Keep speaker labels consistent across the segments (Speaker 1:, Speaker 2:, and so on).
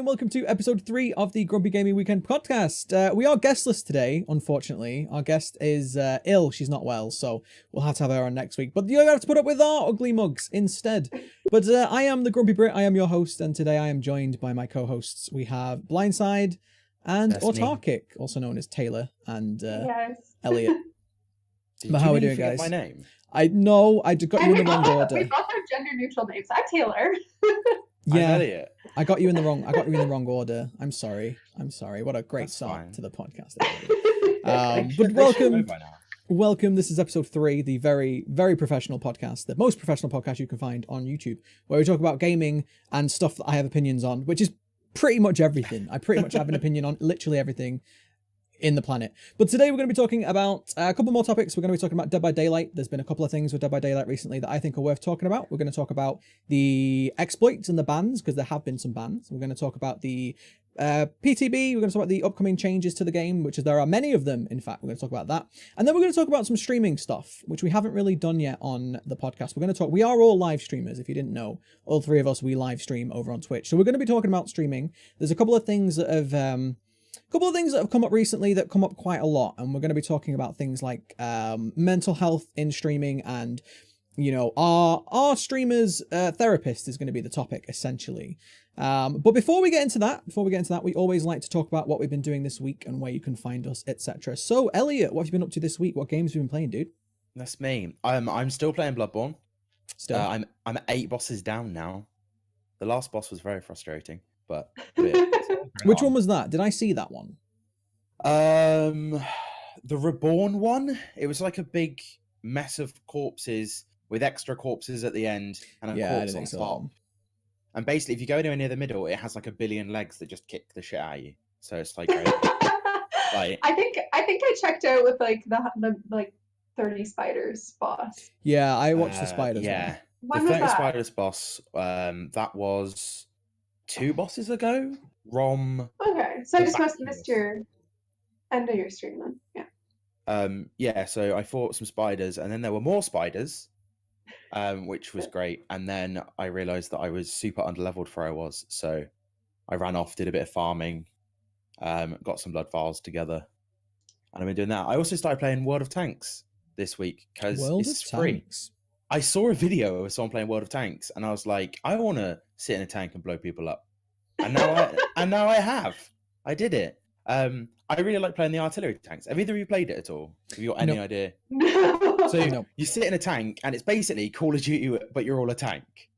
Speaker 1: Welcome to episode 3 of the Grumpy Gaming Weekend podcast. We are guestless today, unfortunately. Our guest is ill. She's not well, so we'll have to have her on next week. But you're going to have to put up with our ugly mugs instead. But I am the Grumpy Brit. I am your host, and today I am joined by my co-hosts. We have Blindside and
Speaker 2: That's
Speaker 1: Autarkic,
Speaker 2: me.
Speaker 1: also known as Taylor and
Speaker 3: Yes.
Speaker 1: Elliot. But how are we doing, guys?
Speaker 2: My name.
Speaker 1: I know I just got you in the wrong order.
Speaker 3: We both have gender-neutral names. I'm Taylor.
Speaker 1: Yeah,
Speaker 2: I'm Elliot.
Speaker 1: I got you in the wrong order. I'm sorry. What a great
Speaker 2: That's
Speaker 1: start
Speaker 2: fine.
Speaker 1: to the podcast. But welcome. This is episode 3, the very, very professional podcast, the most professional podcast you can find on YouTube, where we talk about gaming and stuff that I have opinions on, which is pretty much everything. I pretty much have an opinion on literally everything in the planet. But today we're going to be talking about a couple more topics. We're going to be talking about Dead by Daylight. There's been a couple of things with Dead by Daylight recently that I think are worth talking about. We're going to talk about the exploits and the bans, because there have been some bans. We're going to talk about the PTB. We're going to talk about the upcoming changes to the game, which is there are many of them, in fact. We're going to talk about that. And then we're going to talk about some streaming stuff, which we haven't really done yet on the podcast. We're going to talk, we are all live streamers, if you didn't know. All three of us, we live stream over on Twitch. So we're going to be talking about streaming. There's a couple of things that have come up recently that come up quite a lot, and we're going to be talking about things like mental health in streaming, and you know, our streamers therapist is going to be the topic essentially. But before we get into that, we always like to talk about what we've been doing this week and where you can find us, etc. So Elliot, what have you been up to this week? What games have you been playing, dude?
Speaker 2: That's me. I'm still playing Bloodborne.
Speaker 1: Still,
Speaker 2: I'm 8 bosses down now. The last boss was very frustrating, but
Speaker 1: which one was that? Did I see that one?
Speaker 2: The Reborn one. It was like a big mess of corpses with extra corpses at the end and a corpse on top. And basically, if you go anywhere near the middle, it has like a billion legs that just kick the shit out of you. So it's like, great.
Speaker 3: Like, I think I checked out with like the 30 spiders boss.
Speaker 1: Yeah, I watched the spiders.
Speaker 2: Yeah,
Speaker 3: When
Speaker 2: the
Speaker 3: was
Speaker 2: 30
Speaker 3: that?
Speaker 2: spiders boss. That was 2 bosses ago.
Speaker 3: Okay, so I
Speaker 2: the
Speaker 3: just must
Speaker 2: vacuum
Speaker 3: missed your end of your stream then. Yeah.
Speaker 2: Yeah, so I fought some spiders, and then there were more spiders, which was great. And then I realized that I was super underleveled for where I was, so I ran off, did a bit of farming, got some blood vials together, and I've been doing that. I also started playing World of Tanks this week because it's free. I saw a video of someone playing World of Tanks, and I was like, I want to sit in a tank and blow people up. And now I have. I did it. I really like playing the artillery tanks. Have either of you played it at all? Have you got any idea? So you sit in a tank, and it's basically Call of Duty, but you're all a tank.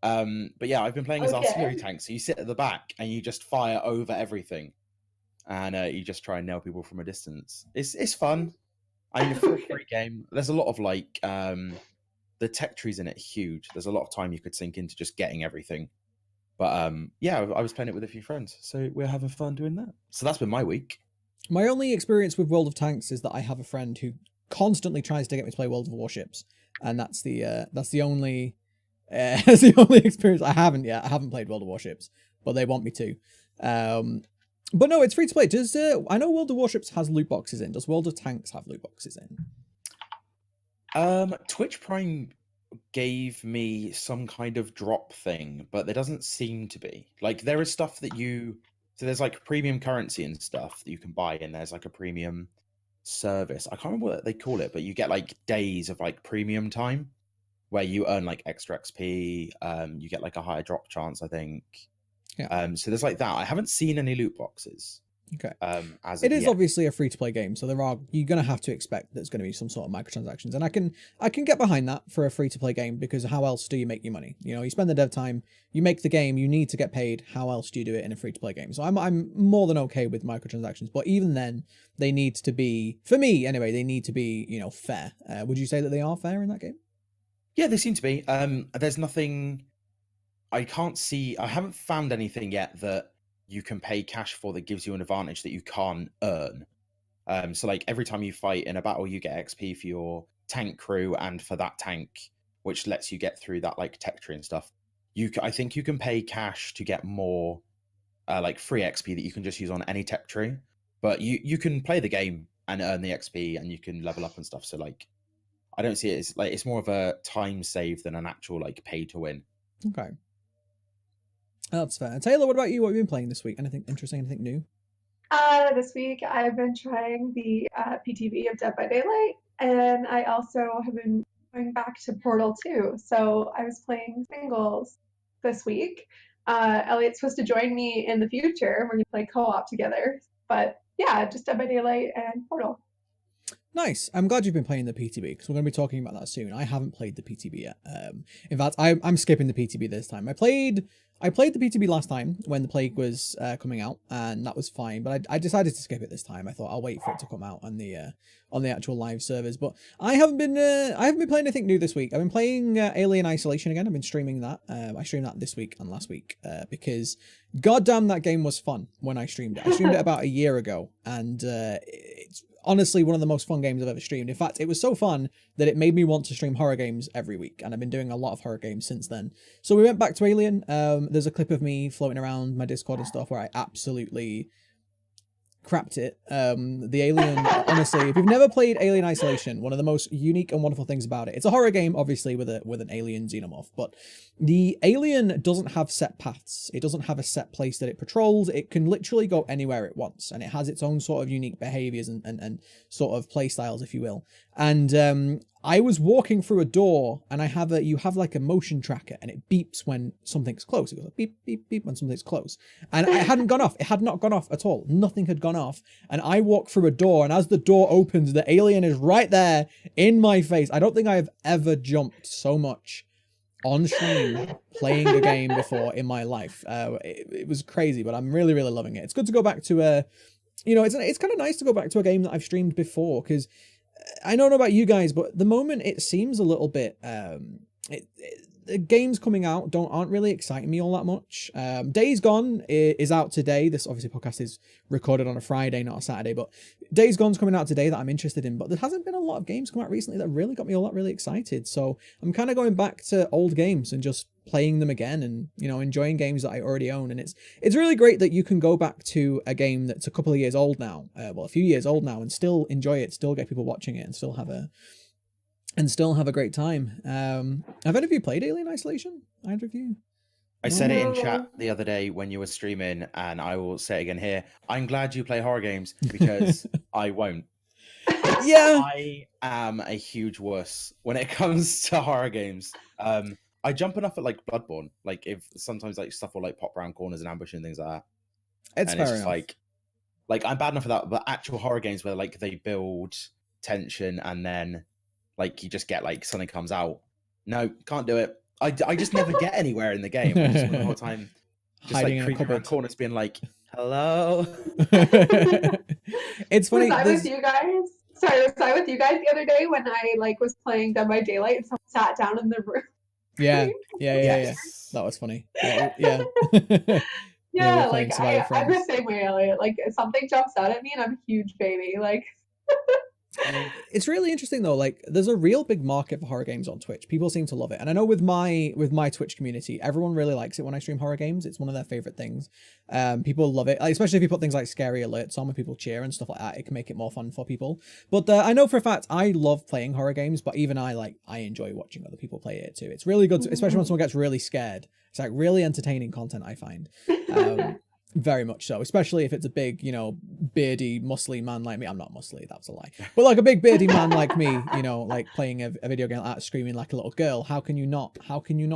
Speaker 2: But yeah, I've been playing as artillery tanks. So you sit at the back and you just fire over everything, and you just try and nail people from a distance. It's fun. I mean, for a free game, there's a lot of like the tech trees in it are huge. There's a lot of time you could sink into just getting everything. But yeah, I was playing it with a few friends, so we're having fun doing that. So that's been my week.
Speaker 1: My only experience with World of Tanks is that I have a friend who constantly tries to get me to play World of Warships, and that's the only that's the only experience I haven't yet. I haven't played World of Warships, but they want me to. But no, it's free to play. Does I know World of Warships has loot boxes in? Does World of Tanks have loot boxes in?
Speaker 2: Twitch Prime gave me some kind of drop thing, but there doesn't seem to be. Like, there is stuff that so there's like premium currency and stuff that you can buy, and there's like a premium service. I can't remember what they call it, but you get like days of like premium time where you earn like extra XP. You get like a higher drop chance, I think.
Speaker 1: Yeah.
Speaker 2: So there's like that. I haven't seen any loot boxes.
Speaker 1: Okay.
Speaker 2: It
Speaker 1: is obviously a free-to-play game, so you're going to have to expect there's going to be some sort of microtransactions, and I can get behind that for a free-to-play game, because how else do you make your money? You know, you spend the dev time, you make the game, you need to get paid. How else do you do it in a free-to-play game? So I'm more than okay with microtransactions, but even then, they need to be, for me anyway, they need to be, you know, fair. Would you say that they are fair in that game?
Speaker 2: Yeah, they seem to be. There's nothing. I haven't found anything yet that you can pay cash for that gives you an advantage that you can't earn. So like every time you fight in a battle, you get XP for your tank crew and for that tank, which lets you get through that like tech tree and stuff. I think you can pay cash to get more like free XP that you can just use on any tech tree, but you can play the game and earn the XP and you can level up and stuff. So like, I don't see it as like, it's more of a time save than an actual like pay to win.
Speaker 1: Okay. That's fair. Taylor, what about you? What have you been playing this week? Anything interesting? Anything new?
Speaker 3: This week I've been trying the PTB of Dead by Daylight, and I also have been going back to Portal 2. So I was playing singles this week. Elliot's supposed to join me in the future. We're going to play co-op together. But yeah, just Dead by Daylight and Portal.
Speaker 1: Nice. I'm glad you've been playing the PTB because we're going to be talking about that soon. I haven't played the PTB yet. In fact, I'm skipping the PTB this time. I played the PTB last time when the Plague was coming out, and that was fine. But I decided to skip it this time. I thought I'll wait for it to come out on the actual live servers. But I haven't been playing anything new this week. I've been playing Alien Isolation again. I've been streaming that. I streamed that this week and last week because goddamn that game was fun when I streamed it. I streamed it about a year ago, and it's honestly one of the most fun games I've ever streamed. In fact, it was so fun that it made me want to stream horror games every week, and I've been doing a lot of horror games since then. So we went back to Alien. There's a clip of me floating around my Discord and stuff where I absolutely crapped it. The Alien, honestly, if you've never played Alien Isolation, one of the most unique and wonderful things about it, it's a horror game, obviously, with an alien xenomorph, but the Alien doesn't have set paths. It doesn't have a set place that it patrols. It can literally go anywhere it wants, and it has its own sort of unique behaviors and sort of play styles, if you will. And I was walking through a door, and you have like a motion tracker, and it beeps when something's close. It goes like beep, beep, beep when something's close. And it hadn't gone off. It had not gone off at all. Nothing had gone off. And I walk through a door, and as the door opens, the alien is right there in my face. I don't think I have ever jumped so much on stream playing a game before in my life. It was crazy, but I'm really, really loving it. It's good to go back to it's kind of nice to go back to a game that I've streamed before, because I don't know about you guys, but the moment it seems a little bit the games coming out aren't really exciting me all that much. Days Gone is out today. This obviously podcast is recorded on a Friday, not a Saturday, but Days Gone's coming out today that I'm interested in, but there hasn't been a lot of games come out recently that really got me all that really excited. So I'm kind of going back to old games and just playing them again and, enjoying games that I already own. And it's really great that you can go back to a game that's a couple of years old now, a few years old now, and still enjoy it, still get people watching it, and still have a great time. Have any of you played Alien Isolation? Either of you?
Speaker 2: I said it in chat the other day when you were streaming, and I will say it again here. I'm glad you play horror games because I won't.
Speaker 1: Yeah.
Speaker 2: I am a huge wuss when it comes to horror games. I jump enough at like Bloodborne. Like if sometimes like stuff will like pop around corners and ambush and things like that.
Speaker 1: It's fair enough.
Speaker 2: Like I'm bad enough for that, but actual horror games where like they build tension and then like you just get like something comes out. No, can't do it. I just never get anywhere in the game. I just spend the whole time just
Speaker 1: hiding
Speaker 2: like creeping around corners being like, hello.
Speaker 1: It's funny.
Speaker 3: Was I with you guys? Sorry, was I with you guys the other day when I was playing Dead by Daylight and someone sat down in the room?
Speaker 1: Yeah. That was funny. Yeah.
Speaker 3: Yeah, like I'm the same way, Elliot. Like if something jumps out at me and I'm a huge baby. Like
Speaker 1: It's really interesting though. Like there's a real big market for horror games on Twitch. People seem to love it, and I know with my Twitch community, everyone really likes it when I stream horror games. It's one of their favorite things. People love it, like, especially if you put things like scary alerts on when people cheer and stuff like that. It can make it more fun for people. But I know for a fact I love playing horror games, but even I enjoy watching other people play it too. It's really good, especially when someone gets really scared. It's like really entertaining content, I find. Very much so, especially if it's a big, beardy, muscly man like me. I'm not muscly, that's a lie. But like a big beardy man like me, like playing a video game like that, screaming like a little girl. How can you not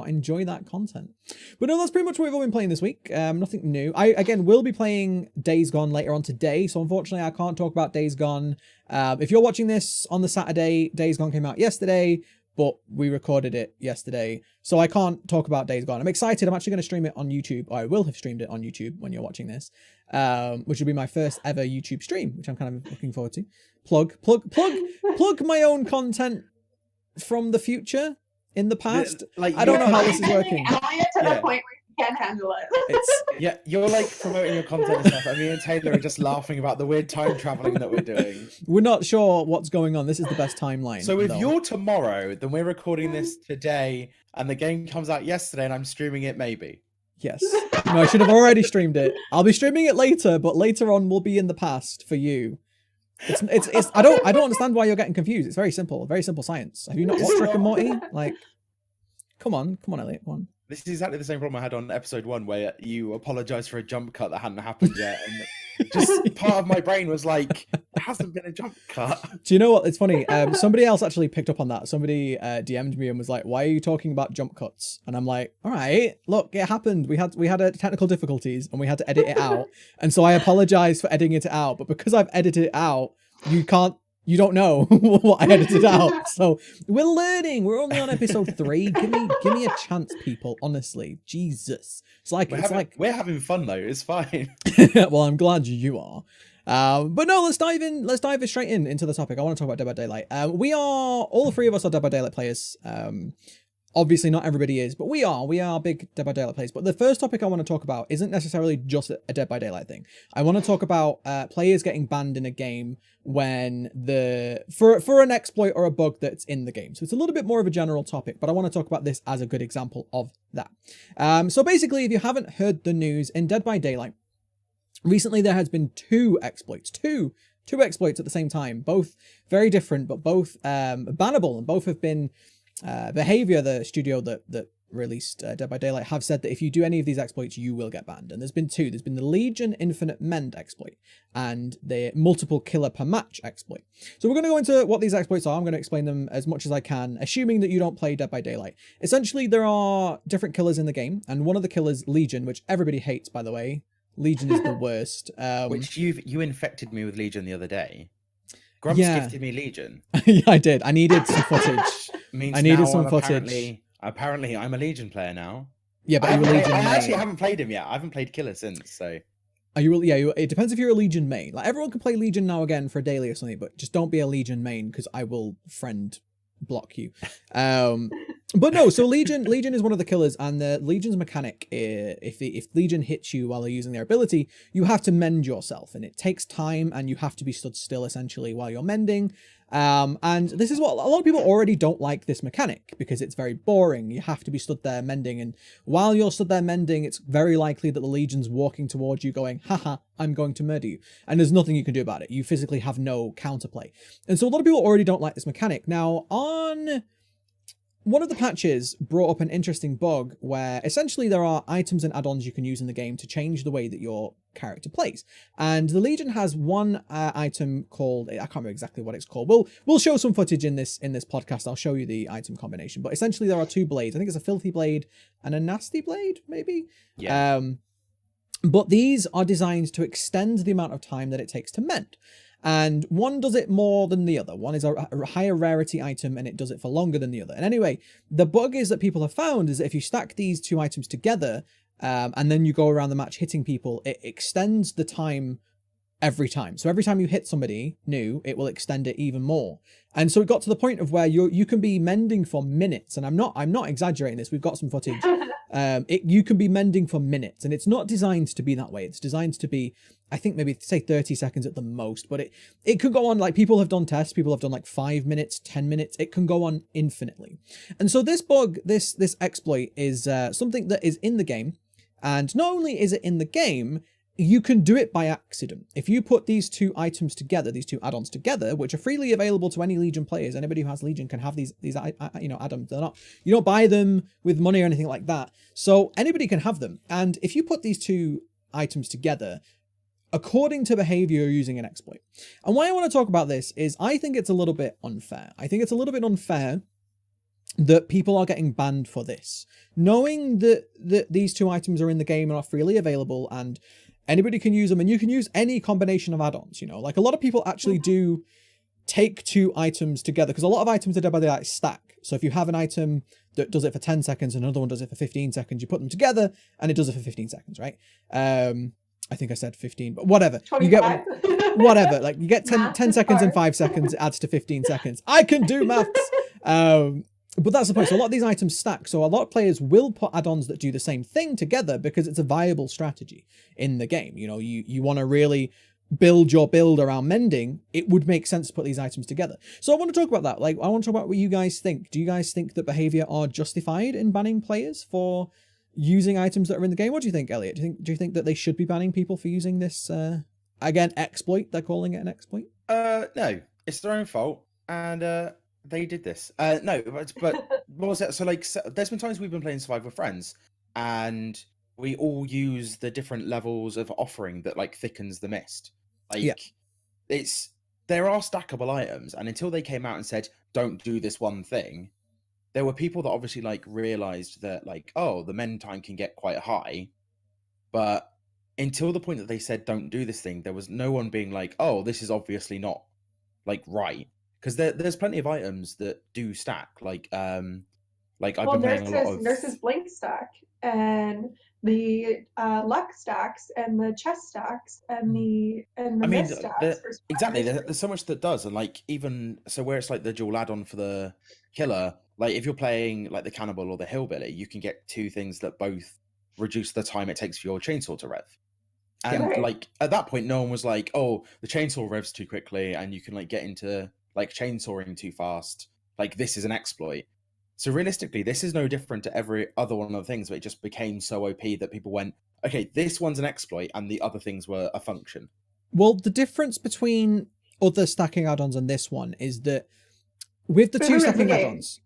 Speaker 1: enjoy that content? But no, that's pretty much what we've all been playing this week. Nothing new. I, again, will be playing Days Gone later on today. So unfortunately, I can't talk about Days Gone. If you're watching this on the Saturday, Days Gone came out yesterday, but we recorded it yesterday, so I can't talk about Days Gone. I'm excited. I'm actually going to stream it on YouTube, or I will have streamed it on YouTube when you're watching this, which will be my first ever YouTube stream, which I'm kind of looking forward to. Plug my own content from the future in the past.
Speaker 2: Like,
Speaker 1: I don't know how this is working.
Speaker 3: Elliot to the point where can't handle it.
Speaker 1: It's
Speaker 2: Yeah, you're like promoting your content and stuff, and me and Taylor are just laughing about the weird time traveling that we're doing.
Speaker 1: we're not sure what's going on. This is the best timeline.
Speaker 2: So if
Speaker 1: though.
Speaker 2: you're tomorrow, then we're recording this today, and the game comes out yesterday, and I'm streaming it maybe.
Speaker 1: Yes. No, I should have already streamed it. I'll be streaming it later, but later on will be in the past for you. It's I don't understand why you're getting confused. It's very simple science. Have you not watched Rick and Morty? Like, come on, Elliot, come on.
Speaker 2: This is exactly the same problem I had on episode 1, where you apologized for a jump cut that hadn't happened yet, and just part of my brain was like, "There hasn't been a jump cut."
Speaker 1: Do you know what? It's funny. Somebody else actually picked up on that. Somebody DM'd me and was like, "Why are you talking about jump cuts?" And I'm like, "All right, look, it happened. We had technical difficulties and we had to edit it out. And so I apologize for editing it out. But because I've edited it out, you don't know what I edited out. So we're learning. We're only on episode 3. Give me a chance, people. Honestly, Jesus. It's like
Speaker 2: we're having fun though. It's fine.
Speaker 1: Well, I'm glad you are. But no, let's dive in. Let's dive straight into the topic. I want to talk about Dead by Daylight. All 3 of us are Dead by Daylight players. Obviously not everybody is, but we are big Dead by Daylight players. But the first topic I want to talk about isn't necessarily just a Dead by Daylight thing. I want to talk about players getting banned in a game when for an exploit or a bug that's in the game. So it's a little bit more of a general topic, but I want to talk about this as a good example of that. So basically, if you haven't heard the news, in Dead by Daylight, recently there has been 2 exploits, two exploits at the same time, both very different, but both bannable, and both have been Behavior, the studio that released Dead by Daylight, have said that if you do any of these exploits, you will get banned. And there's been 2. There's been the Legion Infinite Mend exploit and the multiple killer per match exploit. So we're going to go into what these exploits are. I'm going to explain them as much as I can, assuming that you don't play Dead by Daylight. Essentially, there are different killers in the game, and one of the killers, Legion, which everybody hates, by the way. Legion is the worst.
Speaker 2: Which you infected me with Legion the other day. Grumps gifted me Legion.
Speaker 1: Yeah, I did. I needed some footage.
Speaker 2: Means
Speaker 1: I needed
Speaker 2: now
Speaker 1: some
Speaker 2: I'm
Speaker 1: footage.
Speaker 2: Apparently, I'm a Legion player now.
Speaker 1: Yeah, but you're a Legion
Speaker 2: I
Speaker 1: main.
Speaker 2: actually haven't played him yet. I haven't played Killer since, so...
Speaker 1: Are you? Yeah, it depends if you're a Legion main. Like, everyone can play Legion now again for a daily or something, but just don't be a Legion main, because I will friend block you. But no, so Legion is one of the killers, and the Legion's mechanic, if Legion hits you while they're using their ability, you have to mend yourself, and it takes time, and you have to be stood still essentially while you're mending. And this is what a lot of people already don't like, this mechanic, because it's very boring. You have to be stood there mending, and while you're stood there mending, it's very likely that the Legion's walking towards you going, haha, I'm going to murder you. And there's nothing you can do about it. You physically have no counterplay. And so a lot of people already don't like this mechanic. Now, on one of the patches brought up an interesting bug where essentially there are items and add-ons you can use in the game to change the way that your character plays. And the Legion has one item called, I can't remember exactly what it's called. We'll show some footage in this podcast. I'll show you the item combination. But essentially there are 2 blades. I think it's a filthy blade and a nasty blade, maybe?
Speaker 2: Yeah.
Speaker 1: But these are designed to extend the amount of time that it takes to mend. And one does it more than the other. One is a higher rarity item, and it does it for longer than the other. And anyway, the bug is that people have found is that if you stack these 2 items together, and then you go around the match hitting people, it extends the time every time. So every time you hit somebody new, it will extend it even more. And so it got to the point of where you can be mending for minutes. And I'm not exaggerating this. We've got some footage. You can be mending for minutes, and it's not designed to be that way. It's designed to be, I think, maybe say 30 seconds at the most, but it could go on, like, people have done tests. People have done like 5 minutes, 10 minutes. It can go on infinitely. And so this bug, this exploit is something that is in the game. And not only is it in the game, you can do it by accident. If you put these 2 items together, these 2 add-ons together, which are freely available to any Legion players, anybody who has Legion can have these add-ons. You don't buy them with money or anything like that. So anybody can have them. And if you put these 2 items together, according to behavior, you're using an exploit. And why I want to talk about this is I think it's a little bit unfair. I think it's a little bit unfair that people are getting banned for this. Knowing that these 2 items are in the game and are freely available, and anybody can use them, and you can use any combination of add-ons, like a lot of people actually do take 2 items together, because a lot of items are Dead by Daylight stack. So if you have an item that does it for 10 seconds and another one does it for 15 seconds, you put them together and it does it for 15 seconds, right? I think I said 15, but whatever.
Speaker 3: 25.
Speaker 1: You get whatever. Like, you get 10 seconds and 5 seconds, it adds to 15 seconds. I can do maths. But that's the point. So a lot of these items stack. So a lot of players will put add-ons that do the same thing together because it's a viable strategy in the game. You know, you want to really build your build around mending. It would make sense to put these items together. So I want to talk about that. Like, I want to talk about what you guys think. Do you guys think that behavior are justified in banning players for using items that are in the game? What do you think, Elliot? Do you think that they should be banning people for using this, again, exploit? They're calling it an exploit?
Speaker 2: No, it's their own fault. And, they did this. No, but what was that? So, like, there's been times we've been playing Survive with friends, and we all use the different levels of offering that like thickens the mist. Like, there are stackable items, and until they came out and said don't do this one thing, there were people that obviously like realized that like, oh, the mend time can get quite high, but until the point that they said don't do this thing, there was no one being like, oh, this is obviously not like right. Because there's plenty of items that do stack. Like I've been playing a lot of
Speaker 3: Nurse's Blink stack, and the luck stacks, and the chest stacks, and the mist stacks.
Speaker 2: Exactly. There's so much that does, and like even so, where it's like the dual add-on for the killer. Like if you're playing like the cannibal or the hillbilly, you can get two things that both reduce the time it takes for your chainsaw to rev. And like at that point, no one was like, "Oh, the chainsaw revs too quickly," and you can like get into like chainsawing too fast. Like this is an exploit. So realistically, this is no different to every other one of the things, but it just became so OP that people went, okay, this one's an exploit, and the other things were a function.
Speaker 1: Well, the difference between other stacking add-ons and this one is that with the two stacking add-ons,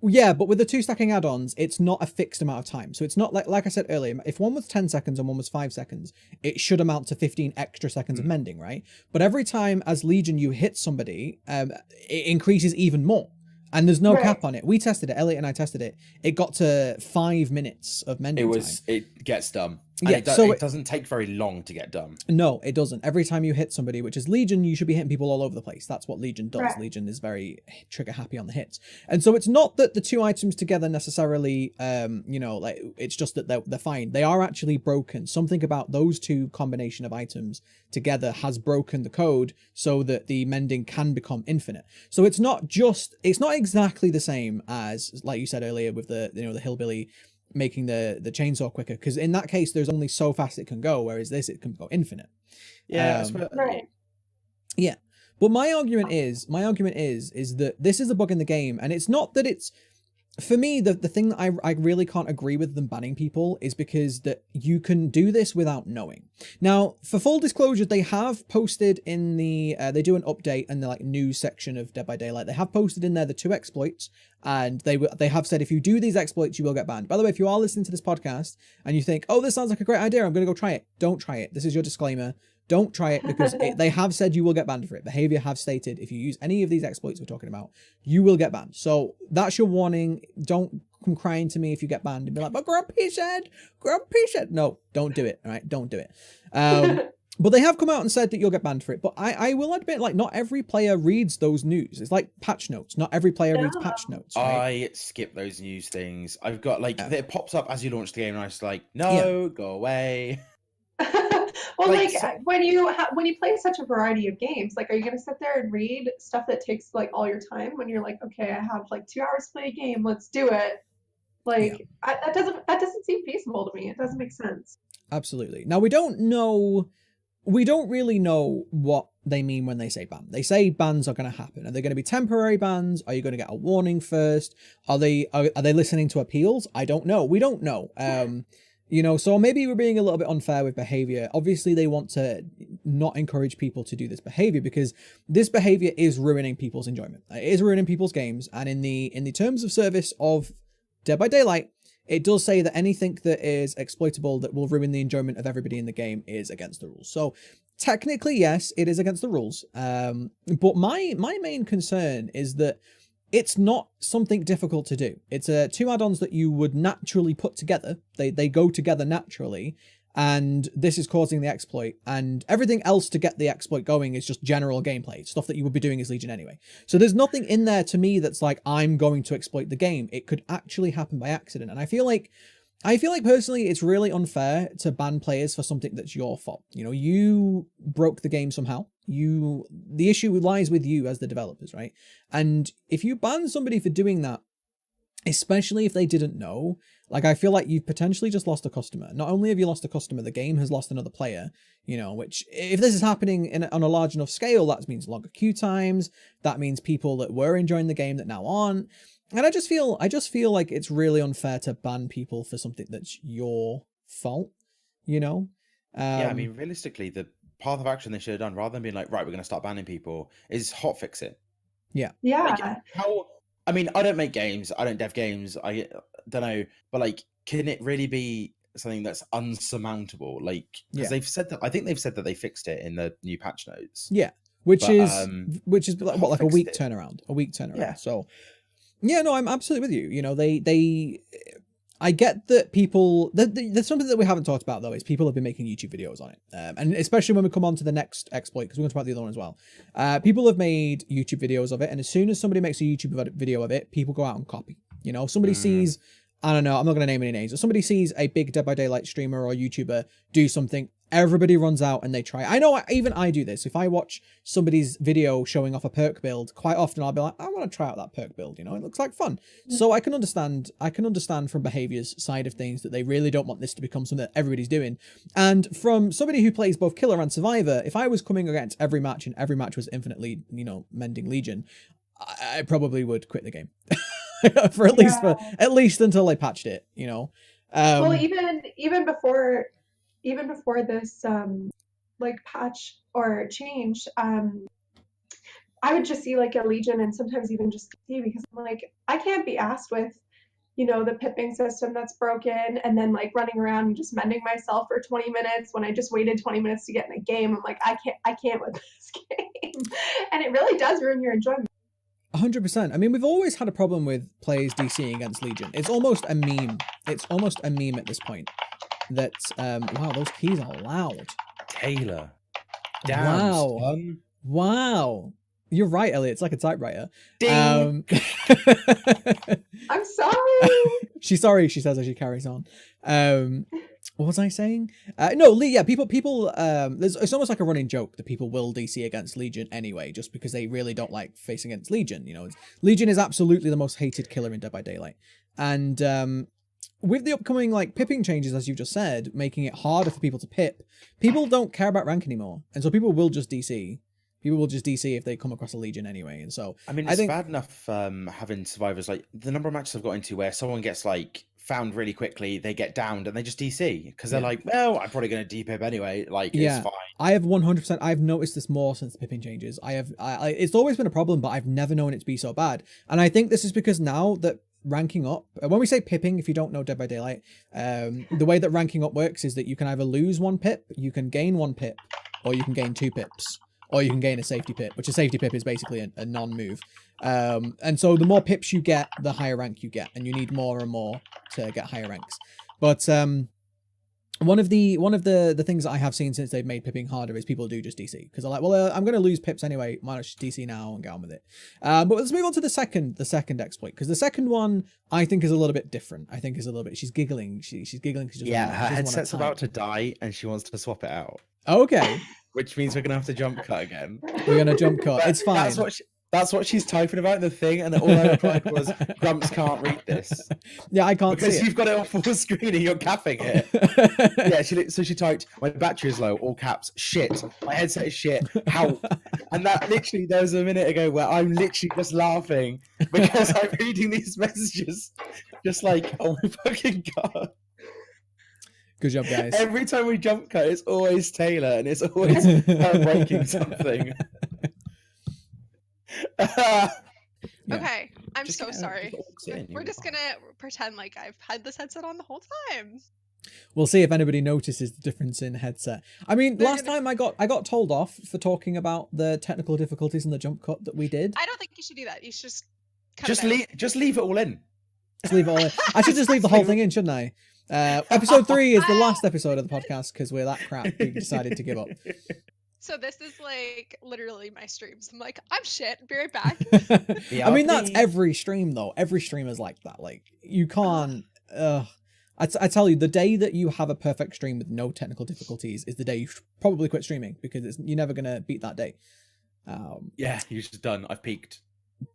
Speaker 1: but with the two stacking add-ons, it's not a fixed amount of time. So it's not like I said earlier, if one was 10 seconds and one was 5 seconds, it should amount to 15 extra seconds of mending, right? But every time as Legion you hit somebody, it increases even more. And there's no cap on it. We tested it. Elliot and I tested it. It got to 5 minutes of mending time.
Speaker 2: It gets done.
Speaker 1: Yeah,
Speaker 2: it doesn't take very long to get done.
Speaker 1: No, it doesn't. Every time you hit somebody, which is Legion, you should be hitting people all over the place. That's what Legion does. Right. Legion is very trigger happy on the hits. And so it's not that the two items together necessarily, like it's just that they're fine. They are actually broken. Something about those two combination of items together has broken the code so that the mending can become infinite. So it's not exactly the same as, like you said earlier, with the hillbilly making the chainsaw quicker, because in that case there's only so fast it can go, whereas this it can go infinite. But my argument is that this is a bug in the game, and it's not that it's, for me, the thing that I really can't agree with them banning people is because that you can do this without knowing. Now, for full disclosure, they have posted in the they do an update in the like news section of Dead by Daylight. They have posted in there the 2 exploits, and they have said if you do these exploits, you will get banned. By the way, if you are listening to this podcast and you think, oh, this sounds like a great idea, I'm going to go try it, don't try it. This is your disclaimer. Don't try it, because they have said you will get banned for it. Behavior have stated if you use any of these exploits we're talking about, you will get banned. So that's your warning. Don't come crying to me if you get banned and be like, but Grumpy said. No, don't do it. All right, don't do it. But they have come out and said that you'll get banned for it. But I will admit, like, not every player reads those news. It's like patch notes. Not every player reads patch notes. Right?
Speaker 2: I skip those news things. I've got like it pops up as you launch the game, and I was like, no, go away.
Speaker 3: Well, when you play such a variety of games, like, are you going to sit there and read stuff that takes like all your time when you're like, okay, I have like 2 hours to play a game, let's do it. Like, that doesn't seem feasible to me. It doesn't make sense.
Speaker 1: Absolutely. Now, we don't really know what they mean when they say ban. They say bans are going to happen. Are they going to be temporary bans? Are you going to get a warning first? Are they listening to appeals? I don't know. We don't know. So maybe we're being a little bit unfair with behavior. Obviously, they want to not encourage people to do this behavior, because this behavior is ruining people's enjoyment. It is ruining people's games. And in the terms of service of Dead by Daylight, it does say that anything that is exploitable that will ruin the enjoyment of everybody in the game is against the rules. So technically, yes, it is against the rules. But my main concern is that it's not something difficult to do. It's 2 add-ons that you would naturally put together. They go together naturally, and this is causing the exploit, and everything else to get the exploit going is just general gameplay, stuff that you would be doing as Legion anyway. So there's nothing in there to me that's like, I'm going to exploit the game. It could actually happen by accident, and I feel like personally it's really unfair to ban players for something that's your fault. You broke the game somehow. The issue lies with you as the developers, right? And if you ban somebody for doing that, especially if they didn't know. Like, I feel like you've potentially just lost a customer. Not only have you lost a customer, the game has lost another player, you know, which if this is happening on a large enough scale, that means longer queue times. That means people that were enjoying the game that now aren't. And I just feel like it's really unfair to ban people for something that's your fault, you know?
Speaker 2: Yeah, I mean, realistically, the path of action they should have done, rather than being like, right, we're going to start banning people, is hotfix it.
Speaker 1: Yeah.
Speaker 2: Like,
Speaker 3: Yeah.
Speaker 2: how? I mean, I don't make games, I don't dev games, I don't know, but like, can it really be something that's unsurmountable? Like, because they've said that, I think they've said that they fixed it in the new patch notes.
Speaker 1: Yeah, which
Speaker 2: But,
Speaker 1: is like, what, like a
Speaker 2: hotfixed
Speaker 1: week
Speaker 2: it.
Speaker 1: turnaround,
Speaker 2: Yeah.
Speaker 1: So, yeah, no, I'm absolutely with you. You know, I get that people. There's something that we haven't talked about though. Is people have been making YouTube videos on it, and especially when we come on to the next exploit, because we're going to talk about the other one as well. People have made YouTube videos of it, and as soon as somebody makes a YouTube video of it, people go out and copy. You know, somebody sees. I don't know. I'm not going to name any names. If somebody sees a big Dead by Daylight streamer or YouTuber do something, everybody runs out and they try. I know, even I do this. If I watch somebody's video showing off a perk build, quite often I'll be like, I want to try out that perk build. You know, it looks like fun. So I can understand from behaviors side of things that they really don't want this to become something that everybody's doing. And from somebody who plays both Killer and Survivor, if I was coming against every match and every match was infinitely, you know, mending Legion, I probably would quit the game. for at least until they patched it, you know.
Speaker 3: Well, even before this like patch or change, I would just see like a Legion and sometimes even just see, because I'm like, I can't be asked with, you know, the pipping system that's broken and then like running around and just mending myself for 20 minutes when I just waited 20 minutes to get in a game. I'm like, I can't with this game. And it really does ruin your enjoyment.
Speaker 1: 100%. I mean, we've always had a problem with players DCing against Legion. It's almost a meme. It's almost a meme at this point. That wow, those keys are loud.
Speaker 2: Taylor. Damn,
Speaker 1: wow.
Speaker 2: son.
Speaker 1: Wow. You're right, Elliot. It's like a typewriter.
Speaker 2: Ding.
Speaker 3: I'm sorry.
Speaker 1: She's sorry, she says as she carries on. What was I saying? No, yeah, people. It's almost like a running joke that people will DC against Legion anyway, just because they really don't like facing against Legion. You know, Legion is absolutely the most hated killer in Dead by Daylight, and with the upcoming like pipping changes, as you just said, making it harder for people to pip, people don't care about rank anymore, and so people will just DC. People will just DC if they come across a Legion anyway, and so
Speaker 2: I mean, it's bad enough having survivors, like the number of matches I've got into where someone gets like found really quickly, they get downed and they just DC because they're like, well, I'm probably going to DPip anyway. Like, it's fine.
Speaker 1: I have 100%. I've noticed this more since the pipping changes. It's always been a problem, but I've never known it to be so bad. And I think this is because now that ranking up, when we say pipping, if you don't know Dead by Daylight, the way that ranking up works is that you can either lose 1 pip, you can gain 1 pip, or you can gain 2 pips. Or you can gain a safety pip, which a safety pip is basically a non-move. And so the more pips you get, the higher rank you get, and you need more and more to get higher ranks. But one of the things that I have seen since they've made pipping harder is people do just DC, because they're like, well, I'm going to lose pips anyway, might as well just DC now and get on with it. But let's move on to the second exploit, because the second one I think is a little bit different. I think is a little bit. She's giggling. She's giggling because
Speaker 2: her headset's about to die, and she wants to swap it out.
Speaker 1: Okay.
Speaker 2: Which means we're gonna have to jump cut again.
Speaker 1: We're gonna jump cut. It's fine.
Speaker 2: That's what she's typing about in the thing, and all I replied was, "Grumps can't read this."
Speaker 1: Yeah, I can't
Speaker 2: because
Speaker 1: see it.
Speaker 2: You've got it on full screen and you're capping it. Yeah, she typed, "My battery is low," all caps. Shit, my headset is shit. Help! And that literally, there was a minute ago where I'm literally just laughing because I'm reading these messages, just like, oh my fucking god.
Speaker 1: Good job, guys.
Speaker 2: Every time we jump cut, it's always Taylor, and it's always her breaking something.
Speaker 4: Okay, I'm
Speaker 2: Just
Speaker 4: so sorry. We're
Speaker 2: in,
Speaker 4: just gonna pretend like I've had this headset on the whole time.
Speaker 1: We'll see if anybody notices the difference in headset. I mean, last time I got told off for talking about the technical difficulties in the jump cut that we did.
Speaker 4: I don't think you should do that. You should
Speaker 2: just leave it all in.
Speaker 1: Just leave it all in. I should just leave the whole thing in, shouldn't I? Episode 3 is the last episode of the podcast because we're that crap. We decided to give up.
Speaker 4: So this is like literally my streams. I'm like, I'm shit. Be right back.
Speaker 1: I mean, that's every stream though. Every streamer's like that. Like, you can't. I tell you, the day that you have a perfect stream with no technical difficulties is the day you should probably quit streaming, because you're never gonna beat that day.
Speaker 2: Yeah, you're just done. I've peaked.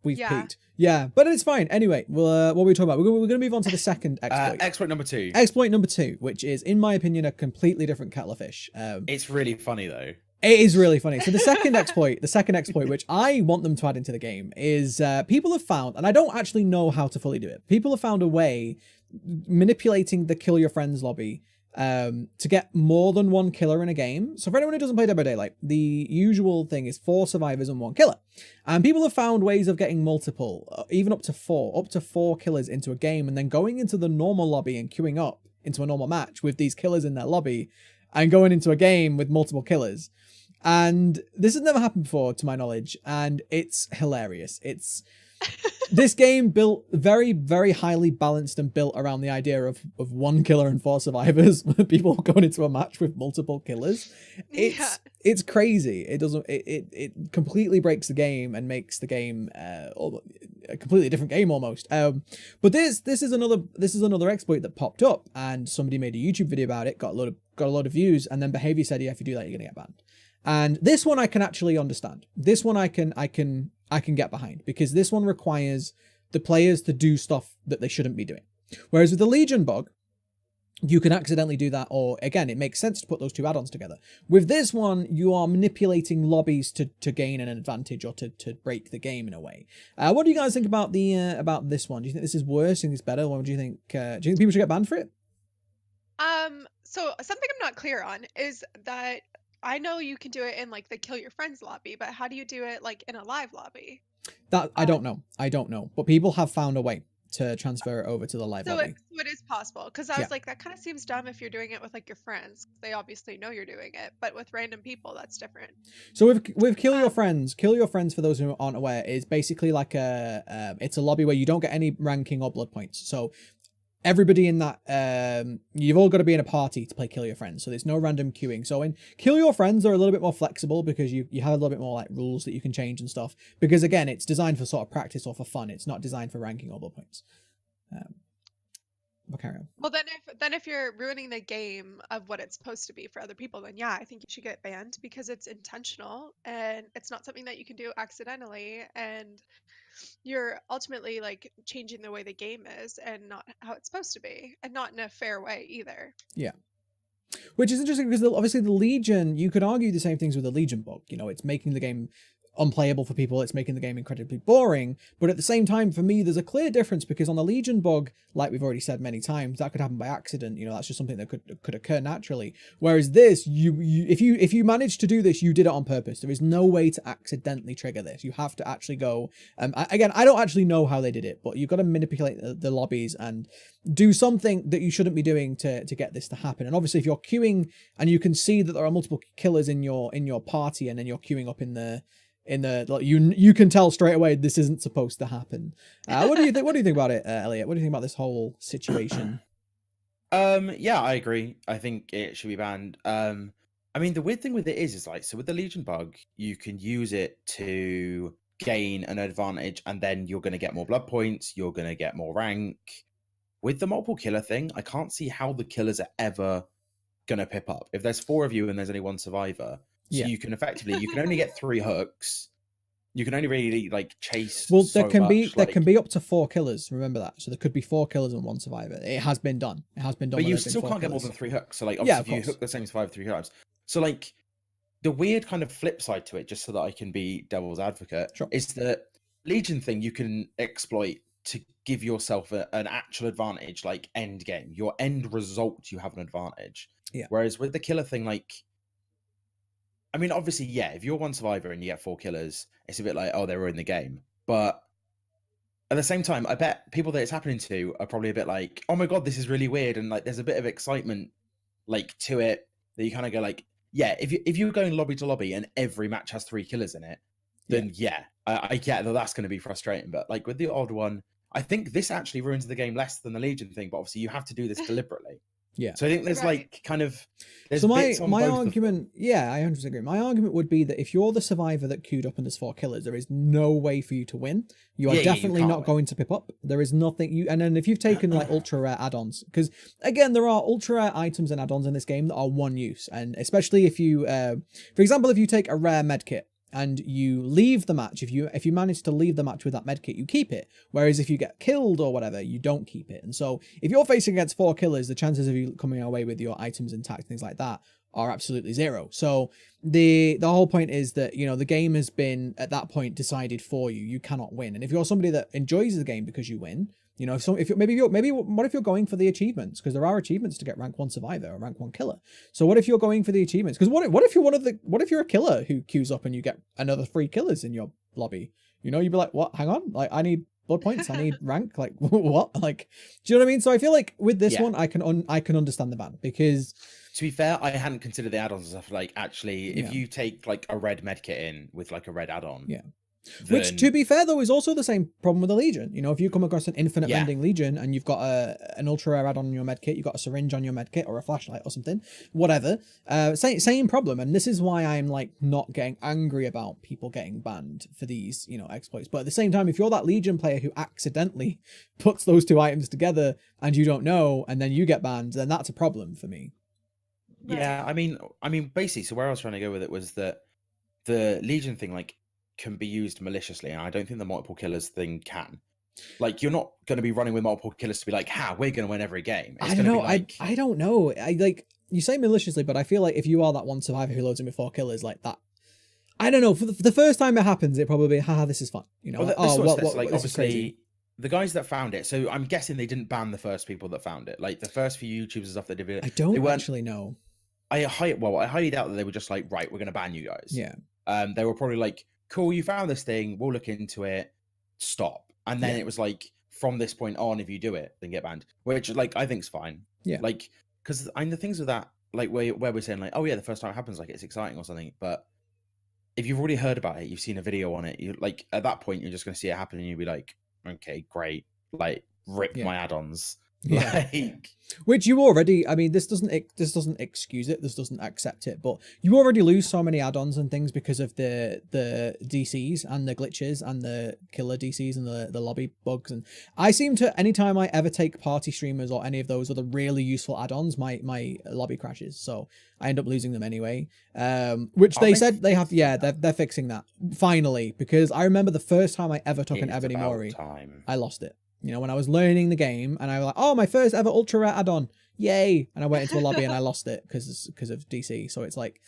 Speaker 1: we've
Speaker 4: Yeah.
Speaker 1: peaked. Yeah, but it's fine. Anyway, what were we talking about? We're going to move on to the second exploit.
Speaker 2: Exploit number 2.
Speaker 1: Exploit number 2, which is, in my opinion, a completely different kettle of fish.
Speaker 2: It's really funny though.
Speaker 1: It is really funny. So the second exploit, which I want them to add into the game, is people have found, and I don't actually know how to fully do it. People have found a way manipulating the kill your friends lobby to get more than one killer in a game. So for anyone who doesn't play Dead by Daylight, the usual thing is 4 survivors and 1 killer. And people have found ways of getting multiple, even up to 4 killers into a game, and then going into the normal lobby and queuing up into a normal match with these killers in their lobby and going into a game with multiple killers. And this has never happened before, to my knowledge, and it's hilarious. It's this game built very, very highly balanced and built around the idea of 1 killer and 4 survivors. People going into a match with multiple killers. It's crazy. It completely breaks the game and makes the game a completely different game almost. But this is another exploit that popped up, and somebody made a YouTube video about it, got a lot of views, and then Behavior said, yeah, if you do that, you're gonna get banned. And this one I can actually understand. This one I can get behind, because this one requires the players to do stuff that they shouldn't be doing. Whereas with the Legion bug, you can accidentally do that, or again, it makes sense to put those 2 add-ons together. With this one, you are manipulating lobbies to gain an advantage or to break the game in a way. What do you guys think about this one? Do you think this is worse? Do you think it's better? What do you think? Do you think people should get banned for it?
Speaker 4: So something I'm not clear on is that I know you can do it in like the kill your friends lobby, but how do you do it like in a live lobby?
Speaker 1: That I don't know. But people have found a way to transfer it over to the live lobby.
Speaker 4: So it is possible, because I was like, that kind of seems dumb if you're doing it with like your friends. They obviously know you're doing it, but with random people, that's different.
Speaker 1: So with kill your friends for those who aren't aware, is basically like it's a lobby where you don't get any ranking or blood points. So everybody in that, you've all got to be in a party to play Kill Your Friends, so there's no random queuing. So in Kill Your Friends, they're a little bit more flexible, because you have a little bit more like rules that you can change and stuff, because again, it's designed for sort of practice or for fun. It's not designed for ranking or blood points. But carry on.
Speaker 4: Well, then if you're ruining the game of what it's supposed to be for other people, then yeah, I think you should get banned, because it's intentional and it's not something that you can do accidentally, and you're ultimately like changing the way the game is and not how it's supposed to be, and not in a fair way either.
Speaker 1: Yeah. Which is interesting, because obviously the Legion, you could argue the same things with the Legion bug. You know, it's making the game unplayable for people, it's making the game incredibly boring, but at the same time, for me, there's a clear difference, because on the Legion bug, like we've already said many times, that could happen by accident. You know, that's just something that could occur naturally. Whereas this, if you manage to do this, you did it on purpose. There is no way to accidentally trigger this. You have to actually go, again, I don't actually know how they did it, but you've got to manipulate the lobbies and do something that you shouldn't be doing to get this to happen. And obviously, if you're queuing and you can see that there are multiple killers in your party, and then you're queuing up in the you can tell straight away this isn't supposed to happen. What do you think about it, Elliot? What do you think about this whole situation?
Speaker 2: Yeah, I agree. I think it should be banned. I mean, the weird thing with it is like, so with the Legion bug, you can use it to gain an advantage, and then you're going to get more blood points, you're going to get more rank. With the multiple killer thing, I can't see how the killers are ever going to pip up. If there's 4 of you and there's only 1 survivor, so you can only get 3 hooks. You can only really like chase.
Speaker 1: Well, there can be up to 4 killers. Remember that. So there could be 4 killers and 1 survivor. It has been done. But
Speaker 2: you still can't get more than 3 hooks. So like, obviously, if you hook the same survivor 3 times. So like, the weird kind of flip side to it, just so that I can be devil's advocate, is that Legion thing you can exploit to give yourself an actual advantage, like end game, your end result, you have an advantage.
Speaker 1: Yeah.
Speaker 2: Whereas with the killer thing, like, I mean, obviously, yeah, if you're 1 survivor and you get 4 killers, it's a bit like, oh, they were in the game. But at the same time, I bet people that it's happening to are probably a bit like, oh my God, this is really weird. And like, there's a bit of excitement like to it that you kind of go like, yeah, if you're going lobby to lobby and every match has 3 killers in it, then I get that that's going to be frustrating. But like with the odd one, I think this actually ruins the game less than the Legion thing. But obviously, you have to do this deliberately.
Speaker 1: Yeah.
Speaker 2: So I think there's like kind of there's
Speaker 1: so
Speaker 2: bits on
Speaker 1: my
Speaker 2: both
Speaker 1: argument, yeah, I 100% agree. My argument would be that if you're the survivor that queued up and there's 4 killers, there is no way for you to win. You are definitely not going to pip up. There is nothing and then if you've taken like ultra rare add-ons, because again there are ultra rare items and add-ons in this game that are one use, and especially if you for example, if you take a rare med kit and you leave the match, if you manage to leave the match with that medkit, you keep it. Whereas if you get killed or whatever, you don't keep it. And so if you're facing against 4 killers, the chances of you coming away with your items intact, things like that, are absolutely 0. So the whole point is that, you know, the game has been at that point decided for you. You cannot win. And if you're somebody that enjoys the game because you win, you know, maybe what if you're going for the achievements? Because there are achievements to get rank 1 survivor or rank 1 killer. So what if you're going for the achievements? Because what if you're a killer who queues up and you get another 3 killers in your lobby? You know, you'd be like, what? Hang on, like I need blood points, I need rank. Like what? Like, do you know what I mean? So I feel like with this one, I can understand the ban, because
Speaker 2: to be fair, I hadn't considered the add-ons and stuff. Like, actually, if you take like a red medkit in with like a red add-on,
Speaker 1: which, to be fair, though, is also the same problem with the Legion. You know, if you come across an infinite mending Legion and you've got an ultra rare add-on on your medkit, you've got a syringe on your medkit or a flashlight or something, whatever, same problem. And this is why I'm like not getting angry about people getting banned for these, you know, exploits. But at the same time, if you're that Legion player who accidentally puts those 2 items together and you don't know, and then you get banned, then that's a problem for me.
Speaker 2: Yeah, I mean, basically, so where I was trying to go with it was that the Legion thing, like, can be used maliciously, and I don't think the multiple killers thing can. Like, you're not going to be running with multiple killers to be like, we're going to win every game. It's
Speaker 1: I don't know.
Speaker 2: like...
Speaker 1: I don't know. I like, you say maliciously, but I feel like if you are that one survivor who loads in with 4 killers like that, I don't know. For the first time it happens, it probably this is fun. You know,
Speaker 2: like obviously the guys that found it. So I'm guessing they didn't ban the first people that found it. Like the first few YouTubers and stuff that did it.
Speaker 1: I don't actually know.
Speaker 2: I highly doubt that they were just like, right, we're going to ban you guys.
Speaker 1: Yeah.
Speaker 2: They were probably like, cool, you found this thing, we'll look into it, stop. And then it was like, from this point on, if you do it, then get banned, which like I think's fine.
Speaker 1: Yeah.
Speaker 2: Like, because I mean the things with that, like where we're saying like, oh yeah, the first time it happens, like it's exciting or something, but if you've already heard about it, you've seen a video on it, you like at that point you're just going to see it happen and you'll be like, okay, great, like rip my add-ons.
Speaker 1: Yeah.
Speaker 2: Like...
Speaker 1: Which you already, I mean, this doesn't excuse it, this doesn't accept it, but you already lose so many add-ons and things because of the DCs and the glitches and the killer DCs and the lobby bugs. And I seem to, anytime I ever take party streamers or any of those other really useful add-ons, my lobby crashes, so I end up losing them anyway. Which they said they have, they're fixing that finally, because I remember the first time I ever took an Ebony Mori, I lost it. You know, when I was learning the game and I was like, oh, my first ever ultra rare add-on, yay. And I went into a lobby and I lost it because of DC. So it's like,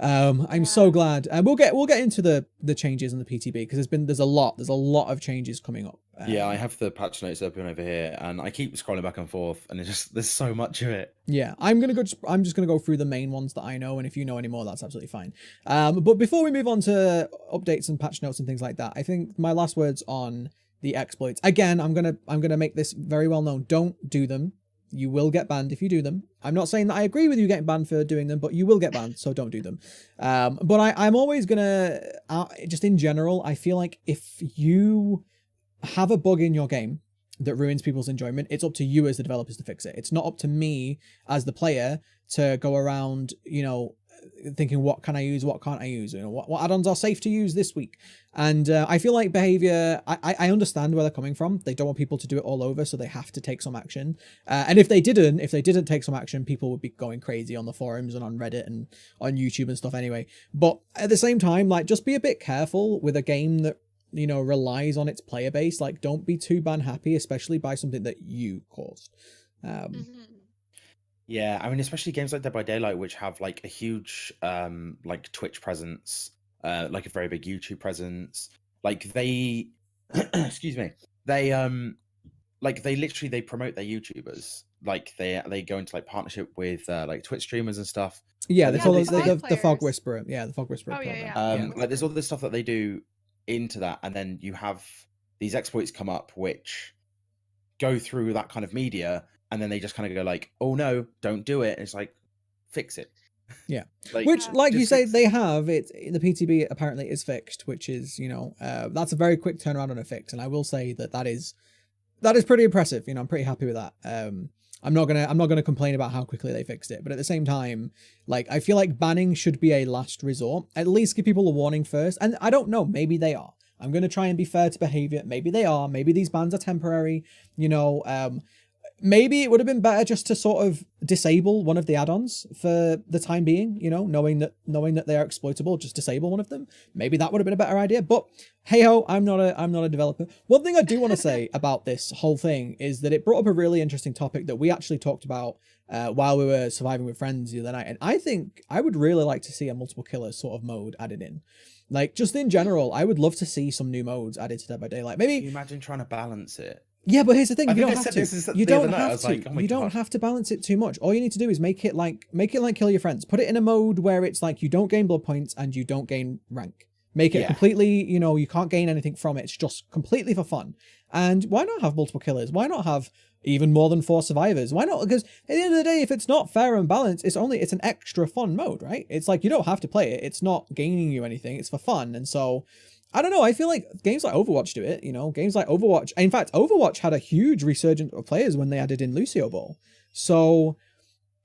Speaker 1: I'm so glad. And we'll get into the changes in the PTB, because there's a lot of changes coming up.
Speaker 2: Yeah, I have the patch notes open over here and I keep scrolling back and forth and there's so much of it.
Speaker 1: Yeah, I'm just gonna go through the main ones that I know, and if you know any more, that's absolutely fine. But before we move on to updates and patch notes and things like that, I think my last words on the exploits. Again, I'm gonna make this very well known. Don't do them. You will get banned if you do them. I'm not saying that I agree with you getting banned for doing them, but you will get banned, so don't do them. But I'm always gonna, just in general, I feel like if you have a bug in your game that ruins people's enjoyment, it's up to you as the developers to fix it. It's not up to me as the player to go around, you know, thinking what can I use, what can't I use, you know, what add-ons are safe to use this week. And I feel like behavior, I understand where they're coming from. They don't want people to do it all over, so they have to take some action. And if they didn't take some action, people would be going crazy on the forums and on Reddit and on YouTube and stuff anyway. But at the same time, like, just be a bit careful with a game that, you know, relies on its player base. Like, don't be too ban happy, especially by something that you caused.
Speaker 2: Yeah, I mean, especially games like Dead by Daylight, which have like a huge like Twitch presence, like a very big YouTube presence. Like they, excuse me, they like they literally promote their YouTubers. Like they go into like partnership with like Twitch streamers and stuff.
Speaker 1: Yeah, they call it the Fog Whisperer. Yeah, the Fog Whisperer.
Speaker 4: Oh yeah.
Speaker 2: Like there's all this stuff that they do into that, and then you have these exploits come up which go through that kind of media. And then they just kind of go like, oh no, don't do it. And it's like, fix it.
Speaker 1: Yeah. Which, like you say, they have it. The PTB apparently is fixed, which is, you know, that's a very quick turnaround on a fix. And I will say that is pretty impressive. You know, I'm pretty happy with that. I'm not gonna complain about how quickly they fixed it, but at the same time, like, I feel like banning should be a last resort. At least give people a warning first. And I don't know, maybe they are. I'm gonna try and be fair to behavior. Maybe they are. Maybe these bans are temporary. You know, maybe it would have been better just to sort of disable one of the add-ons for the time being, you know, knowing that they are exploitable, just disable one of them. Maybe that would have been a better idea. But hey ho, I'm not a developer. One thing I do want to say about this whole thing is that it brought up a really interesting topic that we actually talked about while we were surviving with friends the other night. And I think I would really like to see a multiple killer sort of mode added in. Like, just in general, I would love to see some new modes added to Dead by Daylight. Maybe.
Speaker 2: Can you imagine trying to balance it?
Speaker 1: Yeah, but here's the thing:
Speaker 2: I
Speaker 1: you
Speaker 2: think
Speaker 1: don't
Speaker 2: I
Speaker 1: have
Speaker 2: said this
Speaker 1: to.
Speaker 2: the
Speaker 1: You
Speaker 2: other
Speaker 1: don't
Speaker 2: night, I
Speaker 1: have
Speaker 2: was
Speaker 1: to.
Speaker 2: like, oh my
Speaker 1: You don't
Speaker 2: God.
Speaker 1: have to balance it too much. All you need to do is make it like Kill Your Friends. Put it in a mode where it's like you don't gain blood points and you don't gain rank. Make it
Speaker 2: Yeah.
Speaker 1: completely, you know, you can't gain anything from it. It's just completely for fun. And why not have multiple killers? Why not have even more than 4 survivors? Why not? Because at the end of the day, if it's not fair and balanced, it's an extra fun mode, right? It's like you don't have to play it. It's not gaining you anything. It's for fun. And so I don't know. I feel like games like Overwatch do it, you know, games like Overwatch. In fact, Overwatch had a huge resurgence of players when they added in Lucio Ball. So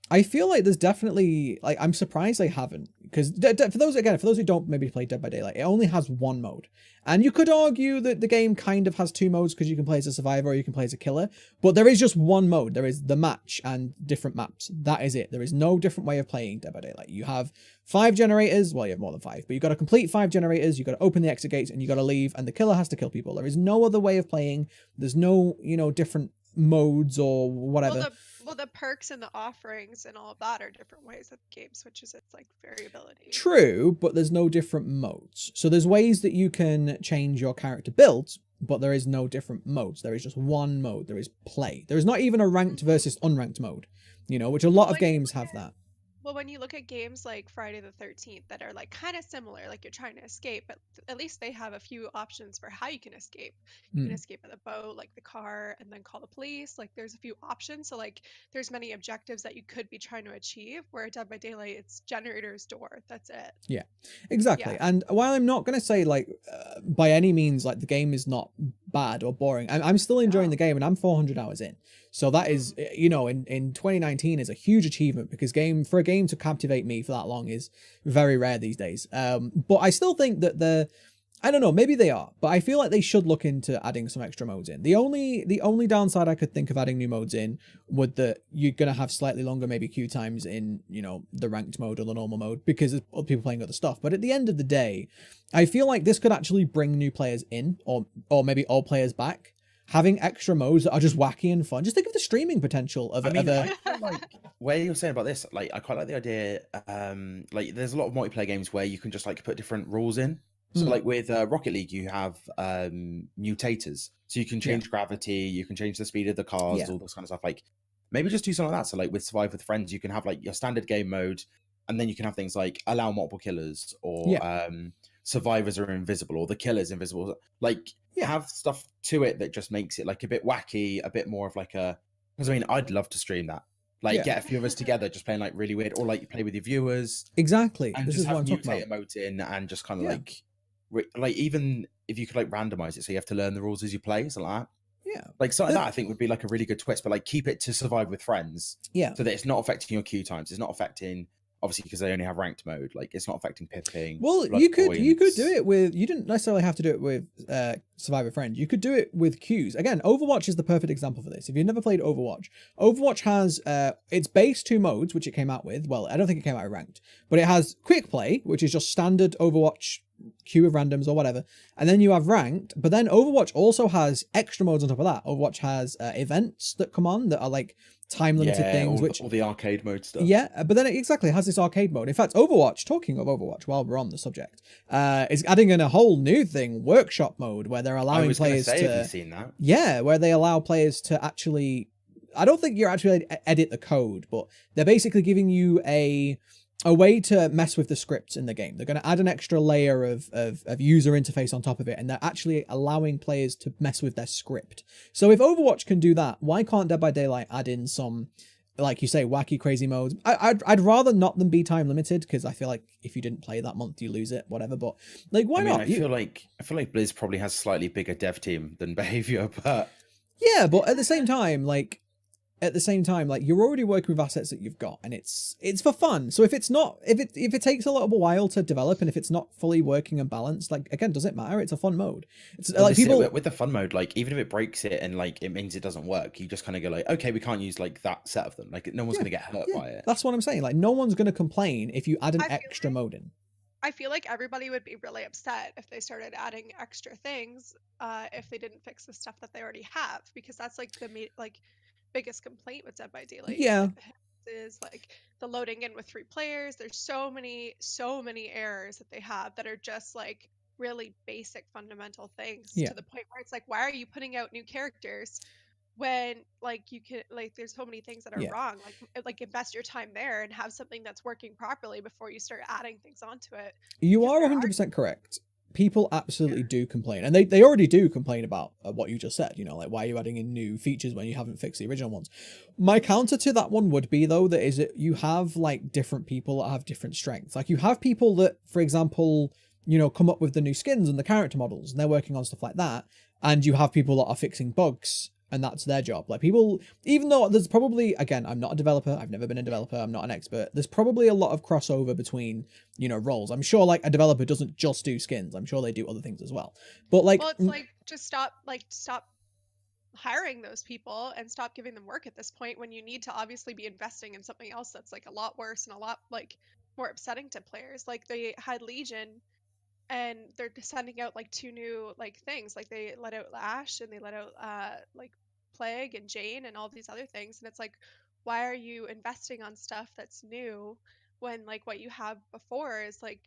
Speaker 1: I feel like there's definitely, like, I'm surprised they haven't. Because for those who don't maybe play Dead by Daylight, it only has one mode. And you could argue that the game kind of has 2 modes because you can play as a survivor or you can play as a killer. But there is just one mode. There is the match and different maps. That is it. There is no different way of playing Dead by Daylight. You have 5 generators. Well, you have more than 5. But you've got to complete 5 generators. You've got to open the exit gates and you've got to leave. And the killer has to kill people. There is no other way of playing. There's no, you know, different modes or whatever.
Speaker 4: Well, the perks and the offerings and all of that are different ways that the game switches its like variability.
Speaker 1: True, but there's no different modes. So there's ways that you can change your character build, but there is no different modes. There is just one mode. There is play. There is not even a ranked versus unranked mode, you know, which a lot of games have that.
Speaker 4: Well, when you look at games like Friday the 13th that are like kind of similar, like you're trying to escape, but at least they have a few options for how you can escape. You can escape by the boat, like the car, and then call the police. Like there's a few options. So like there's many objectives that you could be trying to achieve. Where at Dead by Daylight, it's generator's door. That's it.
Speaker 1: Yeah, exactly.
Speaker 4: Yeah.
Speaker 1: And while I'm not going to say like by any means like the game is not bad or boring, I'm still enjoying the game and I'm 400 hours in. So that is, you know, in 2019 is a huge achievement because for a game to captivate me for that long is very rare these days. But I still think that I don't know, maybe they are, but I feel like they should look into adding some extra modes in. The only downside I could think of adding new modes in would that you're going to have slightly longer maybe queue times in, you know, the ranked mode or the normal mode because of other people playing other stuff. But at the end of the day, I feel like this could actually bring new players in or maybe all players back. Having extra modes that are just wacky and fun. Just think of the streaming potential of
Speaker 2: I mean,
Speaker 1: a...
Speaker 2: I feel like where you're saying about this, like I quite like the idea. Like there's a lot of multiplayer games where you can just like put different rules in. So like with Rocket League, you have mutators, so you can change gravity, you can change the speed of the cars, all this kind of stuff. Like maybe just do something like that. So like with Survive with Friends, you can have like your standard game mode, and then you can have things like allow multiple killers or survivors are invisible or the killer's invisible. Like have stuff to it that just makes it like a bit wacky, a bit more of like a. Because I mean, I'd love to stream that. Like get a few of us together, just playing like really weird, or like you play with your viewers.
Speaker 1: Exactly.
Speaker 2: And
Speaker 1: This
Speaker 2: just
Speaker 1: is what
Speaker 2: have
Speaker 1: I'm talking
Speaker 2: mutator
Speaker 1: about.
Speaker 2: modes in, and just kind of like even if you could like randomize it, so you have to learn the rules as you play, something like that.
Speaker 1: Yeah.
Speaker 2: Like something like that I think would be like a really good twist, but like keep it to Survive with Friends.
Speaker 1: Yeah.
Speaker 2: So that it's not affecting your queue times. It's not affecting. Obviously, because they only have ranked mode, like it's not affecting pipping.
Speaker 1: Well, you could do it with. You didn't necessarily have to do it with Survivor Friend. You could do it with queues. Again, Overwatch is the perfect example for this. If you've never played Overwatch has its base 2 modes, which it came out with. Well, I don't think it came out with ranked, but it has quick play, which is just standard Overwatch queue of randoms or whatever, and then you have ranked. But then Overwatch also has extra modes on top of that. Overwatch has events that come on that are like time limited things, which
Speaker 2: all the arcade mode stuff.
Speaker 1: Yeah, but then it has this arcade mode. In fact, Overwatch, talking of Overwatch, while we're on the subject, is adding in a whole new thing, workshop mode, where they're allowing players to.
Speaker 2: Have you seen that?
Speaker 1: Yeah, where they allow players to actually. I don't think you're actually edit the code, but they're basically giving you a way to mess with the scripts in the game. They're going to add an extra layer of user interface on top of it, and they're actually allowing players to mess with their script. So if Overwatch can do that, why can't Dead by Daylight add in some, like you say, wacky, crazy modes? I'd rather not them be time limited, because I feel like if you didn't play that month, you lose it, whatever. But like, why not?
Speaker 2: I feel like Blizz probably has a slightly bigger dev team than Behavior, but
Speaker 1: yeah, but at the same time, like, at the same time, like, you're already working with assets that you've got, and it's for fun. So if it's not, if it takes a little while to develop, and if it's not fully working and balanced, like, again, does it matter? It's a fun mode. It's
Speaker 2: Well,
Speaker 1: like people
Speaker 2: with the fun mode, like, even if it breaks it and like it means it doesn't work, you just kind of go like, okay, we can't use like that set of them. Like, no one's gonna get hurt by it.
Speaker 1: That's what I'm saying. Like, no one's gonna complain if you add an extra mode in.
Speaker 4: I feel like everybody would be really upset if they started adding extra things if they didn't fix the stuff that they already have, because that's like the biggest complaint with Dead by Daylight.
Speaker 1: Yeah.
Speaker 4: Is like the loading in with 3 players. There's so many errors that they have that are just like really basic fundamental things, to the point where it's like, why are you putting out new characters when like you can, like, there's so many things that are wrong. Like invest your time there and have something that's working properly before you start adding things onto it.
Speaker 1: You are 100% correct. People absolutely do complain, and they already do complain about what you just said, you know, like, why are you adding in new features when you haven't fixed the original ones? My counter to that one would be, though, that you have like different people that have different strengths. Like, you have people that, for example, you know, come up with the new skins and the character models, and they're working on stuff like that, and you have people that are fixing bugs, and that's their job. Like, people, even though there's probably, again, I'm not a developer, I've never been a developer, I'm not an expert, there's probably a lot of crossover between, you know, roles. I'm sure like a developer doesn't just do skins, I'm sure they do other things as well. But like,
Speaker 4: well, it's like, just stop hiring those people and stop giving them work at this point, when you need to obviously be investing in something else that's like a lot worse and a lot like more upsetting to players. Like, they had Legion, and they're sending out like 2 new like things. Like, they let out Ash, and they let out like Plague and Jane and all these other things, and it's like, why are you investing on stuff that's new when like what you have before is like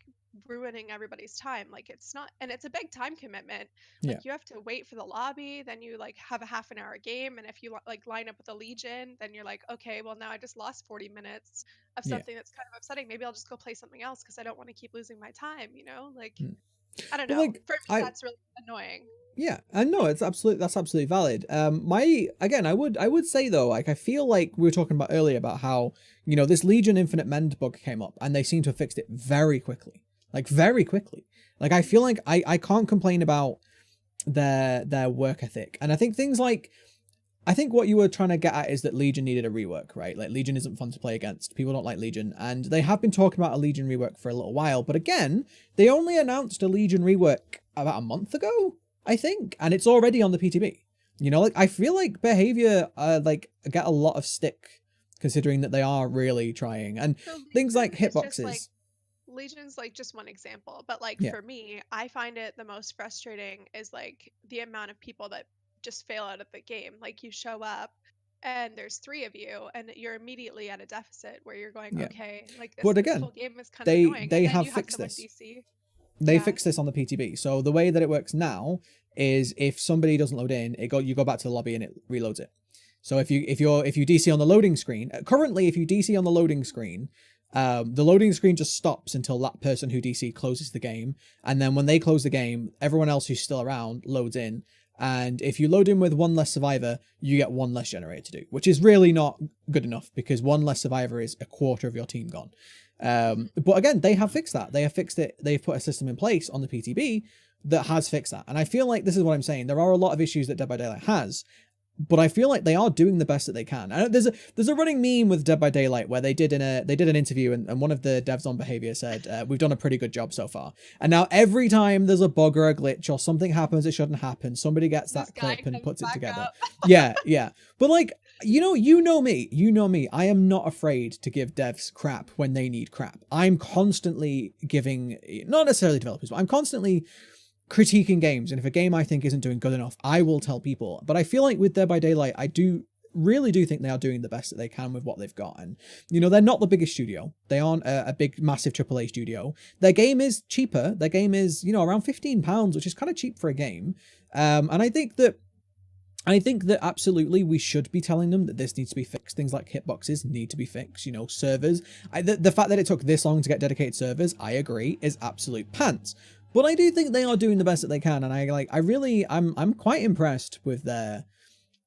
Speaker 4: ruining everybody's time? Like, it's not, and it's a big time commitment. Like, you have to wait for the lobby, then you like have a half an hour game, and if you like line up with the Legion, then you're like, okay, well, now I just lost 40 minutes of something that's kind of upsetting. Maybe I'll just go play something else because I don't want to keep losing my time, you know? Like, I don't know.
Speaker 1: Like,
Speaker 4: for me, that's really annoying.
Speaker 1: Yeah, and no, that's absolutely valid. I would say though, like, I feel like we were talking about earlier about how, you know, this Legion Infinite Mend bug came up, and they seem to have fixed it very quickly. Like, very quickly. Like, I feel like I can't complain about their work ethic. And I think things like, I think what you were trying to get at is that Legion needed a rework, right? Like, Legion isn't fun to play against. People don't like Legion, and they have been talking about a Legion rework for a little while. But again, they only announced a Legion rework about a month ago, I think, and it's already on the PTB. You know, like, I feel like Behavior like get a lot of stick, considering that they are really trying, and so things like hitboxes.
Speaker 4: Legion's like just one example, but like for me, I find it the most frustrating is like the amount of people that just fail out of the game. Like, you show up and there's 3 of you, and you're immediately at a deficit where you're going, okay, like this,
Speaker 1: but again,
Speaker 4: this whole game is kind of annoying.
Speaker 1: They have fixed this.
Speaker 4: DC.
Speaker 1: They fixed this on the PTB. So the way that it works now is, if somebody doesn't load in, you go back to the lobby and it reloads it. So if you DC on the loading screen, currently if you DC on the loading screen, the loading screen just stops until that person who DC closes the game, and then when they close the game, everyone else who's still around loads in. And if you load in with 1 less survivor, you get 1 less generator to do, which is really not good enough, because 1 less survivor is a quarter of your team gone. But again, they have fixed that. They have fixed it. They've put a system in place on the PTB that has fixed that. And I feel like this is what I'm saying. There are a lot of issues that Dead by Daylight has, but I feel like they are doing the best that they can. And there's a running meme with Dead by Daylight where they did an interview, and one of the devs on Behavior said, we've done a pretty good job so far. And now every time there's a bug or a glitch or something happens it shouldn't happen, somebody gets that clip and puts it together. Yeah. But like, you know me, I am not afraid to give devs crap when they need crap. I'm constantly giving, not necessarily developers, but I'm constantly critiquing games, and if a game I think isn't doing good enough, I will tell people. But I feel like with Dead by Daylight, I really do think they are doing the best that they can with what they've got. And, you know, they're not the biggest studio. They aren't a big, massive AAA studio. Their game is cheaper. Their game is, you know, around £15, which is kind of cheap for a game. And I think that absolutely we should be telling them that this needs to be fixed. Things like hitboxes need to be fixed, you know, servers. The fact that it took this long to get dedicated servers, I agree, is absolute pants. But I do think they are doing the best that they can, and I'm quite impressed with their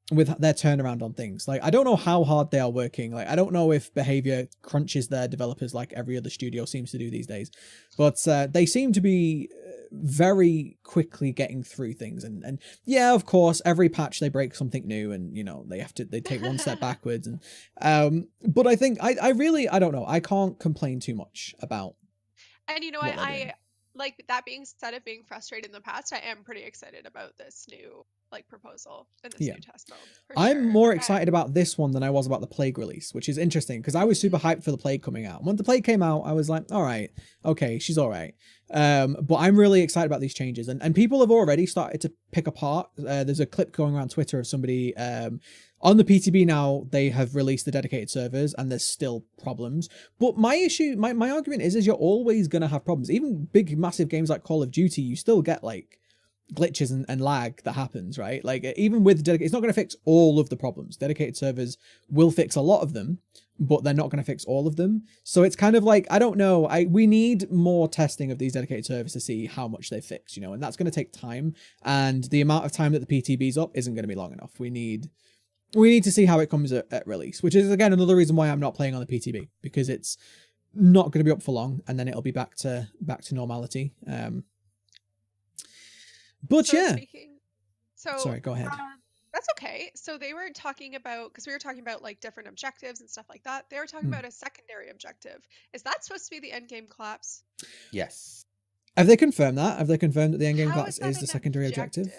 Speaker 1: turnaround on things. Like, I don't know how hard they are working. Like, I don't know if Behavior crunches their developers like every other studio seems to do these days, but they seem to be very quickly getting through things. And yeah, of course, every patch they break something new, and they take one step backwards. And but I think I really, I don't know, I can't complain too much about
Speaker 4: And you know
Speaker 1: what
Speaker 4: what?
Speaker 1: they're doing.
Speaker 4: Like that being said of being frustrated in the past, I am pretty excited about this new like proposal and this
Speaker 1: Yeah.
Speaker 4: new test mode for
Speaker 1: I'm
Speaker 4: sure.
Speaker 1: more excited about this one than I was about the Plague release, which is interesting because I was super hyped for the Plague coming out. When the Plague came out, I was like, all right, okay, she's all right. But I'm really excited about these changes, and people have already started to pick apart. There's a clip going around Twitter of somebody on the PTB now. They have released the dedicated servers, and there's still problems. But my issue, my argument is you're always gonna have problems. Even big, massive games like Call of Duty, you still get like glitches and lag that happens, right? Like even with dedicated, it's not going to fix all of the problems. Dedicated servers will fix a lot of them, but they're not going to fix all of them. So it's kind of like, I don't know, we need more testing of these dedicated servers to see how much they fix, and that's going to take time, and the amount of time that the PTB's up isn't going to be long enough. We need to see how it comes at release, which is again another reason why I'm not playing on the PTB, because it's not going to be up for long, and then it'll be back to normality. But
Speaker 4: So
Speaker 1: yeah.
Speaker 4: Sorry,
Speaker 1: go ahead.
Speaker 4: That's okay. So they were talking about, because we were talking about like different objectives and stuff like that. They were talking about a secondary objective. Is that supposed to be the end game collapse?
Speaker 2: Yes.
Speaker 1: Have they confirmed that? Have they confirmed that the end game
Speaker 4: How
Speaker 1: collapse
Speaker 4: is that
Speaker 1: is the
Speaker 4: an
Speaker 1: secondary objective?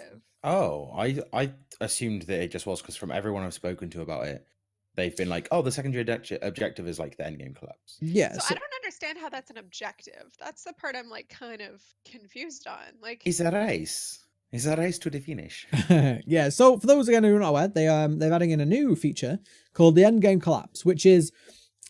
Speaker 2: Oh, I assumed that it just was, because from everyone I've spoken to about it, they've been like, oh, the secondary objective is like the end game collapse.
Speaker 1: Yeah.
Speaker 4: So I don't understand how that's an objective. That's the part I'm like kind of confused on. Like,
Speaker 2: It's a race. It's a race to the finish.
Speaker 1: Yeah. So for those again who are not aware, they're adding in a new feature called the end game collapse, which is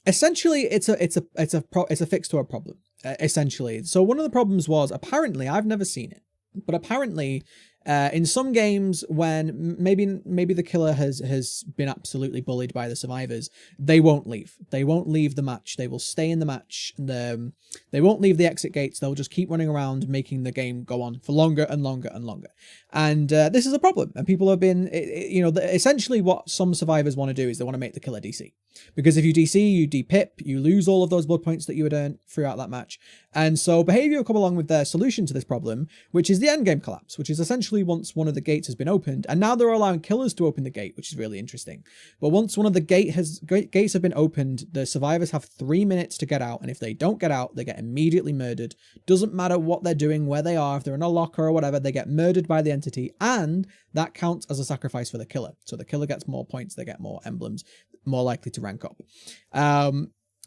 Speaker 1: essentially it's a fix to a problem. Essentially, so one of the problems was, apparently, I've never seen it, but apparently, in some games when maybe the killer has been absolutely bullied by the survivors, they won't leave. They won't leave the match. They will stay in the match. They won't leave the exit gates. They'll just keep running around, making the game go on for longer and longer and longer. And this is a problem. And people have been, essentially what some survivors want to do is they want to make the killer DC. Because if you DC, you depip, you lose all of those blood points that you would earn throughout that match. And so Behaviour come along with their solution to this problem, which is the endgame collapse, which is essentially once one of the gates has been opened, and now they're allowing killers to open the gate, which is really interesting. But once one of the gates have been opened, the survivors have 3 minutes to get out, and if they don't get out, they get immediately murdered. Doesn't matter what they're doing, where they are, if they're in a locker or whatever, they get murdered by the entity, and that counts as a sacrifice for the killer. So the killer gets more points, they get more emblems, more likely to rank up.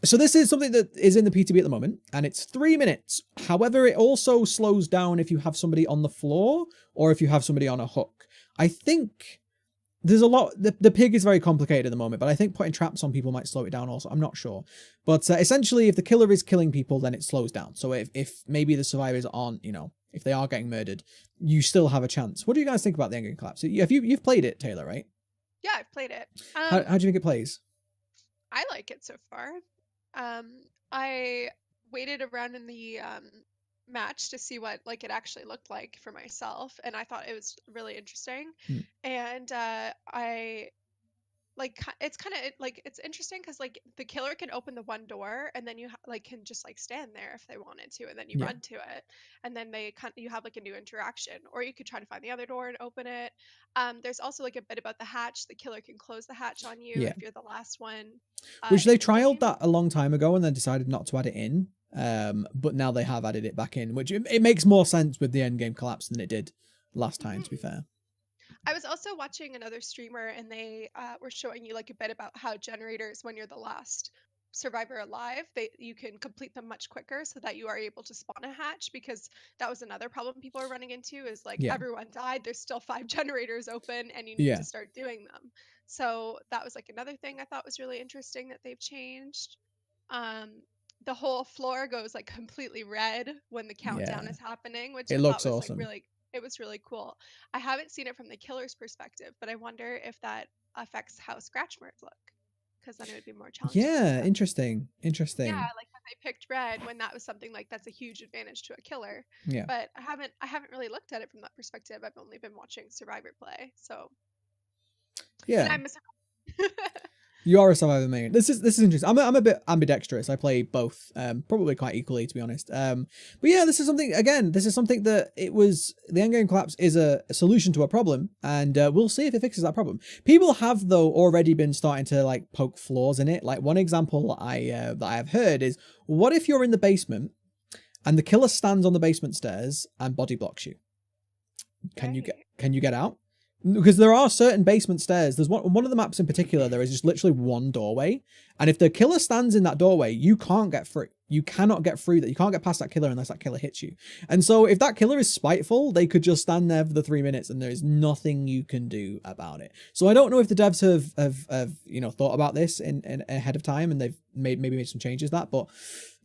Speaker 1: So this is something that is in the PTB at the moment, and it's 3 minutes. However, it also slows down if you have somebody on the floor or if you have somebody on a hook. I think there's a lot, the pig is very complicated at the moment, but I think putting traps on people might slow it down also. I'm not sure. But essentially, if the killer is killing people, then it slows down. So if maybe the survivors aren't, if they are getting murdered, you still have a chance. What do you guys think about the endgame collapse? You've played it, Taylor, right?
Speaker 4: Yeah, I've played it.
Speaker 1: How do you think it plays?
Speaker 4: I like it so far. I waited around in the match to see what like it actually looked like for myself, and I thought it was really interesting. And I like it's kind of like it's interesting because like the killer can open the one door, and then you like can just like stand there if they wanted to, and then you run to it, and then you have like a new interaction, or you could try to find the other door and open it. There's also like a bit about the hatch. The killer can close the hatch on you if you're the last one.
Speaker 1: Which they trialed that a long time ago and then decided not to add it in. But now they have added it back in, which it makes more sense with the endgame collapse than it did last time, to be fair.
Speaker 4: I was also watching another streamer, and they were showing you like a bit about how generators, when you're the last survivor alive, you can complete them much quicker so that you are able to spawn a hatch, because that was another problem people are running into is like everyone died, there's still 5 generators open, and you need to start doing them. So that was like another thing I thought was really interesting that they've changed. The whole floor goes like completely red when the countdown is happening, which
Speaker 1: it looks awesome.
Speaker 4: It was really cool. I haven't seen it from the killer's perspective, but I wonder if that affects how scratch marks look, because then it would be more challenging.
Speaker 1: Yeah, interesting.
Speaker 4: Yeah, like that they picked red when that was something like that's a huge advantage to a killer.
Speaker 1: Yeah.
Speaker 4: But I haven't really looked at it from that perspective. I've only been watching Survivor play, so
Speaker 1: yeah.
Speaker 4: and I'm
Speaker 1: You are a survivor main. This is interesting. I'm a bit ambidextrous. I play both, probably quite equally, to be honest. But yeah, this is something that the endgame collapse is a solution to a problem, and we'll see if it fixes that problem. People have though already been starting to like poke flaws in it. Like one example that I have heard is, what if you're in the basement and the killer stands on the basement stairs and body blocks you? Can you get out? Because there are certain basement stairs. There's one of the maps in particular, there is just literally one doorway. And if the killer stands in that doorway, you can't get through. You cannot get through that. You can't get past that killer unless that killer hits you. And so if that killer is spiteful, they could just stand there for the 3 minutes and there's nothing you can do about it. So I don't know if the devs have thought about this in ahead of time and they've maybe made some changes that, but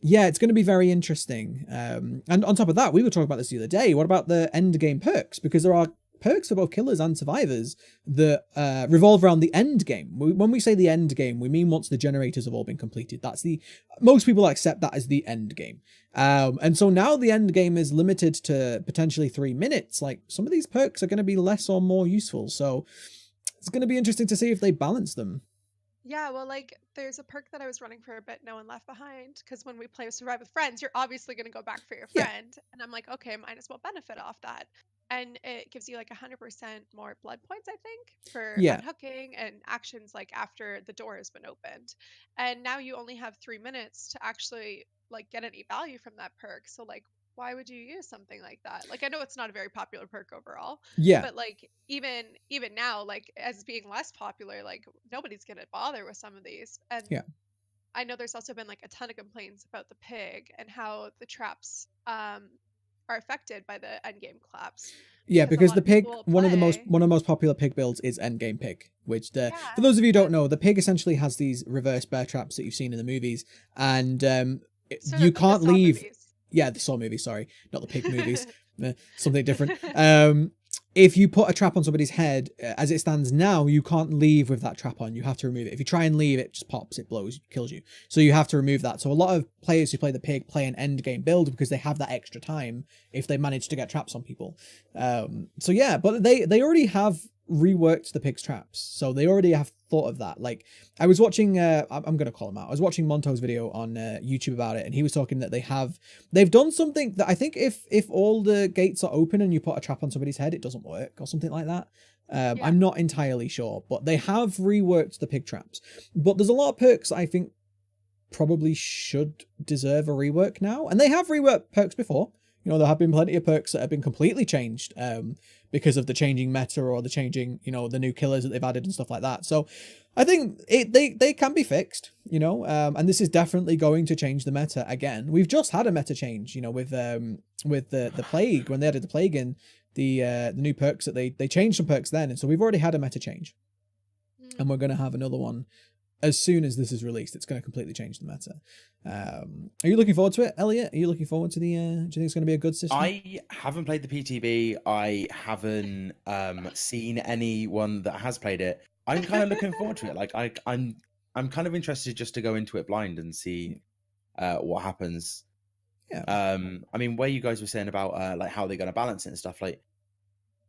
Speaker 1: yeah, it's going to be very interesting. And on top of that, we were talking about this the other day. What about the end game perks? Because there are perks for both killers and survivors that revolve around the end game. When we say the end game, we mean once the generators have all been completed. Most people accept that as the end game. And so now the end game is limited to potentially 3 minutes. Like some of these perks are going to be less or more useful. So it's going to be interesting to see if they balance them.
Speaker 4: Yeah, well, like there's a perk that I was running for a bit, no one left behind, because when we play Survive with Friends, you're obviously going to go back for your
Speaker 1: Yeah.
Speaker 4: friend. And I'm like, okay, might as well benefit off that. And it gives you like 100% more blood points, I think, for
Speaker 1: Yeah.
Speaker 4: unhooking and actions like after the door has been opened. And now you only have 3 minutes to actually like get any value from that perk. So like, why would you use something like that? Like, I know it's not a very popular perk overall,
Speaker 1: Yeah.
Speaker 4: but like even now, like as being less popular, like nobody's gonna bother with some of these. And
Speaker 1: Yeah.
Speaker 4: I know there's also been like a ton of complaints about the pig and how the traps are affected by the endgame collapse.
Speaker 1: Yeah, because
Speaker 4: a lot
Speaker 1: the
Speaker 4: of
Speaker 1: pig,
Speaker 4: people
Speaker 1: one of the
Speaker 4: play.
Speaker 1: most popular pig builds is endgame pig, which for
Speaker 4: Yeah,
Speaker 1: those of you who don't
Speaker 4: but
Speaker 1: know, the pig essentially has these reverse bear traps that you've seen in the movies, and
Speaker 4: sort
Speaker 1: you
Speaker 4: of like the
Speaker 1: can't
Speaker 4: Saw
Speaker 1: leave.
Speaker 4: movies.
Speaker 1: Yeah, the Saw movies, sorry, not the pig movies, something different. If you put a trap on somebody's head, as it stands now, you can't leave with that trap on. You have to remove it. If you try and leave, it just pops, it blows, kills you. So you have to remove that. So a lot of players who play the pig play an end game build because they have that extra time if they manage to get traps on people. So yeah, but they already have reworked the pig's traps, so they already have thought of that. Like I was watching I'm gonna call him out. I was watching Monto's video on YouTube about it, and he was talking that they've done something that I think if all the gates are open and you put a trap on somebody's head, it doesn't work or something like that.
Speaker 4: Yeah.
Speaker 1: I'm not entirely sure, but they have reworked the pig traps. But there's a lot of perks I think probably should deserve a rework now, and they have reworked perks before. You know, there have been plenty of perks that have been completely changed because of the changing meta or the changing, the new killers that they've added and stuff like that. So I think they can be fixed, and this is definitely going to change the meta again. We've just had a meta change, with the plague, when they added the plague in, the new perks that they changed some perks then. And so we've already had a meta change, and we're going to have another one as soon as this is released. It's going to completely change the meta. Are you looking forward to it, Elliot? Are you looking forward to the? Do you think it's going to be a good system?
Speaker 2: I haven't played the PTB. I haven't seen anyone that has played it. I'm kind of looking forward to it. Like I'm kind of interested just to go into it blind and see what happens.
Speaker 1: Yeah.
Speaker 2: I mean, where you guys were saying about like how they're going to balance it and stuff, like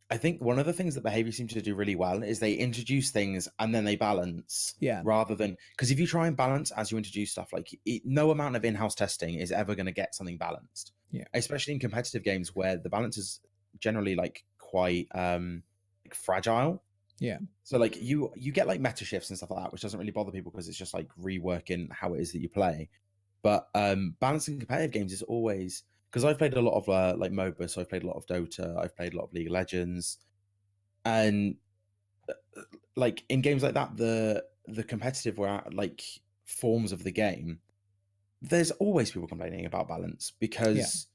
Speaker 2: I think one of the things that Behavior seems to do really well is they introduce things and then they balance.
Speaker 1: Yeah.
Speaker 2: Rather than, because if you try and balance as you introduce stuff, like no amount of in-house testing is ever going to get something balanced.
Speaker 1: Yeah.
Speaker 2: Especially in competitive games where the balance is generally like quite like fragile.
Speaker 1: Yeah.
Speaker 2: So like you get like meta shifts and stuff like that, which doesn't really bother people because it's just like reworking how it is that you play. But balancing competitive games is always, because I've played a lot of like MOBA, so I've played a lot of Dota, I've played a lot of League of Legends, and like in games like that, the competitive like forms of the game, there's always people complaining about balance because,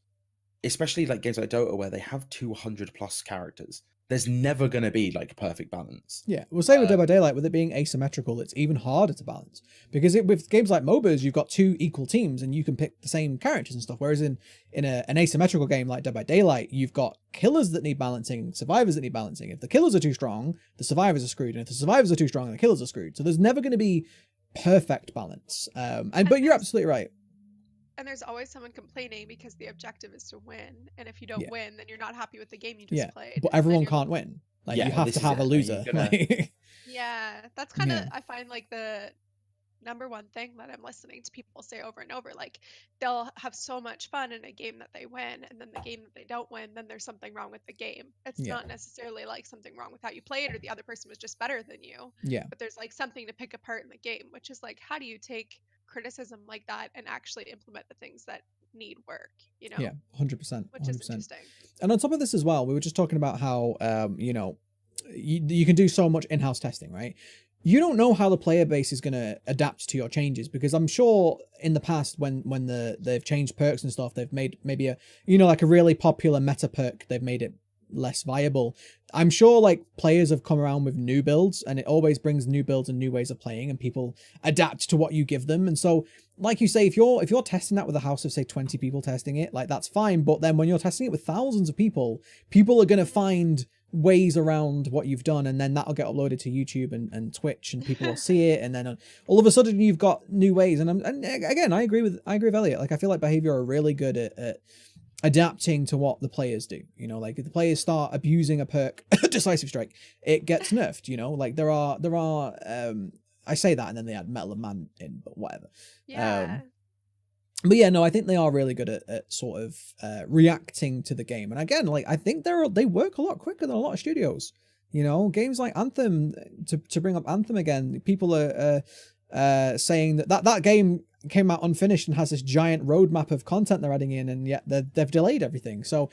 Speaker 2: especially like games like Dota where they have 200 plus characters, there's never going to be like a perfect balance.
Speaker 1: Yeah, we'll say with Dead by Daylight, with it being asymmetrical, it's even harder to balance because with games like MOBAs, you've got two equal teams and you can pick the same characters and stuff. Whereas in an asymmetrical game like Dead by Daylight, you've got killers that need balancing, survivors that need balancing. If the killers are too strong, the survivors are screwed, and if the survivors are too strong, the killers are screwed. So there's never going to be perfect balance. But you're absolutely right.
Speaker 4: And there's always someone complaining because the objective is to win. And if you don't win, then you're not happy with the game you just played.
Speaker 1: But everyone can't win. Like you have to have a loser.
Speaker 4: Yeah, that's kind of, I find like the number one thing that I'm listening to people say over and over. Like, they'll have so much fun in a game that they win, and then the game that they don't win, then there's something wrong with the game. It's
Speaker 1: Yeah.
Speaker 4: not necessarily like something wrong with how you played or the other person was just better than you,
Speaker 1: Yeah.
Speaker 4: but there's like something to pick apart in the game, which is like, how do you take criticism like that and actually implement the things that need work,
Speaker 1: Yeah, 100%.
Speaker 4: which is
Speaker 1: 100%.
Speaker 4: interesting.
Speaker 1: And on top of this as well, we were just talking about how, you can do so much in-house testing, right? You don't know how the player base is going to adapt to your changes, because I'm sure in the past when they've changed perks and stuff, they've made maybe a like a really popular meta perk, they've made it less viable. I'm sure like players have come around with new builds, and it always brings new builds and new ways of playing, and people adapt to what you give them. And so, like you say, if you're testing that with a house of say 20 people testing it, like that's fine. But then when you're testing it with thousands of people are going to find ways around what you've done, and then that'll get uploaded to YouTube and Twitch, and people will see it, and then all of a sudden you've got new ways. And again, I agree with Elliot. Like, I feel like Behavior are really good at adapting to what the players do. Like if the players start abusing a perk, Decisive Strike, it gets nerfed. Like there are I say that and then they add Metal of Man in, but whatever.
Speaker 4: Yeah.
Speaker 1: But yeah, no, I think they are really good at sort of reacting to the game. And again, like I think they work a lot quicker than a lot of studios. Games like Anthem, to bring up Anthem again, people are saying that game came out unfinished and has this giant roadmap of content they're adding in, and yet they've delayed everything. So,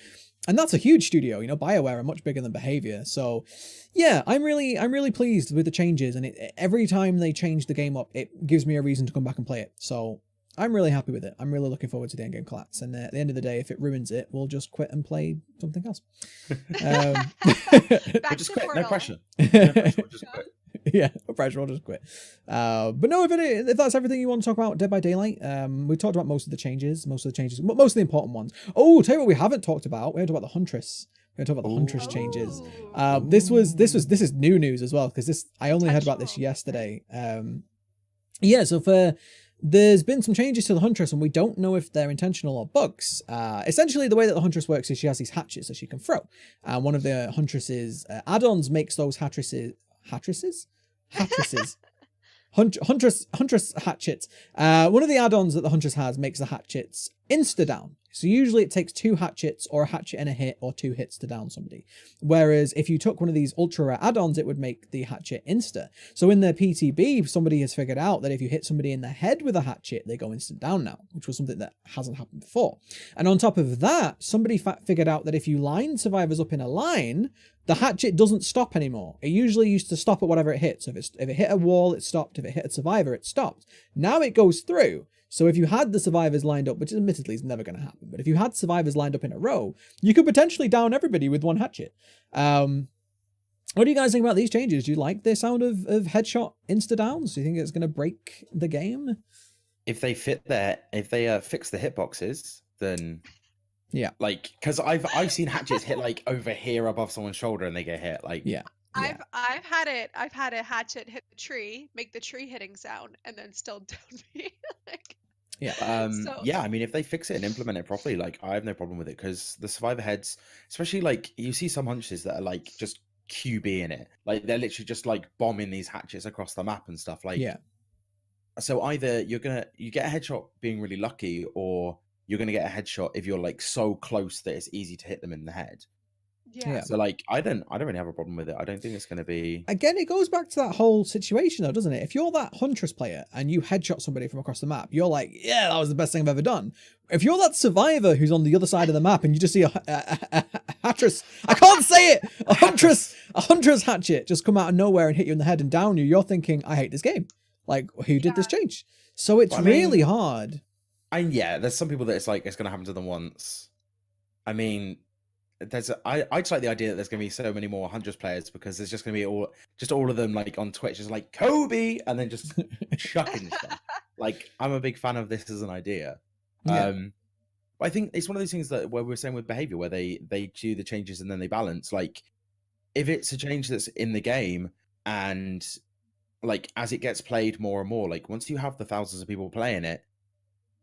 Speaker 1: and that's a huge studio. BioWare are much bigger than Behavior. So, yeah, I'm really pleased with the changes, and every time they change the game up, it gives me a reason to come back and play it. So, I'm really happy with it. I'm really looking forward to the endgame collapse. And at the end of the day, if it ruins it, we'll just quit and play something else.
Speaker 4: Back
Speaker 2: We'll just
Speaker 4: to
Speaker 2: quit.
Speaker 4: Portal.
Speaker 2: No pressure. No pressure. We'll just quit.
Speaker 1: Yeah, no pressure, we'll just quit. But no, if that's everything you want to talk about Dead by Daylight, we talked about most of the changes, most of the important ones. Oh, tell you what we haven't talked about. We haven't talked about the Huntress. We haven't talked about the Huntress changes. This is new news as well, because I only heard about this yesterday. Yeah, so there's been some changes to the Huntress, and we don't know if they're intentional or bugs. Essentially, the way that the Huntress works is she has these hatchets that she can throw. One of the Huntress's add-ons makes those Huntress hatchets. One of the add-ons that the Huntress has makes the hatchets insta-down. So usually it takes 2 hatchets or a hatchet and a hit or 2 hits to down somebody. Whereas if you took one of these ultra rare add-ons, it would make the hatchet insta. So in the PTB, somebody has figured out that if you hit somebody in the head with a hatchet, they go instant down now, which was something that hasn't happened before. And on top of that, somebody figured out that if you line survivors up in a line, the hatchet doesn't stop anymore. It usually used to stop at whatever it hit. So if it hit a wall, it stopped. If it hit a survivor, it stopped. Now it goes through. So if you had the survivors lined up, which admittedly is never going to happen, but if you had survivors lined up in a row, you could potentially down everybody with one hatchet. What do you guys think about these changes? Do you like the sound of headshot insta-downs? Do you think it's going to break the game?
Speaker 2: If they fix the hitboxes, then
Speaker 1: yeah,
Speaker 2: like, because I've seen hatchets hit like over here above someone's shoulder and they get hit. Like,
Speaker 1: yeah.
Speaker 4: I've had a hatchet hit the tree, make the tree hitting sound, and then still down me.
Speaker 2: Yeah, I mean, if they fix it and implement it properly, like, I have no problem with it, because the survivor heads, especially like you see some hunches that are like just QB in it, like they're literally just like bombing these hatchets across the map and stuff. Like,
Speaker 1: yeah.
Speaker 2: So either you get a headshot being really lucky, or you're gonna get a headshot if you're like so close that it's easy to hit them in the head.
Speaker 4: Yeah.
Speaker 2: So like, I don't really have a problem with it. I don't think it's going to be.
Speaker 1: Again, it goes back to that whole situation though, doesn't it? If you're that Huntress player and you headshot somebody from across the map, you're like, yeah, that was the best thing I've ever done. If you're that survivor who's on the other side of the map and you just see a Huntress, I can't say it, a Huntress hatchet just come out of nowhere and hit you in the head and down you, you're thinking, I hate this game. Like, who did this change? So it's really hard.
Speaker 2: And yeah, there's some people that it's like, it's going to happen to them once. I mean, I just like the idea that there's going to be so many more Huntress players, because there's just going to be all of them like on Twitch, just like Kobe, and then just chucking stuff. Like, I'm a big fan of this as an idea.
Speaker 1: Yeah.
Speaker 2: I think it's one of those things that where we're saying with Behavior, where they do the changes and then they balance. Like, if it's a change that's in the game, and like as it gets played more and more, like once you have the thousands of people playing it,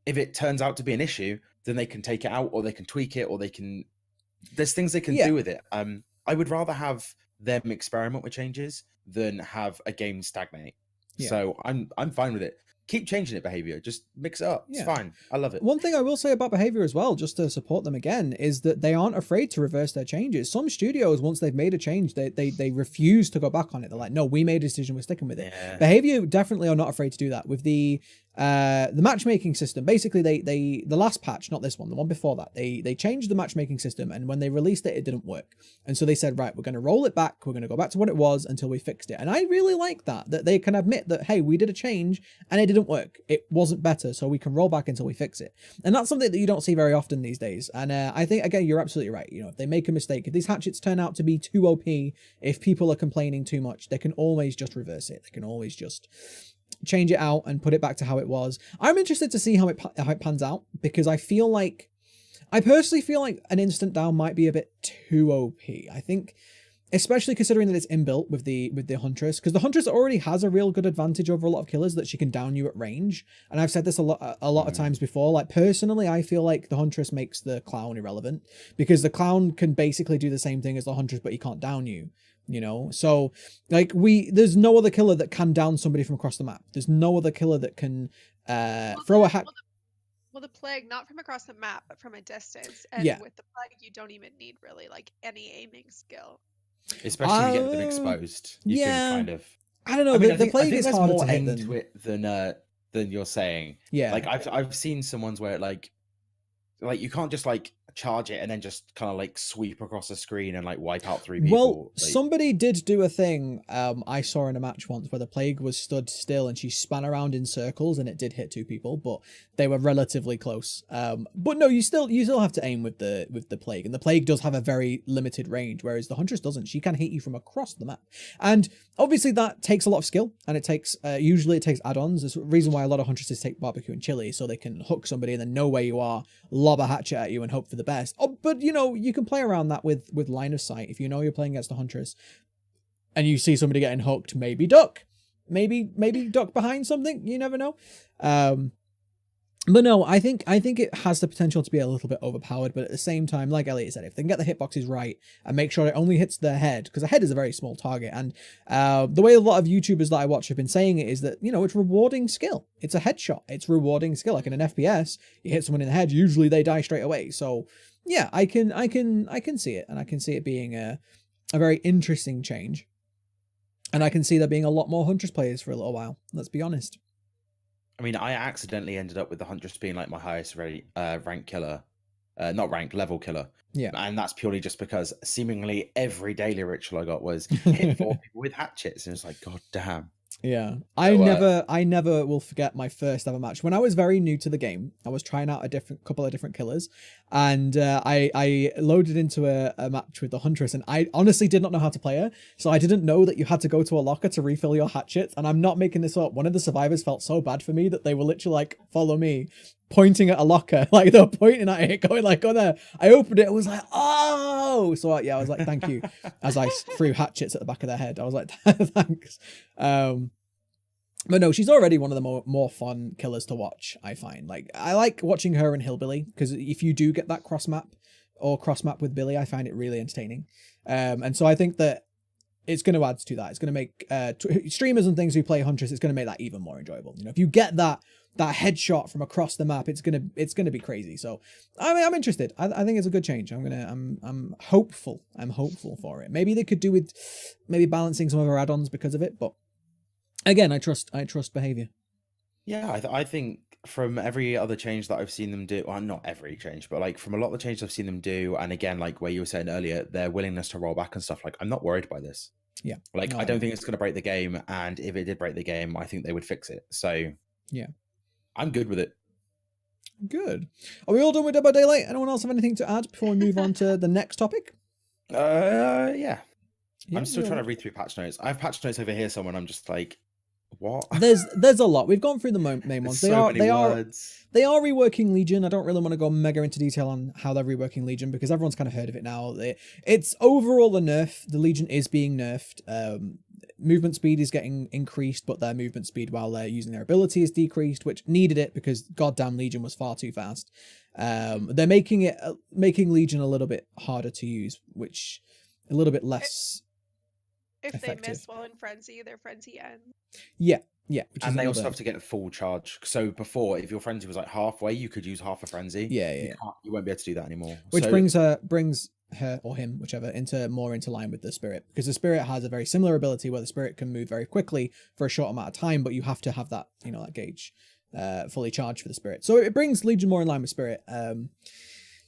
Speaker 2: if it turns out to be an issue, then they can take it out, or they can tweak it, or they can. There's things they can do with it. I would rather have them experiment with changes than have a game stagnate. Yeah. So I'm fine with it. keep changing it behavior. Just mix it up. It's
Speaker 1: Yeah.
Speaker 2: fine. I love it.
Speaker 1: One thing I will say about behavior as well, just to support them again, is that they aren't afraid to reverse their changes. Some studios, once they've made a change, they refuse to go back on it. They're like, no, we made a decision, we're sticking with it.
Speaker 2: Yeah.
Speaker 1: Behavior definitely are not afraid to do that. With the matchmaking system, basically the last patch, not this one, the one before that, they changed the matchmaking system, and when they released it, it didn't work. And so they said, right, we're going to roll it back, we're going to go back to what it was until we fixed it. And I really like that they can admit that, hey, we did a change and it didn't work, it wasn't better, so we can roll back until we fix it. And that's something that you don't see very often these days. And I think, again, you're absolutely right. You know, if they make a mistake, if these hatchets turn out to be too OP, if people are complaining too much, they can always just reverse it. They can always just change it out and put it back to how it was. I'm interested to see how it pans out, because I personally feel like an instant down might be a bit too OP. I think, especially considering that it's inbuilt with the Huntress, because the Huntress already has a real good advantage over a lot of killers, that she can down you at range. And I've said this a lot of times before. Like, personally, I feel like the Huntress makes the Clown irrelevant, because the Clown can basically do the same thing as the Huntress, but he can't down you. You know, so like there's no other killer that can down somebody from across the map. There's no other killer that can throw a hat.
Speaker 4: Well, the plague, not from across the map, but from a distance. And with the plague, you don't even need really like any aiming skill.
Speaker 2: Especially if you get them exposed. You can kind of.
Speaker 1: I don't know. The plague is harder to hit
Speaker 2: to it than you're saying.
Speaker 1: Yeah.
Speaker 2: Like I've seen some ones where like you can't just like charge it and then just kind of like sweep across the screen and like wipe out 3 people.
Speaker 1: Well,
Speaker 2: like,
Speaker 1: somebody did do a thing I saw in a match once where the plague was stood still and she span around in circles, and it did hit 2 people, but they were relatively close. But no, you still have to aim with the plague, and the plague does have a very limited range, whereas the Huntress doesn't. She can hit you from across the map, and obviously that takes a lot of skill, and it takes usually it takes add-ons. There's a reason why a lot of Huntresses take barbecue and chili, so they can hook somebody and then know where you are, lob a hatchet at you, and hope for the best. Oh, but you know, you can play around that with line of sight. If you know you're playing against the Huntress and you see somebody getting hooked, maybe duck, maybe duck behind something. You never know. But no, I think it has the potential to be a little bit overpowered, but at the same time, like Elliot said, if they can get the hitboxes right and make sure it only hits their head, because the head is a very small target, and the way a lot of YouTubers that I watch have been saying it is that, you know, it's rewarding skill. It's a headshot. It's rewarding skill. Like in an FPS, you hit someone in the head, usually they die straight away. So yeah, I can see it, and I can see it being a very interesting change. And I can see there being a lot more Huntress players for a little while. Let's be honest.
Speaker 2: I mean, I accidentally ended up with the Huntress being like my highest rank killer, not rank, level killer.
Speaker 1: Yeah.
Speaker 2: And that's purely just because seemingly every daily ritual I got was hit 4 people with hatchets, and it's like, god damn.
Speaker 1: Yeah, I never will forget my first ever match. When I was very new to the game, I was trying out a couple of different killers, and I loaded into a match with the Huntress, and I honestly did not know how to play her, so I didn't know that you had to go to a locker to refill your hatchets. And I'm not making this up. One of the survivors felt so bad for me that they were literally like, follow me, pointing at a locker, like they were pointing at it, going like, go there. I opened it, I was like, oh, so yeah, I was like, thank you, as I threw hatchets at the back of their head. I was like, thanks. But no, she's already one of the more fun killers to watch, I find. Like, I like watching her and Hillbilly, because if you do get that cross map with Billy, I find it really entertaining. And so I think that it's going to add to that. It's going to make streamers and things who play Huntress, it's going to make that even more enjoyable. You know, if you get that headshot from across the map, it's gonna be crazy. So I mean, I'm interested. I think it's a good change. I'm hopeful. I'm hopeful for it. Maybe they could do with maybe balancing some of our add-ons because of it, but again, I trust behavior.
Speaker 2: Yeah, I think from every other change that I've seen them do, well, not every change, but like from a lot of the changes I've seen them do, and again, like where you were saying earlier, their willingness to roll back and stuff, like I'm not worried by this.
Speaker 1: Yeah.
Speaker 2: Like no, I don't think it's going to break the game, and if it did break the game, I think they would fix it. So
Speaker 1: yeah, I'm good with it. Good. Are we all done with Dead by Daylight? Anyone else have anything to add before we move on to the next topic?
Speaker 2: Yeah. I'm still trying to read through patch notes. I have patch notes over here somewhere, and I'm just like, what?
Speaker 1: There's a lot. We've gone through the main ones. They are reworking Legion. I don't really want to go mega into detail on how they're reworking Legion because everyone's kind of heard of it now. It's overall a nerf. The Legion is being nerfed. Movement speed is getting increased, but their movement speed while they're using their ability is decreased, which needed it because goddamn Legion was far too fast. They're making Legion a little bit harder to use, which a little bit less.
Speaker 4: If
Speaker 1: effective.
Speaker 4: They miss while in Frenzy, their Frenzy ends.
Speaker 1: Yeah, Yeah, which is
Speaker 2: And they also
Speaker 1: another-
Speaker 2: have to get full charge. So before, if your frenzy was like halfway, you could use half a frenzy.
Speaker 1: Yeah,
Speaker 2: You won't be able to do that anymore.
Speaker 1: Which
Speaker 2: So,
Speaker 1: brings her or him, whichever, more into line with the spirit, because the spirit has a very similar ability where the spirit can move very quickly for a short amount of time, but you have to have that, that gauge fully charged for the spirit. So it brings Legion more in line with spirit.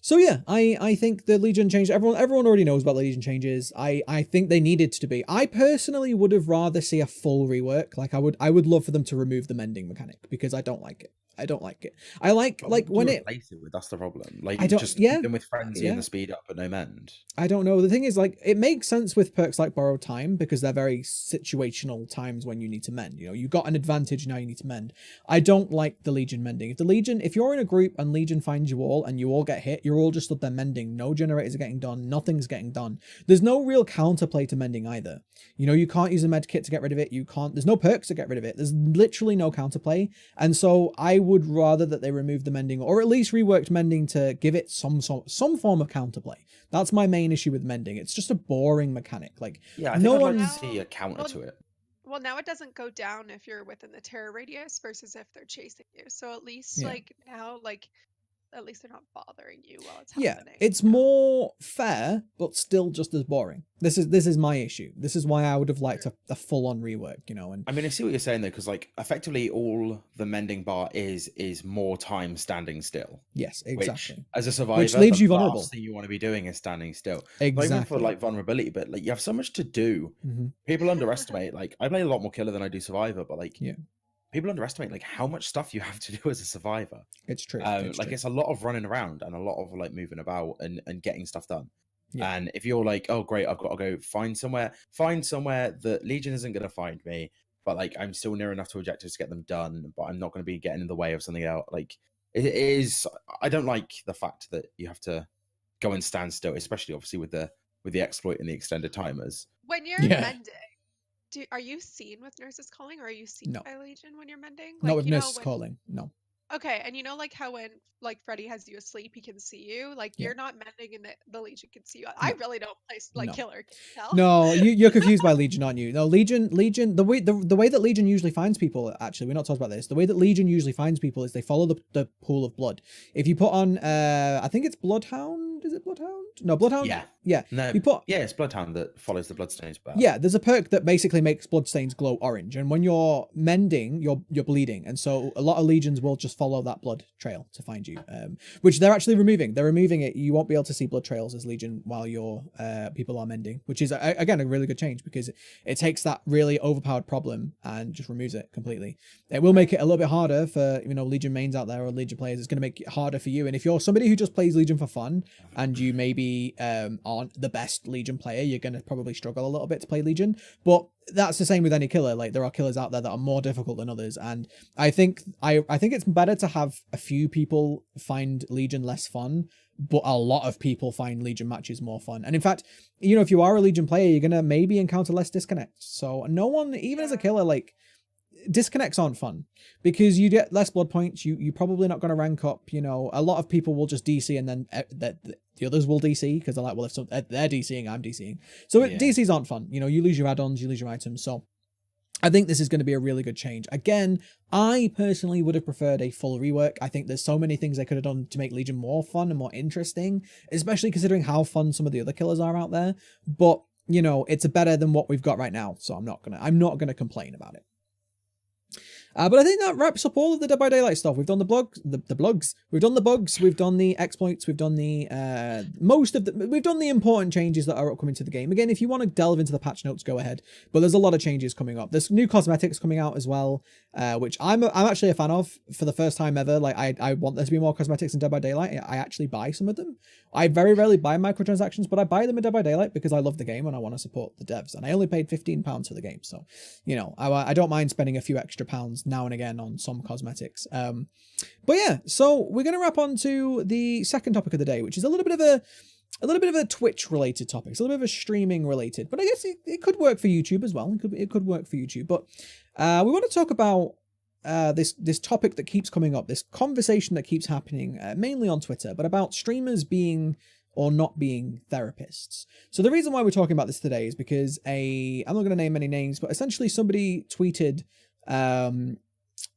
Speaker 1: So yeah, I think the Legion change. Everyone already knows about the Legion changes. I think they needed to be. I personally would have rather see a full rework. Like I would love for them to remove the mending mechanic, because I don't like it. I don't like it. I like when it.
Speaker 2: Replace it with, that's the problem. Like
Speaker 1: I don't.
Speaker 2: just
Speaker 1: Yeah.
Speaker 2: keep them with frenzy and the speed up, but no mend.
Speaker 1: I don't know. The thing is, like, it makes sense with perks like borrowed time, because they're very situational times when you need to mend. You got an advantage, now you need to mend. I don't like the Legion mending. If you're in a group and Legion finds you all and you all get hit, you're all just stood there mending. No generators are getting done. Nothing's getting done. There's no real counterplay to mending either. You can't use a med kit to get rid of it. There's no perks to get rid of it. There's literally no counterplay. And so I would rather that they remove the mending, or at least reworked mending to give it some form of counterplay. That's my main issue with mending. It's just a boring mechanic. Like,
Speaker 2: Yeah, I think
Speaker 1: no
Speaker 2: I'd
Speaker 1: one
Speaker 2: like to see a counter to it.
Speaker 4: Well, now it doesn't go down if you're within the terror radius versus if they're chasing you. So at least now, at least they're not bothering you while it's happening.
Speaker 1: It's more fair, but still just as boring. This is my issue. This is why I would have liked a full-on rework, And
Speaker 2: I mean, I see what you're saying though, because effectively all the mending bar is more time standing still.
Speaker 1: Yes, exactly.
Speaker 2: Which, as a survivor,
Speaker 1: which leaves you
Speaker 2: the
Speaker 1: vulnerable.
Speaker 2: last thing you want to be doing is standing still.
Speaker 1: Exactly.
Speaker 2: Not even for vulnerability, but you have so much to do.
Speaker 1: Mm-hmm.
Speaker 2: People underestimate. I play a lot more killer than I do survivor, but
Speaker 1: yeah.
Speaker 2: People underestimate how much stuff you have to do as a survivor.
Speaker 1: It's true.
Speaker 2: It's a lot of running around and a lot of moving about and getting stuff done. Yeah. And if you're like, oh great, I've got to go find somewhere that Legion isn't going to find me, but I'm still near enough to objectives to get them done, but I'm not going to be getting in the way of something else. It is. I don't like the fact that you have to go and stand still, especially obviously with the exploit and the extended timers.
Speaker 4: When you're mending. Are you seen with nurses calling, or are you seen by Legion when you're mending?
Speaker 1: Not with nurses calling, no.
Speaker 4: Okay, and how when Freddy has you asleep, he can see you. You're not mending, and the Legion can see you. I really don't play killer. Can you tell?
Speaker 1: No, you're confused by Legion, aren't you? No, Legion. The way that Legion usually finds people. Actually, we're not talking about this. The way that Legion usually finds people is they follow the pool of blood. If you put on, I think it's Bloodhound. Is it Bloodhound? No, Bloodhound. Yeah.
Speaker 2: No. It's Bloodhound that follows the bloodstains back.
Speaker 1: Yeah, there's a perk that basically makes bloodstains glow orange, and when you're mending, you're bleeding, and so a lot of Legions will just follow that blood trail to find you, which they're actually removing. They're removing it. You won't be able to see blood trails as Legion while your people are mending, which is again a really good change, because it takes that really overpowered problem and just removes it completely. It will make it a little bit harder for Legion mains out there or Legion players. It's going to make it harder for you, and if you're somebody who just plays Legion for fun and you maybe aren't the best Legion player, you're going to probably struggle a little bit to play Legion. But that's the same with any killer. There are killers out there that are more difficult than others, and I think it's better to have a few people find Legion less fun, but a lot of people find Legion matches more fun. And in fact, if you are a Legion player, you're gonna maybe encounter less disconnects. So no one, even as a killer, disconnects aren't fun, because you get less blood points. You're probably not going to rank up. A lot of people will just DC, and then the others will DC because they're like, well, if they're DCing, I'm DCing. So DCs aren't fun. You lose your add-ons, you lose your items. So I think this is going to be a really good change. Again, I personally would have preferred a full rework. I think there's so many things they could have done to make Legion more fun and more interesting, especially considering how fun some of the other killers are out there. But it's better than what we've got right now, so I'm not gonna complain about it. But I think that wraps up all of the Dead by Daylight stuff. We've done the blogs, we've done the bugs, we've done the exploits, we've done the we've done the important changes that are upcoming to the game. Again, if you want to delve into the patch notes, go ahead. But there's a lot of changes coming up. There's new cosmetics coming out as well, which I'm actually a fan of for the first time ever. I want there to be more cosmetics in Dead by Daylight. I actually buy some of them. I very rarely buy microtransactions, but I buy them in Dead by Daylight because I love the game and I want to support the devs. And I only paid £15 for the game, so I don't mind spending a few extra pounds now and again on some cosmetics. But yeah, so we're going to wrap on to the second topic of the day, which is a little bit of a Twitch related topic. It's a little bit of a streaming related, but I guess it could work for YouTube as well. It could work for YouTube, but we want to talk about this topic that keeps coming up, this conversation that keeps happening mainly on Twitter, but about streamers being or not being therapists. So the reason why we're talking about this today is because I'm not going to name any names, but essentially somebody tweeted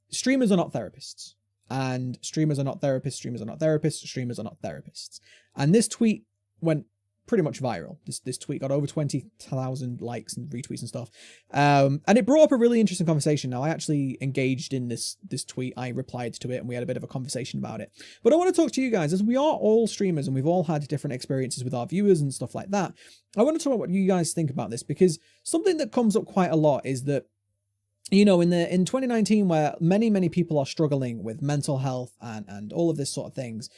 Speaker 1: streamers are not therapists, and streamers are not therapists, streamers are not therapists, streamers are not therapists. And this tweet went pretty much viral. This tweet got over 20,000 likes and retweets and stuff. And it brought up a really interesting conversation. Now, I actually engaged in this tweet. I replied to it and we had a bit of a conversation about it. But I want to talk to you guys, as we are all streamers and we've all had different experiences with our viewers and stuff like that. I want to talk about what you guys think about this, because something that comes up quite a lot is that, you know, in 2019, where many people are struggling with mental health and all of this sort of things,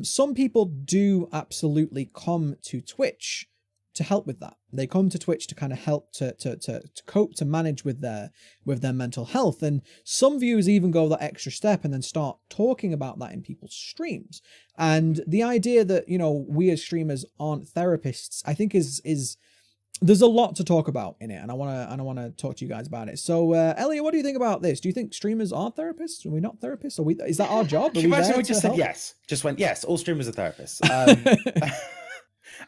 Speaker 1: some people do absolutely come to Twitch to help with that. They come to Twitch to kind of help to cope, to manage with their mental health. And some viewers even go that extra step and then start talking about that in people's streams. And the idea that, you know, we as streamers aren't therapists, I think is there's a lot to talk about in it, and I want to talk to you guys about it. So, Elliot, what do you think about this? Do you think streamers are therapists? Are we not therapists? Is that our job?
Speaker 2: Can you imagine we just said yes? Just went yes. All streamers are therapists.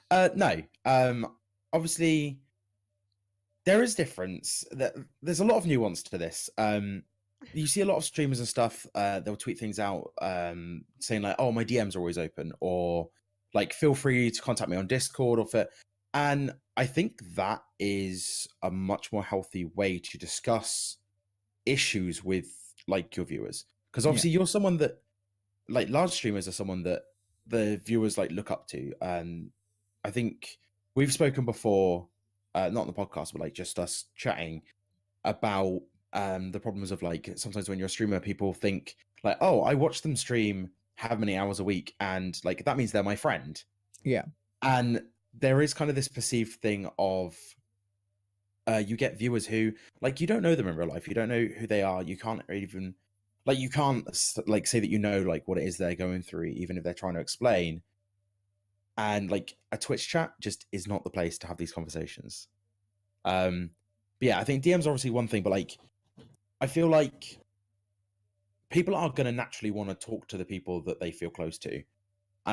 Speaker 2: No. Obviously, there is difference. There's a lot of nuance to this. You see a lot of streamers and stuff. They'll tweet things out, saying like, "Oh, my DMs are always open," or like, "Feel free to contact me on Discord," and I think that is a much more healthy way to discuss issues with like your viewers, because obviously you're someone that, like, large streamers are someone that the viewers like look up to. And I think we've spoken before, not on the podcast, but like just us chatting about the problems of like sometimes when you're a streamer, people think like, oh, I watch them stream how many hours a week, and like that means they're my friend.
Speaker 1: Yeah.
Speaker 2: And there is kind of this perceived thing of you get viewers who, like, you don't know them in real life. You don't know who they are. You can't even, like, you can't like say that you know like what it is they're going through, even if they're trying to explain. And like a Twitch chat just is not the place to have these conversations. But yeah, I think DMs are obviously one thing, but like I feel like people are going to naturally want to talk to the people that they feel close to. And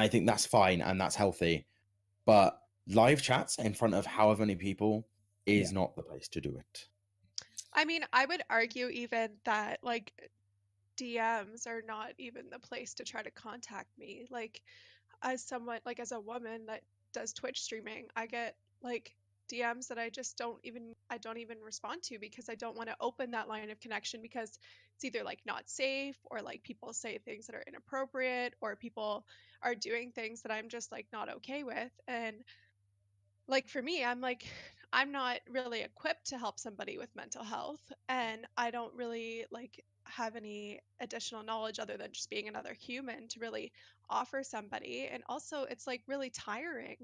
Speaker 2: I think that's fine and that's healthy. But live chats in front of however many people is not the place to do it.
Speaker 4: I mean, I would argue even that like DMs are not even the place to try to contact me. Like, as someone, like as a woman that does Twitch streaming, I get like DMs that I don't even respond to, because I don't want to open that line of connection, because it's either like not safe, or like people say things that are inappropriate, or people are doing things that I'm just like not okay with. And like for me, I'm not really equipped to help somebody with mental health, and I don't really like have any additional knowledge other than just being another human to really offer somebody. And also it's like really tiring,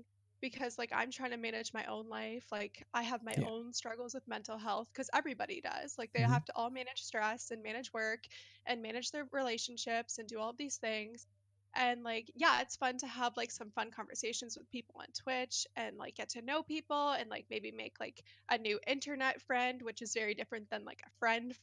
Speaker 4: because like I'm trying to manage my own life. Like I have my own struggles with mental health, because everybody does. Like they have to all manage stress and manage work and manage their relationships and do all of these things. And like, yeah, it's fun to have like some fun conversations with people on Twitch and like get to know people and like maybe make like a new internet friend, which is very different than like a friend.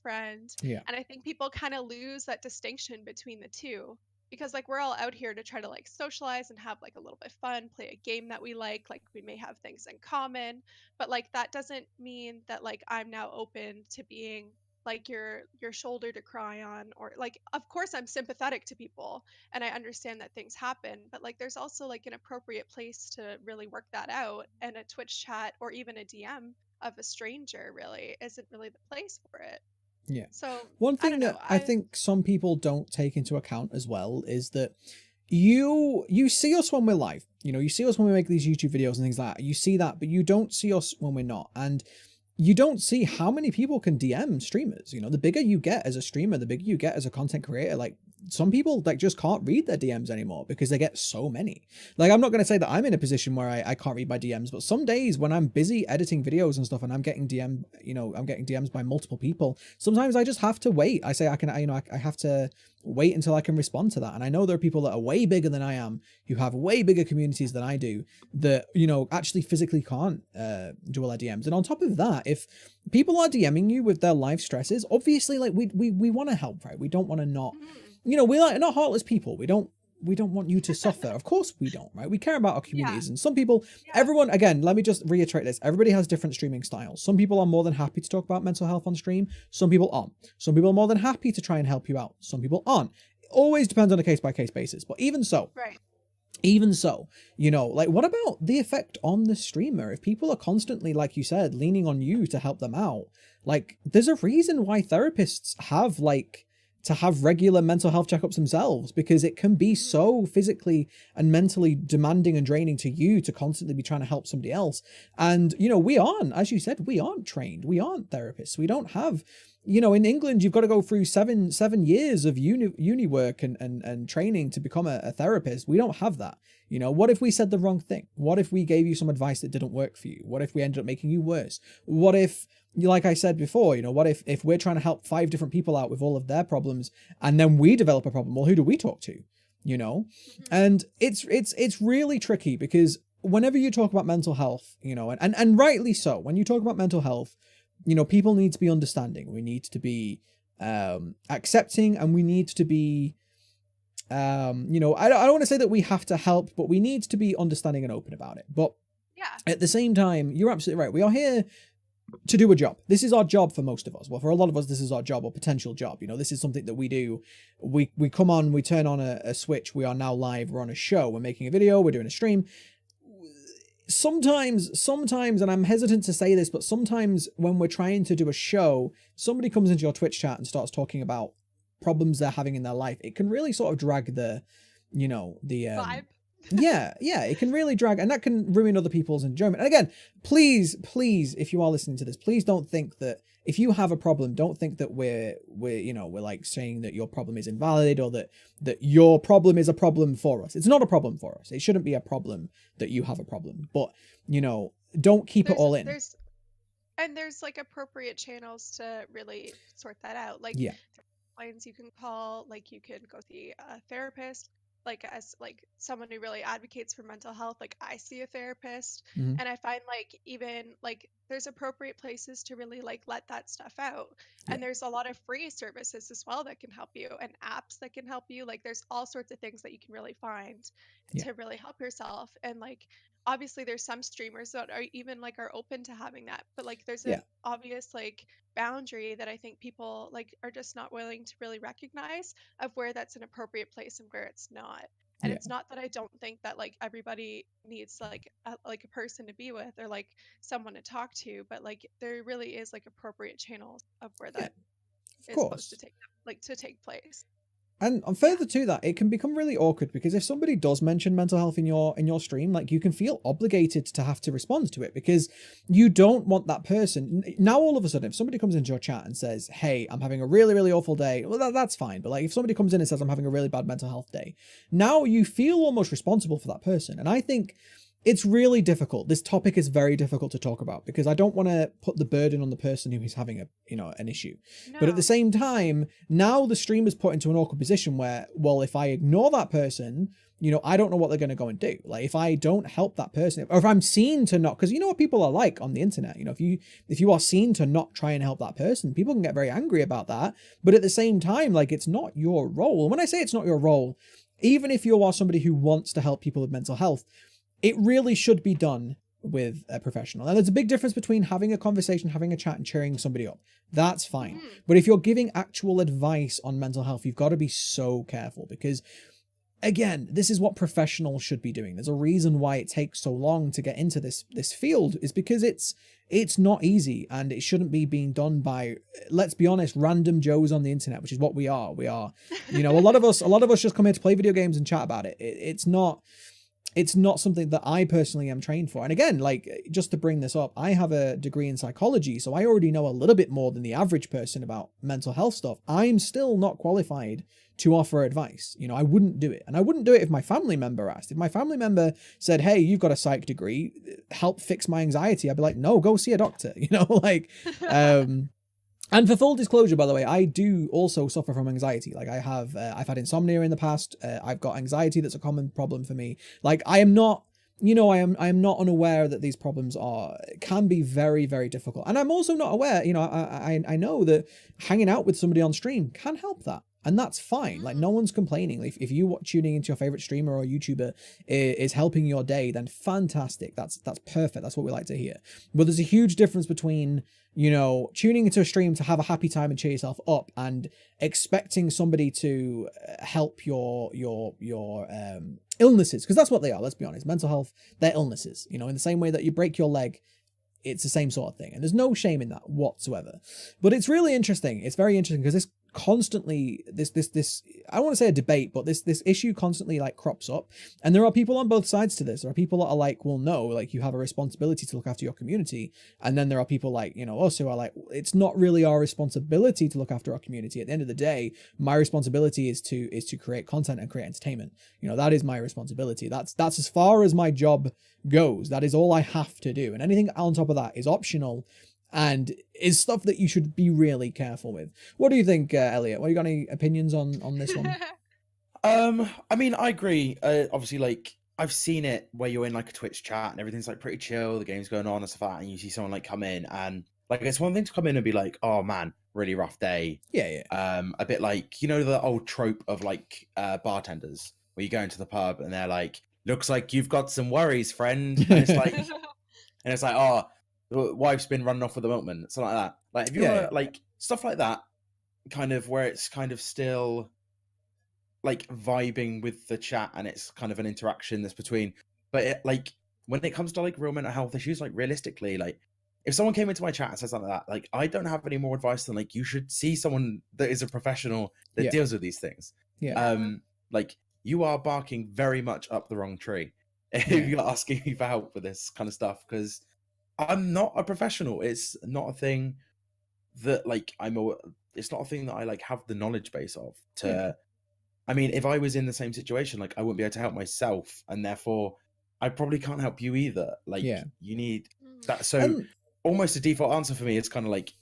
Speaker 1: Yeah.
Speaker 4: And I think people kind of lose that distinction between the two, because like we're all out here to try to like socialize and have like a little bit of fun, play a game that we like we may have things in common, but like that doesn't mean that like I'm now open to being like your shoulder to cry on. Or like, of course I'm sympathetic to people and I understand that things happen, but like there's also like an appropriate place to really work that out, and a Twitch chat or even a DM of a stranger really isn't really the place for it.
Speaker 1: Yeah.
Speaker 4: So
Speaker 1: one thing that I think some people don't take into account as well is that you see us when we're live. You know, you see us when we make these YouTube videos and things like that. You see that, but you don't see us when we're not. And you don't see how many people can DM streamers. You know, the bigger you get as a streamer, the bigger you get as a content creator. Like some people like just can't read their DMs anymore because they get so many. Like, I'm not going to say that I'm in a position where I can't read my DMs, but some days when I'm busy editing videos and stuff and I'm getting I'm getting DMs by multiple people, sometimes I just have to wait. I say I have to wait until I can respond to that. And I know there are people that are way bigger than I am, who have way bigger communities than I do, that, you know, actually physically can't do all their DMs. And on top of that, if people are DMing you with their life stresses, obviously, like we want to help, right? We don't want to not, you know, we're not heartless people. We don't want you to suffer. Of course we don't, right? We care about our communities. And some people,
Speaker 4: Yeah.
Speaker 1: everyone, again, let me just reiterate this. Everybody has different streaming styles. Some people are more than happy to talk about mental health on stream. Some people aren't. Some people are more than happy to try and help you out. Some people aren't. It always depends on a case-by-case basis. But even so,
Speaker 4: Right.
Speaker 1: even so, you know, like, what about the effect on the streamer? If people are constantly, like you said, leaning on you to help them out, like, there's a reason why therapists have, like, to have regular mental health checkups themselves, because it can be so physically and mentally demanding and draining to you to constantly be trying to help somebody else. And, you know, we aren't, as you said, we aren't trained. We aren't therapists. We don't have, you know, in England, you've got to go through seven years of uni work and training to become a therapist. We don't have that. You know, what if we said the wrong thing? What if we gave you some advice that didn't work for you? What if we ended up making you worse? What if, like I said before, you know, what if we're trying to help 5 different people out with all of their problems, and then we develop a problem? Well, who do we talk to? You know, and it's really tricky, because whenever you talk about mental health, you know, and rightly so, when you talk about mental health, you know, people need to be understanding. We need to be accepting, and we need to be, you know, I don't want to say that we have to help, but we need to be understanding and open about it. But at the same time, you're absolutely right. We are here to do a job. This is our job for most of us. Well, for a lot of us, this is our job or potential job. You know, this is something that we do. We come on, we turn on a switch. We are now live. We're on a show. We're making a video. We're doing a stream. Sometimes, and I'm hesitant to say this, but sometimes when we're trying to do a show, somebody comes into your Twitch chat and starts talking about problems they're having in their life. It can really sort of drag the, you know, the
Speaker 4: vibe.
Speaker 1: yeah, it can really drag, and that can ruin other people's enjoyment. And again, please, if you are listening to this, please don't think that if you have a problem, don't think that we're like saying that your problem is invalid, or that your problem is a problem for us. It's not a problem for us. It shouldn't be a problem that you have a problem. But, you know, don't keep it all in.
Speaker 4: There's like appropriate channels to really sort that out. Like, lines you can call, like you can go see a therapist. Like, as like someone who really advocates for mental health, like I see a therapist, and I find like even like there's appropriate places to really like let that stuff out. And there's a lot of free services as well that can help you, and apps that can help you. Like, there's all sorts of things that you can really find to really help yourself. And like, obviously there's some streamers that are even like are open to having that, but like there's an obvious like boundary that I think people like are just not willing to really recognize, of where that's an appropriate place and where it's not. And it's not that I don't think that like everybody needs like a person to be with, or like someone to talk to, but like there really is like appropriate channels of where that is supposed to take place.
Speaker 1: And further to that, it can become really awkward, because if somebody does mention mental health in your stream, like, you can feel obligated to have to respond to it, because you don't want that person. Now, all of a sudden, if somebody comes into your chat and says, hey, I'm having a really, really awful day, well, that's fine. But like, if somebody comes in and says, I'm having a really bad mental health day, now you feel almost responsible for that person. And I think it's really difficult. This topic is very difficult to talk about, because I don't want to put the burden on the person who is having an issue. No. But at the same time, now the stream is put into an awkward position where, well, if I ignore that person, you know, I don't know what they're going to go and do. Like, if I don't help that person, or if I'm seen to not, because you know what people are like on the internet, you know, if you are seen to not try and help that person, people can get very angry about that. But at the same time, like, it's not your role. And when I say it's not your role, even if you are somebody who wants to help people with mental health, it really should be done with a professional. And there's a big difference between having a conversation, having a chat, and cheering somebody up. That's fine. But if you're giving actual advice on mental health, you've got to be so careful, because, again, this is what professionals should be doing. There's a reason why it takes so long to get into this field, is because it's not easy, and it shouldn't be being done by, let's be honest, random Joes on the internet, which is what we are. We are, you know, a lot of us just come here to play video games and chat about it. It's not something that I personally am trained for. And again, like, just to bring this up, I have a degree in psychology, so I already know a little bit more than the average person about mental health stuff. I'm still not qualified to offer advice. You know, I wouldn't do it. And I wouldn't do it if my family member asked. If my family member said, hey, you've got a psych degree, help fix my anxiety, I'd be like, no, go see a doctor, you know, like, and for full disclosure, by the way, I do also suffer from anxiety. Like, I've had insomnia in the past. I've got anxiety. That's a common problem for me. Like, I am not, you know, I am not unaware that these problems can be very, very difficult. And I'm also not aware, you know, I know that hanging out with somebody on stream can help that. and that's fine. Like, no one's complaining. If you tuning into your favorite streamer or YouTuber is helping your day, then fantastic. That's perfect. That's what we like to hear. But there's a huge difference between, you know, tuning into a stream to have a happy time and cheer yourself up, and expecting somebody to help your illnesses, because that's what they are. Let's be honest. Mental health, they're illnesses. You know, in the same way that you break your leg, it's the same sort of thing, and there's no shame in that whatsoever. But it's really interesting. It's very interesting because this constantly, this I don't want to say a debate, but this issue constantly like crops up, and there are people on both sides to this. There are people that are like, well, no, like, you have a responsibility to look after your community, and then there are people like, you know, us who are like, it's not really our responsibility to look after our community. At the end of the day, my responsibility is to create content and create entertainment. You know, that is my responsibility. That's as far as my job goes. That is all I have to do, and anything on top of that is optional and is stuff that you should be really careful with. What do you think, Elliot? What, you got any opinions on this one?
Speaker 2: I mean, I agree. Obviously, like, I've seen it where you're in like a Twitch chat and everything's like pretty chill, the game's going on and stuff like that, and you see someone like come in, and like, it's one thing to come in and be like, oh man, really rough day.
Speaker 1: Yeah.
Speaker 2: A bit like, you know, the old trope of like bartenders where you go into the pub and they're like, looks like you've got some worries, friend. And it's like, oh, the wife's been running off with the milkman, something like that. Like, if you're like stuff like that, kind of where it's kind of still like vibing with the chat and it's kind of an interaction that's between, but it, like, when it comes to like real mental health issues, like, realistically, like, if someone came into my chat and said something like that, like, I don't have any more advice than like, you should see someone that is a professional that deals with these things. Like, you are barking very much up the wrong tree if you're asking me for help with this kind of stuff, because I'm not a professional. It's not a thing that like it's not a thing that I like have the knowledge base of to. I mean, if I was in the same situation, like, I wouldn't be able to help myself, and therefore I probably can't help you either. Like, you need that. So almost a default answer for me is kind of like,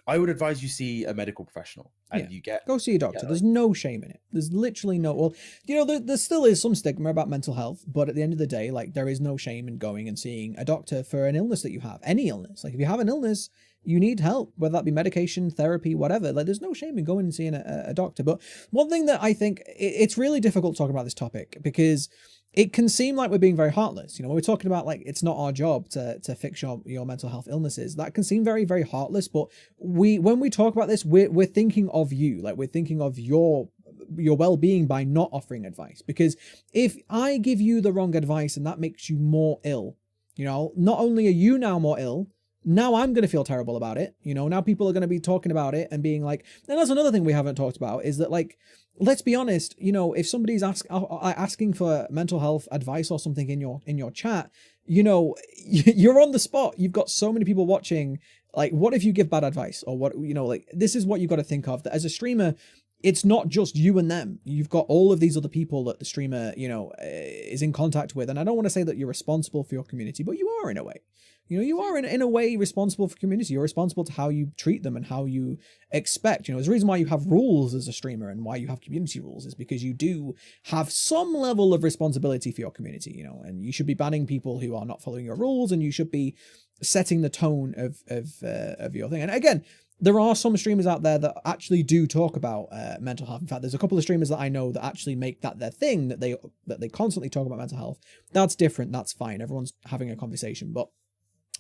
Speaker 2: I would advise you see a medical professional, and
Speaker 1: go see a doctor. There's no shame in it. There's literally no, well, you know, there still is some stigma about mental health, but at the end of the day, like, there is no shame in going and seeing a doctor for an illness that you have, any illness. Like, if you have an illness, you need help, whether that be medication, therapy, whatever. Like, there's no shame in going and seeing a doctor. But one thing that I think, it's really difficult talking about this topic, because it can seem like we're being very heartless. You know, when we're talking about like, it's not our job to fix your mental health illnesses, that can seem very, very heartless. But when we talk about this, we're thinking of you, like, we're thinking of your well-being by not offering advice. Because if I give you the wrong advice and that makes you more ill, you know, not only are you now more ill, now I'm going to feel terrible about it. You know, now people are going to be talking about it and being like, and that's another thing we haven't talked about, is that, like, let's be honest, you know, if somebody's asking for mental health advice or something in your chat, you know, you're on the spot. You've got so many people watching. Like, what if you give bad advice, or what, you know, like, this is what you've got to think of, that as a streamer, it's not just you and them. You've got all of these other people that the streamer, you know, is in contact with. And I don't want to say that you're responsible for your community, but you are in a way. You know, you are in a way responsible for community. You're responsible to how you treat them and how you expect. You know, there's a reason why you have rules as a streamer and why you have community rules, is because you do have some level of responsibility for your community, you know, and you should be banning people who are not following your rules, and you should be setting the tone of your thing. And again, there are some streamers out there that actually do talk about mental health. In fact, there's a couple of streamers that I know that actually make that their thing, that they constantly talk about mental health. That's different. That's fine. Everyone's having a conversation. But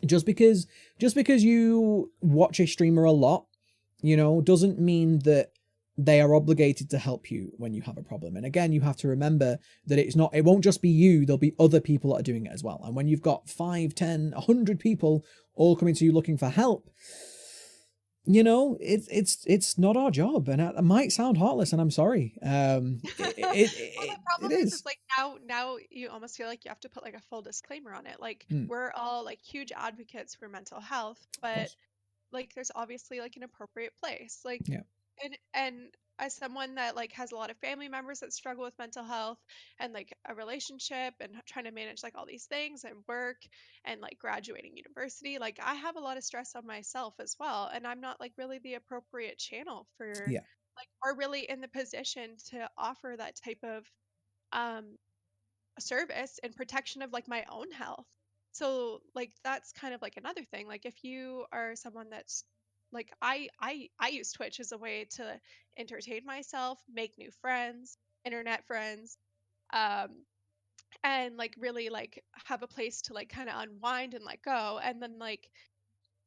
Speaker 1: just because you watch a streamer a lot, you know, doesn't mean that they are obligated to help you when you have a problem. And again, you have to remember that it won't just be you, there'll be other people that are doing it as well. And when you've got 5, 10, 100 people all coming to you looking for help, you know, it's not our job, and it might sound heartless, and I'm sorry.
Speaker 4: Well, the problem is like, now you almost feel like you have to put like a full disclaimer on it. Like, we're all like huge advocates for mental health, but like, there's obviously like an appropriate place. Like, and as someone that like has a lot of family members that struggle with mental health, and like a relationship, and trying to manage like all these things and work, and like graduating university, like, I have a lot of stress on myself as well, and I'm not like really the appropriate channel for like, or really in the position to offer that type of um service and protection of like my own health. So like, that's kind of like another thing. Like, if you are someone that's Like I use Twitch as a way to entertain myself, make new friends, internet friends, um, and like really like have a place to like kind of unwind and let go. And then like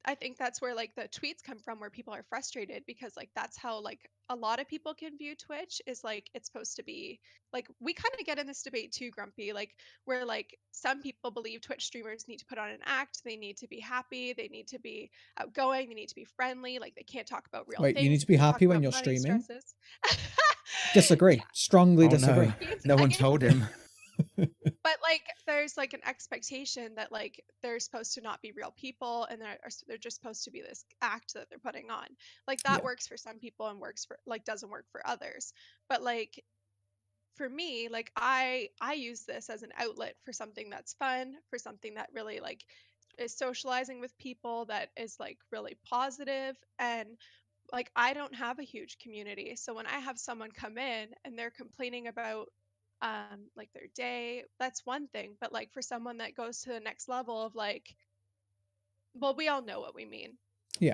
Speaker 4: I think that's where like the tweets come from, where people are frustrated because like that's how like a lot of people can view Twitch, is like it's supposed to be like, we kind of get in this debate too, Grumpy, like where like some people believe Twitch streamers need to put on an act, they need to be happy, they need to be outgoing, they need to be friendly, like they can't talk about real
Speaker 1: Wait, you need
Speaker 4: things,
Speaker 1: to
Speaker 4: they
Speaker 1: be
Speaker 4: can't talk
Speaker 1: happy when
Speaker 4: about
Speaker 1: you're
Speaker 4: money
Speaker 1: streaming?
Speaker 4: stresses.
Speaker 1: Disagree.
Speaker 4: Yeah,
Speaker 1: Strongly
Speaker 2: Oh no,
Speaker 1: disagree.
Speaker 2: no
Speaker 4: I
Speaker 2: one
Speaker 4: guess,
Speaker 2: told him.
Speaker 4: but like there's like an expectation that like they're supposed to not be real people, and they're just supposed to be this act that they're putting on. Like that
Speaker 1: Yeah.
Speaker 4: works for some people and works for like doesn't work for others. But like for me, like I use this as an outlet for something that's fun, for something that really like is socializing with people, that is like really positive. And like I don't have a huge community. So when I have someone come in and they're complaining about like their day, that's one thing. But like for someone that goes to the next level of like, well, we all know what we mean.
Speaker 1: Yeah.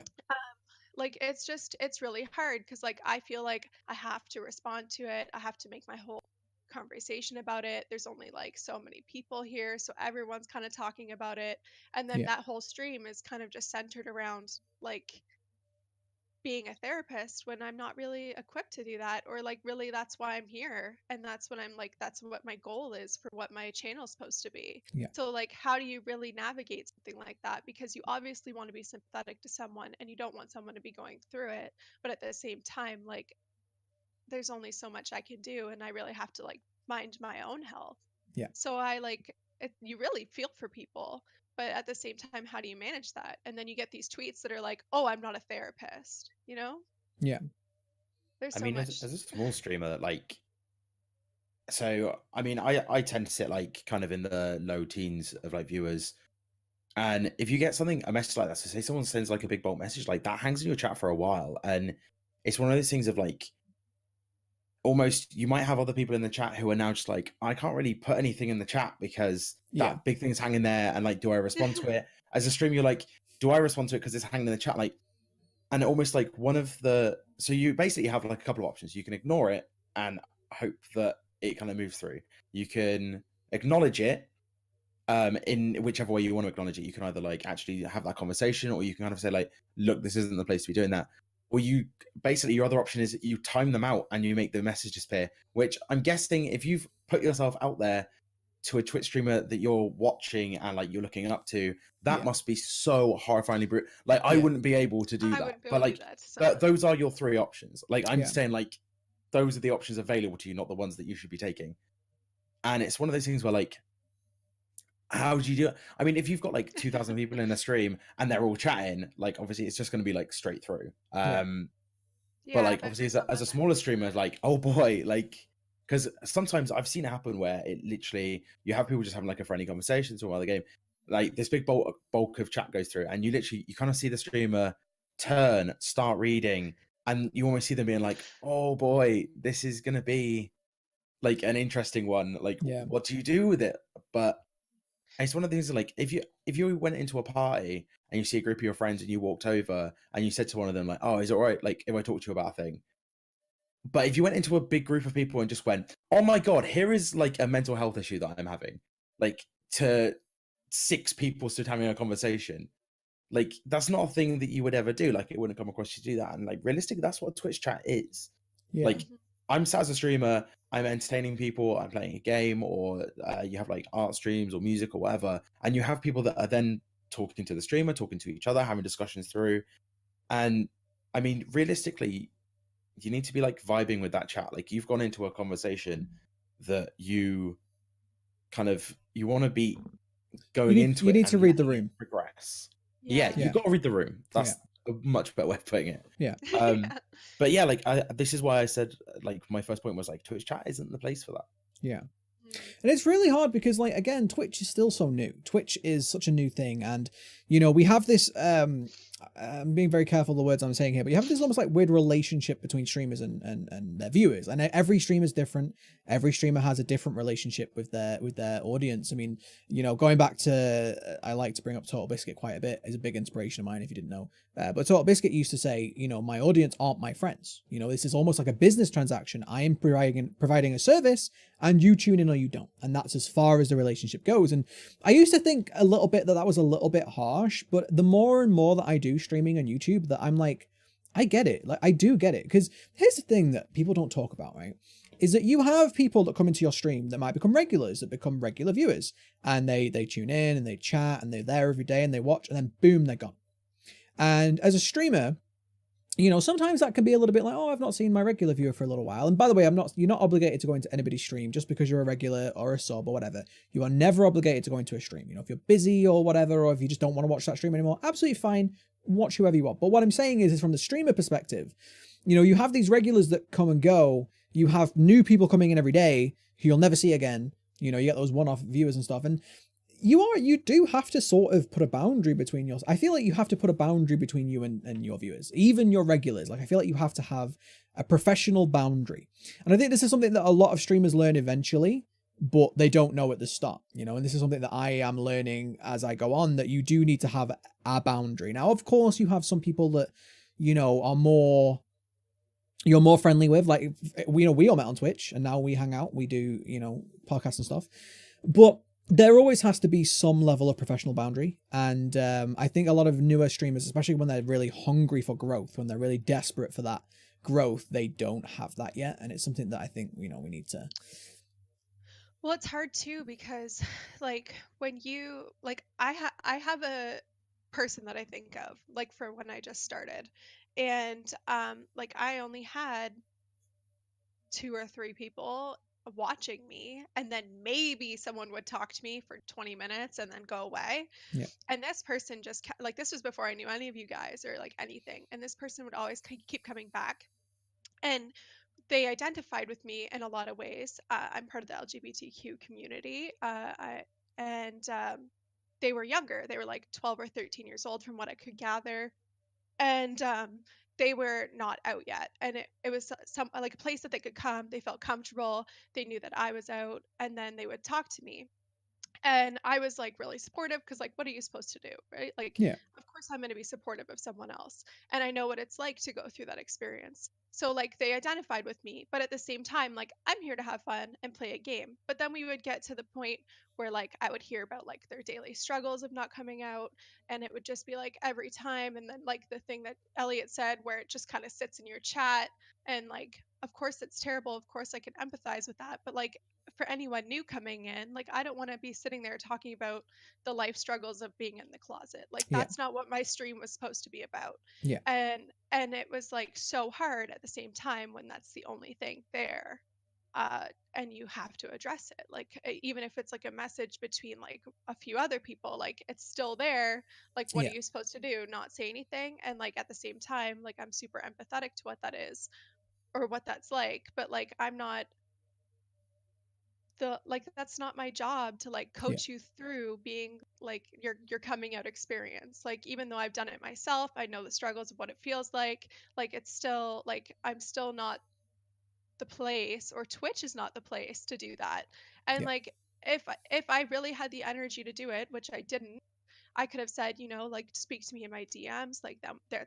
Speaker 4: Like it's really hard because like I feel like I have to respond to it. I have to make my whole conversation about it. There's only like so many people here, so everyone's kind of talking about it. And then
Speaker 1: Yeah.
Speaker 4: that whole stream is kind of just centered around like being a therapist, when I'm not really equipped to do that, or like really that's why I'm here, and that's what I'm like, that's what my goal is for what my channel's supposed to be.
Speaker 1: Yeah.
Speaker 4: So like how do you really navigate something like that, because you obviously want to be sympathetic to someone and you don't want someone to be going through it, but at the same time like there's only so much I can do, and I really have to like mind my own health.
Speaker 1: Yeah.
Speaker 4: So I like you really feel for people, but at the same time, how do you manage that? And then you get these tweets that are like, "Oh, I'm not a therapist," you know?
Speaker 1: Yeah.
Speaker 4: There's
Speaker 2: I
Speaker 4: so
Speaker 2: mean,
Speaker 4: much.
Speaker 2: as a small streamer, like, so I mean, I tend to sit like kind of in the low teens of like viewers, and if you get something, a message like that, so say someone sends like a big bulk message, like that hangs in your chat for a while, and it's one of those things of like, almost you might have other people in the chat who are now just like, I can't really put anything in the chat because
Speaker 1: Yeah.
Speaker 2: that big thing's hanging there, and like, do I respond to it? As a streamer, you're like, do I respond to it because it's hanging in the chat? Like, and almost like one of the, so you basically have like a couple of options. You can ignore it and hope that it kind of moves through. You can acknowledge it, in whichever way you want to acknowledge it. You can either like actually have that conversation, or you can kind of say like, look, this isn't the place to be doing that. Or you basically, your other option is you time them out and you make the message disappear, which I'm guessing if you've put yourself out there to a Twitch streamer that you're watching and like you're looking up to, that
Speaker 1: Yeah.
Speaker 2: must be so horrifyingly brutal. Like I
Speaker 1: Yeah.
Speaker 2: wouldn't be able to do
Speaker 4: I
Speaker 2: that.
Speaker 4: wouldn't be
Speaker 2: But
Speaker 4: able to
Speaker 2: like
Speaker 4: do that. So
Speaker 2: those are your three options. Like I'm
Speaker 1: Yeah.
Speaker 2: saying, like those are the options available to you, not the ones that you should be taking. And it's one of those things where like, how do you do it? I mean, if you've got like 2,000 people in a stream and they're all chatting, like obviously it's just going to be like straight through.
Speaker 1: Yeah.
Speaker 2: But like
Speaker 4: but
Speaker 2: obviously
Speaker 4: for
Speaker 2: as a
Speaker 4: someone
Speaker 2: smaller streamer, like, oh boy, like, because sometimes I've seen it happen where it literally, you have people just having like a friendly conversation to another game, like this big bulk of chat goes through, and you literally, you kind of see the streamer turn, start reading, and you almost see them being like, oh boy, this is gonna be like an interesting one, like
Speaker 1: Yeah.
Speaker 2: what do you do with it? But it's one of the things that, like, if you went into a party and you see a group of your friends and you walked over and you said to one of them like, oh, is it all right, like if I talk to you about a thing? But if you went into a big group of people and just went, oh my god, here is like a mental health issue that I'm having, like to 6 people stood having a conversation, like that's not a thing that you would ever do. Like it wouldn't come across you to do that. And like realistically, that's what Twitch chat is.
Speaker 1: Yeah.
Speaker 2: Like I'm sat as a streamer, I'm entertaining people, I'm playing a game, or you have like art streams or music or whatever, and you have people that are then talking to the streamer, talking to each other, having discussions through. And I mean, realistically, you need to be like vibing with that chat. Like you've gone into a conversation that you kind of, you want to be going into
Speaker 1: you
Speaker 2: it.
Speaker 1: need to
Speaker 2: and
Speaker 1: read the
Speaker 2: letting it
Speaker 1: room.
Speaker 2: progress.
Speaker 4: yeah.
Speaker 2: You've got to read the room. That's a much better way of putting it.
Speaker 1: Yeah.
Speaker 4: Yeah.
Speaker 2: But yeah, like this is why I said, like my first point was like Twitch chat isn't the place for that.
Speaker 1: Yeah.
Speaker 4: Mm.
Speaker 1: And it's really hard because, like, again, Twitch is still so new. Twitch is such a new thing. And, you know, we have this I'm being very careful of the words I'm saying here, but you have this almost like weird relationship between streamers and their viewers, and every streamer is different. Every streamer has a different relationship with their audience. I mean, you know, going back to, I like to bring up Total Biscuit quite a bit, is a big inspiration of mine if you didn't know. But Total Biscuit used to say, you know, my audience aren't my friends. You know, this is almost like a business transaction. I am providing a service, and you tune in or you don't, and that's as far as the relationship goes. And I used to think a little bit that was a little bit harsh, but the more and more that I do streaming on YouTube, that I'm like, I get it. Like, I do get it. Because here's the thing that people don't talk about, right? Is that you have people that come into your stream that might become regulars, that become regular viewers, and they tune in and they chat and they're there every day and they watch, and then boom, they're gone. And as a streamer, you know, sometimes that can be a little bit like, oh, I've not seen my regular viewer for a little while. And by the way, you're not obligated to go into anybody's stream just because you're a regular or a sub or whatever. You are never obligated to go into a stream. You know, if you're busy or whatever, or if you just don't want to watch that stream anymore, absolutely fine. Watch whoever you want. But what I'm saying is from the streamer perspective, you know, you have these regulars that come and go. You have new people coming in every day who you'll never see again. You know, you get those one-off viewers and stuff. And you do have to sort of put a boundary between yours. I feel like you have to put a boundary between you and your viewers, even your regulars. Like, I feel like you have to have a professional boundary. And I think this is something that a lot of streamers learn eventually, but they don't know at the start, you know, and this is something that I am learning as I go on, that you do need to have a boundary. Now, of course, you have some people that, you know, you're more friendly with, like, we all met on Twitch and now we hang out, we do, you know, podcasts and stuff, but there always has to be some level of professional boundary. And I think a lot of newer streamers, especially when they're really hungry for growth, when they're really desperate for that growth, they don't have that yet. And it's something that I think, you know, we need to.
Speaker 4: Well, it's hard too because, like, when you like, I have a person that I think of, like, for when I just started, and like, I only had 2 or 3 people watching me, and then maybe someone would talk to me for 20 minutes and then go away.
Speaker 1: Yeah.
Speaker 4: And this person just like, this was before I knew any of you guys or like anything, and this person would always keep coming back, and they identified with me in a lot of ways. I'm part of the LGBTQ community, and they were younger. They were like 12 or 13 years old, from what I could gather, and they were not out yet. And it was some like a place that they could come. They felt comfortable. They knew that I was out, and then they would talk to me. And I was like really supportive because, like, what are you supposed to do, right? Like,
Speaker 1: Yeah.
Speaker 4: of course I'm going to be supportive of someone else. And I know what it's like to go through that experience. So, like, they identified with me. But at the same time, like, I'm here to have fun and play a game. But then we would get to the point where, like, I would hear about like their daily struggles of not coming out. And it would just be like every time. And then, like, the thing that Elliot said, where it just kind of sits in your chat. And, like, of course it's terrible. Of course I can empathize with that. But, like, for anyone new coming in, like, I don't want to be sitting there talking about the life struggles of being in the closet. Like,
Speaker 1: Yeah.
Speaker 4: that's not what my stream was supposed to be about.
Speaker 1: Yeah.
Speaker 4: And it was like so hard at the same time when that's the only thing there. And you have to address it. Like, even if it's like a message between like a few other people, like, it's still there. Like, what
Speaker 1: Yeah.
Speaker 4: are you supposed to do? Not say anything? And, like, at the same time, like, I'm super empathetic to what that is or what that's like, but, like, I'm not that's not my job to, like,
Speaker 1: Yeah.
Speaker 4: coach you through being like your coming out experience. Like, even though I've done it myself, I know the struggles of what it feels like. Like, it's still like, I'm still not the place, or Twitch is not the place to do that. And,
Speaker 1: Yeah.
Speaker 4: like, if I really had the energy to do it, which I didn't, I could have said, you know, like, speak to me in my DMs, like,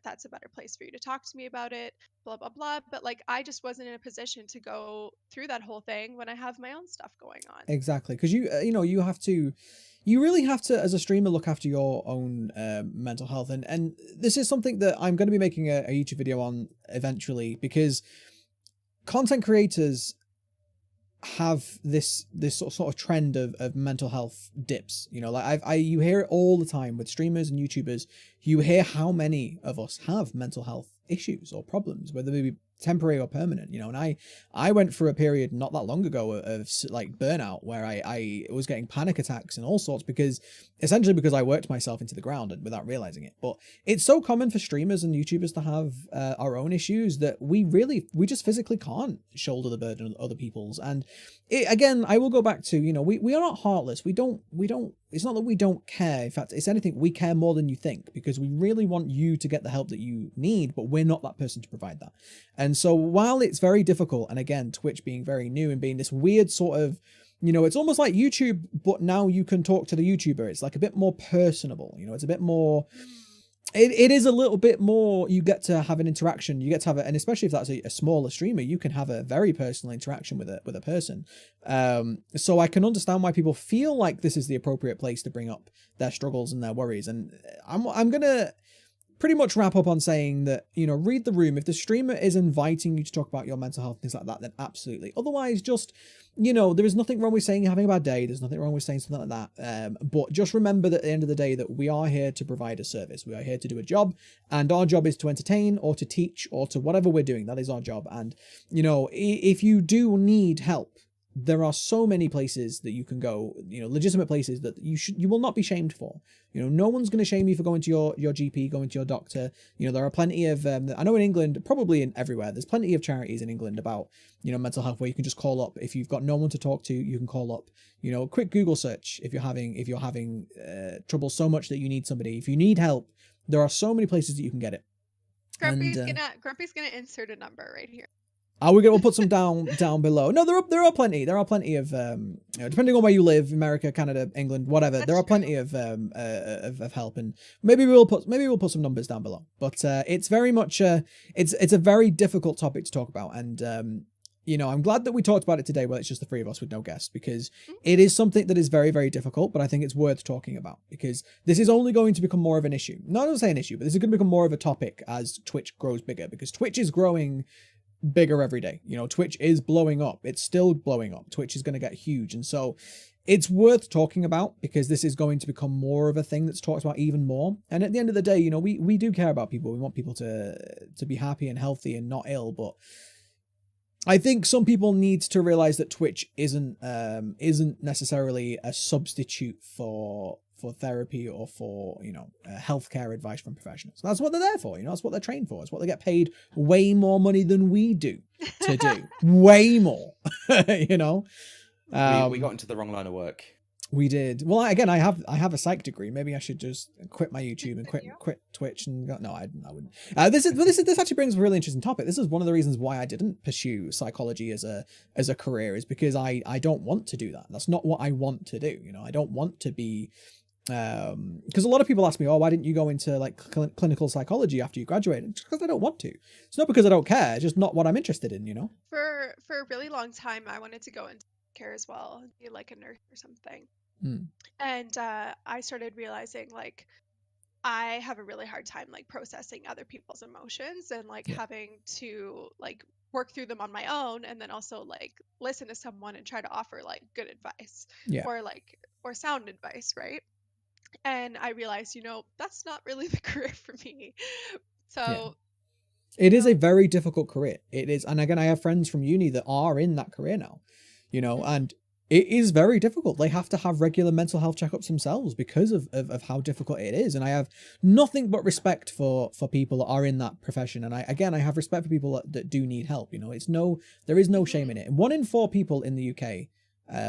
Speaker 4: that's a better place for you to talk to me about it, blah blah blah. But, like, I just wasn't in a position to go through that whole thing when I have my own stuff going on.
Speaker 1: Exactly. Because you know, you really have to, as a streamer, look after your own mental health. And this is something that I'm going to be making a YouTube video on eventually, because content creators have this sort of trend of mental health dips. You know, like you hear it all the time with streamers and YouTubers. You hear how many of us have mental health issues or problems, whether they be temporary or permanent, you know. And I went through a period not that long ago of like burnout where I was getting panic attacks and all sorts because I worked myself into the ground and without realizing it. But it's so common for streamers and YouTubers to have our own issues that we just physically can't shoulder the burden of other people's. And again, I will go back to, you know, we are not heartless. We don't, it's not that we don't care. In fact, it's anything, we care more than you think, because we really want you to get the help that you need, but we're not that person to provide that. And so while it's very difficult, and again, Twitch being very new and being this weird sort of, you know, it's almost like YouTube, but now you can talk to the YouTuber. It's like a bit more personable, you know, it's a bit more, it is a little bit more, you get to have an interaction, you get to have it, and especially if that's a smaller streamer, you can have a very personal interaction with a person. So I can understand why people feel like this is the appropriate place to bring up their struggles and their worries. And I'm gonna pretty much wrap up on saying that, you know, read the room. If the streamer is inviting you to talk about your mental health, things like that, then absolutely. Otherwise, just, you know, there is nothing wrong with saying you're having a bad day. There's nothing wrong with saying something like that. But just remember that at the end of the day, that we are here to provide a service. We are here to do a job, and our job is to entertain or to teach or to whatever we're doing. That is our job. And, you know, if you do need help, there are so many places that you can go, you know, legitimate places that you will not be shamed for. You know, no one's going to shame you for going to your GP, going to your doctor. You know, there are plenty of, I know in England, probably in everywhere, there's plenty of charities in England about, you know, mental health where you can just call up. If you've got no one to talk to, you can call up, you know, a quick Google search. If you're having trouble so much that you need somebody, if you need help, there are so many places that you can get it.
Speaker 4: Grumpy's gonna insert a number right here.
Speaker 1: We'll put some down below. No, there are plenty. There are plenty of, you know, depending on where you live, America, Canada, England, whatever. There are plenty of help, and maybe we'll put some numbers down below. But it's very much it's a very difficult topic to talk about, and you know, I'm glad that we talked about it today. Well, it's just the three of us with no guests, because it is something that is very, very difficult. But I think it's worth talking about, because this is only going to become more of an issue. Not to say an issue, but this is going to become more of a topic as Twitch grows bigger, because Twitch is growing bigger every day. You know, Twitch is blowing up. It's still blowing up. Twitch is going to get huge. And so it's worth talking about, because this is going to become more of a thing that's talked about even more. And at the end of the day, you know, we do care about people. We want people to be happy and healthy and not ill. But I think some people need to realize that Twitch isn't necessarily a substitute for therapy or for, you know, healthcare advice from professionals. That's what they're there for. You know, that's what they're trained for. It's what they get paid way more money than we do to do. Way more. You know,
Speaker 2: we got into the wrong line of work.
Speaker 1: We did. Well, again, I have a psych degree. Maybe I should just quit my YouTube and quit Twitch and go. No, I wouldn't. This actually brings up a really interesting topic. This is one of the reasons why I didn't pursue psychology as a career, is because I don't want to do that. That's not what I want to do. You know, I don't want to be. Because a lot of people ask me, oh, why didn't you go into like clinical psychology after you graduated? It's because I don't want to. It's not because I don't care. It's just not what I'm interested in, you know?
Speaker 4: For a really long time, I wanted to go into care as well, be like a nurse or something. And I started realizing, like, I have a really hard time like processing other people's emotions and like having to like work through them on my own, and then also like listen to someone and try to offer like good advice or sound advice, right? And I realized, you know, that's not really the career for me. So
Speaker 1: it is a very difficult career. It is. And again, I have friends from uni that are in that career now, you know, and it is very difficult. They have to have regular mental health checkups themselves because of how difficult it is. And I have nothing but respect for people that are in that profession. And I have respect for people that do need help. You know, there is no shame in it. And 1 in 4 people in the UK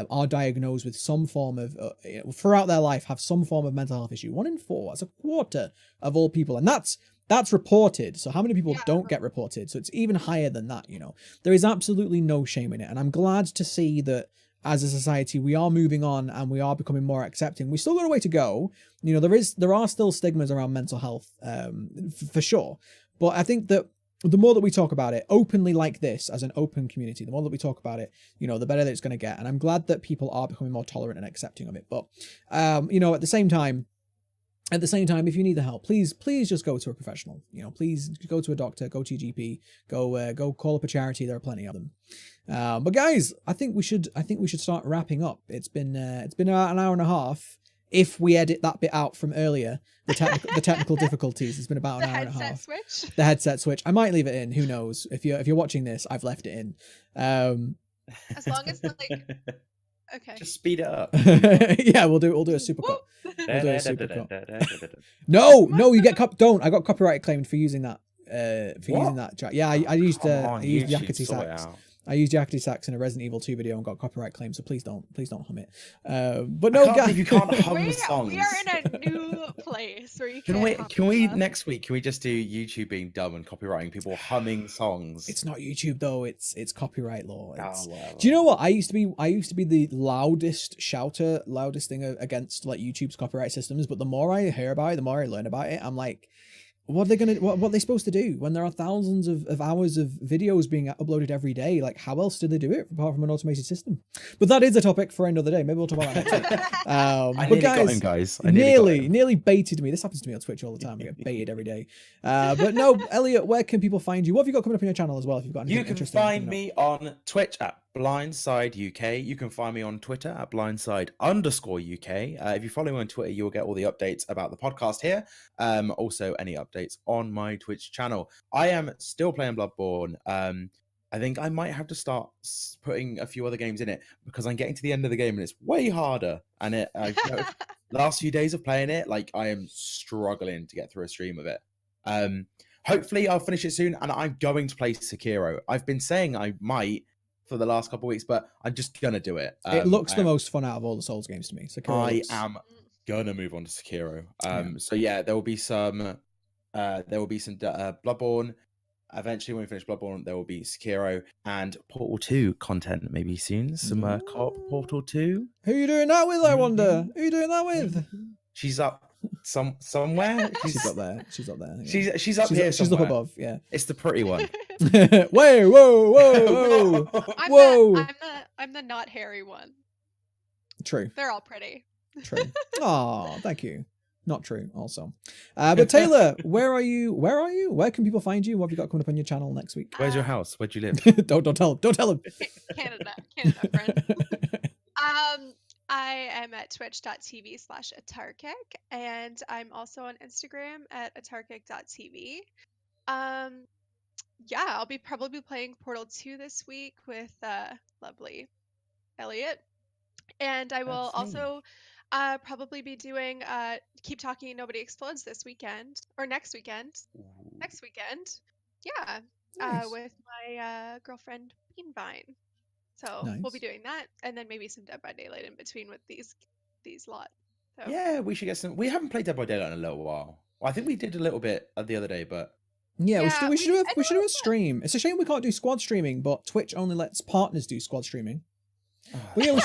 Speaker 1: are diagnosed with some form of, throughout their life, have some form of mental health issue. 1 in 4, that's a quarter of all people. And that's reported. So how many people don't get reported? So it's even higher than that, you know. There is absolutely no shame in it. And I'm glad to see that as a society, we are moving on and we are becoming more accepting. We still got a way to go. You know, there are still stigmas around mental health, for sure. But I think that the more that we talk about it openly like this, as an open community, the more that we talk about it, you know, the better that it's going to get. And I'm glad that people are becoming more tolerant and accepting of it. But, you know, at the same time, if you need the help, please just go to a professional. You know, please go to a doctor, go to your GP, go call up a charity. There are plenty of them. But guys, I think we should start wrapping up. It's been about an hour and a half. if we edit that bit out from earlier, the technical difficulties, it's been about an hour and a half.
Speaker 4: Switch.
Speaker 1: The headset switch. I might leave it in. Who knows? If you're watching this, I've left it in.
Speaker 4: As long as like, okay.
Speaker 2: Just speed it up.
Speaker 1: Yeah, we'll do a super cut. We'll do a super cut. No, you get don't. I got copyright claimed for using that. Using that track. Yeah, I used Yakety Sax. I used Yakety Sax in a Resident Evil 2 video and got copyright claimed, so please don't hum it. But no, guys,
Speaker 2: you can't hum songs.
Speaker 4: We are in a new place where you
Speaker 2: can we next week? Can we just do YouTube being dumb and copywriting people humming songs?
Speaker 1: It's not YouTube though. It's copyright law.
Speaker 2: Well.
Speaker 1: Do you know what? I used to be the loudest thing against like YouTube's copyright systems. But the more I hear about it, the more I learn about it, I'm like, what are they supposed to do when there are thousands of hours of videos being uploaded every day? Like, how else do they do it apart from an automated system? But that is a topic for another day. Maybe we'll talk about that next week. But guys, nearly baited me. This happens to me on Twitch all the time. I get baited every day. But no, Elliot, where can people find you? What have you got coming up on your channel as well? If you've got anything interesting.
Speaker 2: You can find me on Twitch at Blindside UK. You can find me on Twitter at Blindside_UK. If you follow me on Twitter, you'll get all the updates about the podcast here. Also, any updates on my Twitch channel. I am still playing Bloodborne. I think I might have to start putting a few other games in it because I'm getting to the end of the game and it's way harder. And last few days of playing it, like I am struggling to get through a stream of it. Hopefully, I'll finish it soon, and I'm going to play Sekiro. I've been saying I might for the last couple of weeks, but I'm just gonna do it.
Speaker 1: It looks the most fun out of all the Souls games to me.
Speaker 2: I am gonna move on to Sekiro. So yeah, there will be some Bloodborne. Eventually, when we finish Bloodborne, there will be Sekiro and Portal 2 content maybe soon. Some co-op Portal 2.
Speaker 1: Who are you doing that with? I wonder. Who are you doing that with?
Speaker 2: She's up somewhere.
Speaker 1: She's up there. She's up there.
Speaker 2: Yeah. She's up here.
Speaker 1: She's up above. Yeah.
Speaker 2: It's the pretty one.
Speaker 1: Whoa!
Speaker 4: I'm the not hairy one.
Speaker 1: True.
Speaker 4: They're all pretty.
Speaker 1: True. Oh, thank you. Not true. Also, but Taylor, where are you? Where can people find you? What have you got coming up on your channel next week?
Speaker 2: Where's your house? Where do you live?
Speaker 1: Don't tell them.
Speaker 4: Canada, friend. I am at twitch.tv/atarkic, and I'm also on Instagram at atarkic.tv. Yeah, I'll be probably playing Portal 2 this week with lovely Elliot, and I will also probably be doing Keep Talking Nobody Explodes this weekend or next weekend.
Speaker 2: Ooh.
Speaker 4: Next weekend, yeah,
Speaker 1: Nice.
Speaker 4: with my girlfriend Beanvine. So
Speaker 1: Nice.
Speaker 4: we'll be doing that, and then maybe some Dead by Daylight in between with these lot. So.
Speaker 2: Yeah, we should get some. We haven't played Dead by Daylight in a little while. Well, I think we did a little bit the other day, but
Speaker 1: Yeah,
Speaker 4: Yeah,
Speaker 1: we should
Speaker 4: I
Speaker 1: do a stream. It's a shame we can't do squad streaming, but Twitch only lets partners do squad streaming. But yeah, we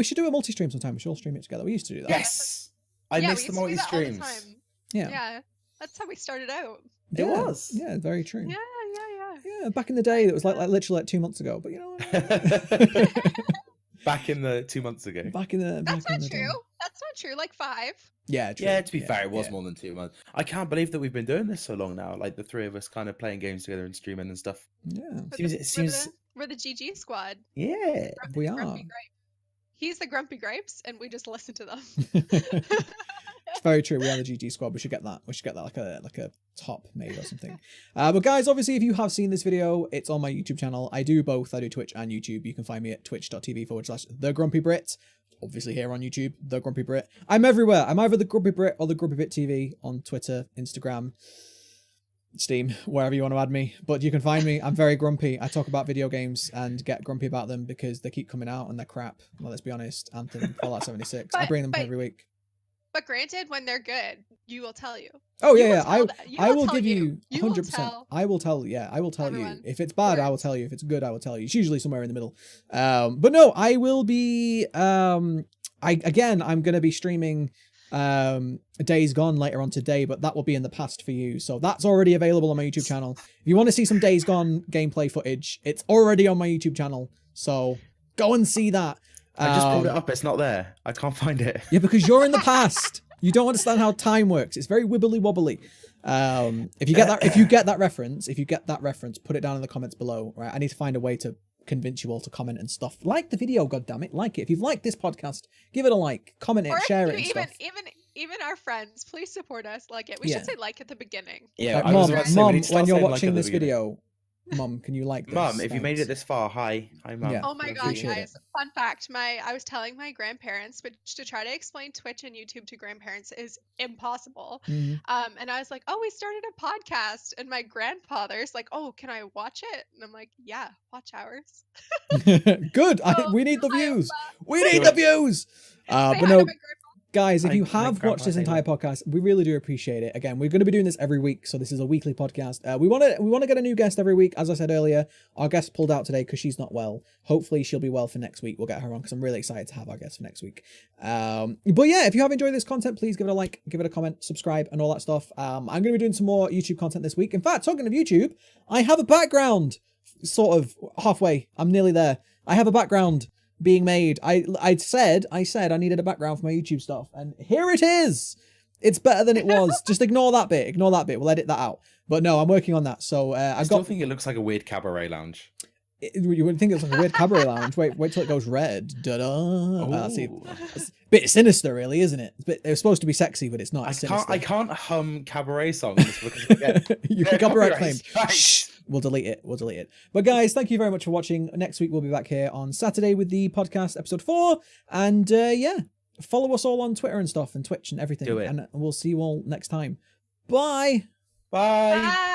Speaker 1: should do a multi-stream sometime. We should all stream it together. We used to do that.
Speaker 2: yes, I miss the
Speaker 4: we used to do that all the
Speaker 2: multi-streams.
Speaker 4: time.
Speaker 1: Yeah.
Speaker 4: That's how we started out.
Speaker 2: It was.
Speaker 1: Yeah, very true.
Speaker 4: Yeah.
Speaker 1: Yeah, back in the day, it was like literally 2 months ago. But you know,
Speaker 2: Back in the 2 months ago.
Speaker 1: back in the
Speaker 4: That's not
Speaker 1: day.
Speaker 4: true. That's not true. Like 5.
Speaker 1: Yeah, true.
Speaker 2: Yeah, to be fair, it was
Speaker 1: yeah.
Speaker 2: more than 2 months. I can't believe that we've been doing this so long now. Like the three of us kind of playing games together and streaming and stuff.
Speaker 1: Yeah,
Speaker 4: We're the GG squad.
Speaker 2: Yeah.
Speaker 1: we
Speaker 4: Grumpy
Speaker 1: are.
Speaker 4: Gripe. He's the Grumpy Gripes, and we just listen to them.
Speaker 1: It's very true. We are the GG squad. We should get that. We should get that like a top made or something. But guys, obviously, if you have seen this video, it's on my YouTube channel. I do both. I do Twitch and YouTube. You can find me at twitch.tv/thegrumpybrit. Obviously here on YouTube, The Grumpy Brit. I'm everywhere. I'm either The Grumpy Brit or The Grumpy Bit TV on Twitter, Instagram, Steam, wherever you want to add me. But you can find me. I'm very grumpy. I talk about video games and get grumpy about them because they keep coming out and they're crap. Well, let's be honest. Anthem, Fallout 76. I bring them every week.
Speaker 4: But granted, when they're good, you will tell you.
Speaker 1: Oh
Speaker 4: You
Speaker 1: yeah,
Speaker 4: will
Speaker 1: yeah. I will give you
Speaker 4: You will
Speaker 1: 100%.
Speaker 4: tell
Speaker 1: I will tell. Yeah, I will tell you.
Speaker 4: everyone.
Speaker 1: If it's bad, I will
Speaker 4: Words.
Speaker 1: tell you. If it's good, I will tell you. It's usually somewhere in the middle. But no, I will be. I'm gonna be streaming Days Gone later on today, but that will be in the past for you. So that's already available on my YouTube channel. If you want to see some Days Gone gameplay footage, it's already on my YouTube channel. So go and see that.
Speaker 2: I just pulled it up. It's not there. I can't find it.
Speaker 1: Yeah, because you're in the past. You don't understand how time works. It's very wibbly wobbly. If you get that reference, put it down in the comments below. Right, I need to find a way to convince you all to comment and stuff. Like the video, goddammit, like it. If you've liked this podcast, give it a like, comment it,
Speaker 4: Or
Speaker 1: share
Speaker 4: if
Speaker 1: it and
Speaker 4: you
Speaker 1: stuff.
Speaker 4: even our friends, please support us. Like it. We
Speaker 1: Yeah.
Speaker 4: should say like at the beginning.
Speaker 2: Yeah,
Speaker 1: Like,
Speaker 2: I was
Speaker 1: Mom,
Speaker 2: about to say, we
Speaker 1: Mom,
Speaker 2: need to start
Speaker 1: when you're
Speaker 2: saying like
Speaker 1: watching
Speaker 2: at the
Speaker 1: this
Speaker 2: beginning.
Speaker 1: video, Mom, can you like this?
Speaker 2: Mum, if you made
Speaker 1: Thanks.
Speaker 2: it this far, hi, Mum.
Speaker 1: Yeah.
Speaker 4: Oh my god,
Speaker 1: appreciate
Speaker 4: guys! Fun fact: I was telling my grandparents, but to try to explain Twitch and YouTube to grandparents is impossible.
Speaker 1: Mhm.
Speaker 4: And I was like, "Oh, we started a podcast," and my grandfather's like, "Oh, can I watch it?" And I'm like, "Yeah, watch ours."
Speaker 1: Good.
Speaker 4: So,
Speaker 1: We need the views. We
Speaker 2: Say
Speaker 1: need the views.
Speaker 4: Say
Speaker 1: But
Speaker 4: hi to
Speaker 1: no,
Speaker 4: my grandpa.
Speaker 1: guys, if you
Speaker 2: Hi,
Speaker 1: have
Speaker 2: Grandpa
Speaker 1: watched this
Speaker 2: Taylor.
Speaker 1: entire podcast, we really do appreciate it. Again, we're going to be doing this every week, so this is a weekly podcast. We want to get a new guest every week. As I said earlier, our guest pulled out today because she's not well. Hopefully, she'll be well for next week. We'll get her on because I'm really excited to have our guest for next week. But yeah, if you have enjoyed this content, please give it a like, give it a comment, subscribe, and all that stuff. I'm going to be doing some more YouTube content this week. In fact, talking of YouTube, I have a background, sort of halfway. I'm nearly there. I have a background being made. I said I needed a background for my YouTube stuff, and here it is. It's better than it was. Just ignore that bit. Ignore that bit. We'll edit that out. But no, I'm working on that. So
Speaker 2: I still think it looks like a weird cabaret lounge.
Speaker 1: You wouldn't think it's like a weird cabaret lounge. Wait till it goes red. Da-da. See,
Speaker 2: Ooh.
Speaker 1: it's a bit sinister, really, isn't it? It's supposed to be sexy, but it's not.
Speaker 2: I
Speaker 1: It's
Speaker 2: can't.
Speaker 1: sinister.
Speaker 2: I can't hum cabaret songs because I get
Speaker 1: You can copyright claim.
Speaker 2: copyright
Speaker 1: Shh. We'll delete it. We'll delete it. But guys, thank you very much for watching. Next week we'll be back here on Saturday with the podcast episode 4. And yeah, follow us all on Twitter and stuff and Twitch and everything.
Speaker 2: Do it.
Speaker 1: And we'll see you all next time. Bye.
Speaker 2: Bye.
Speaker 4: Bye.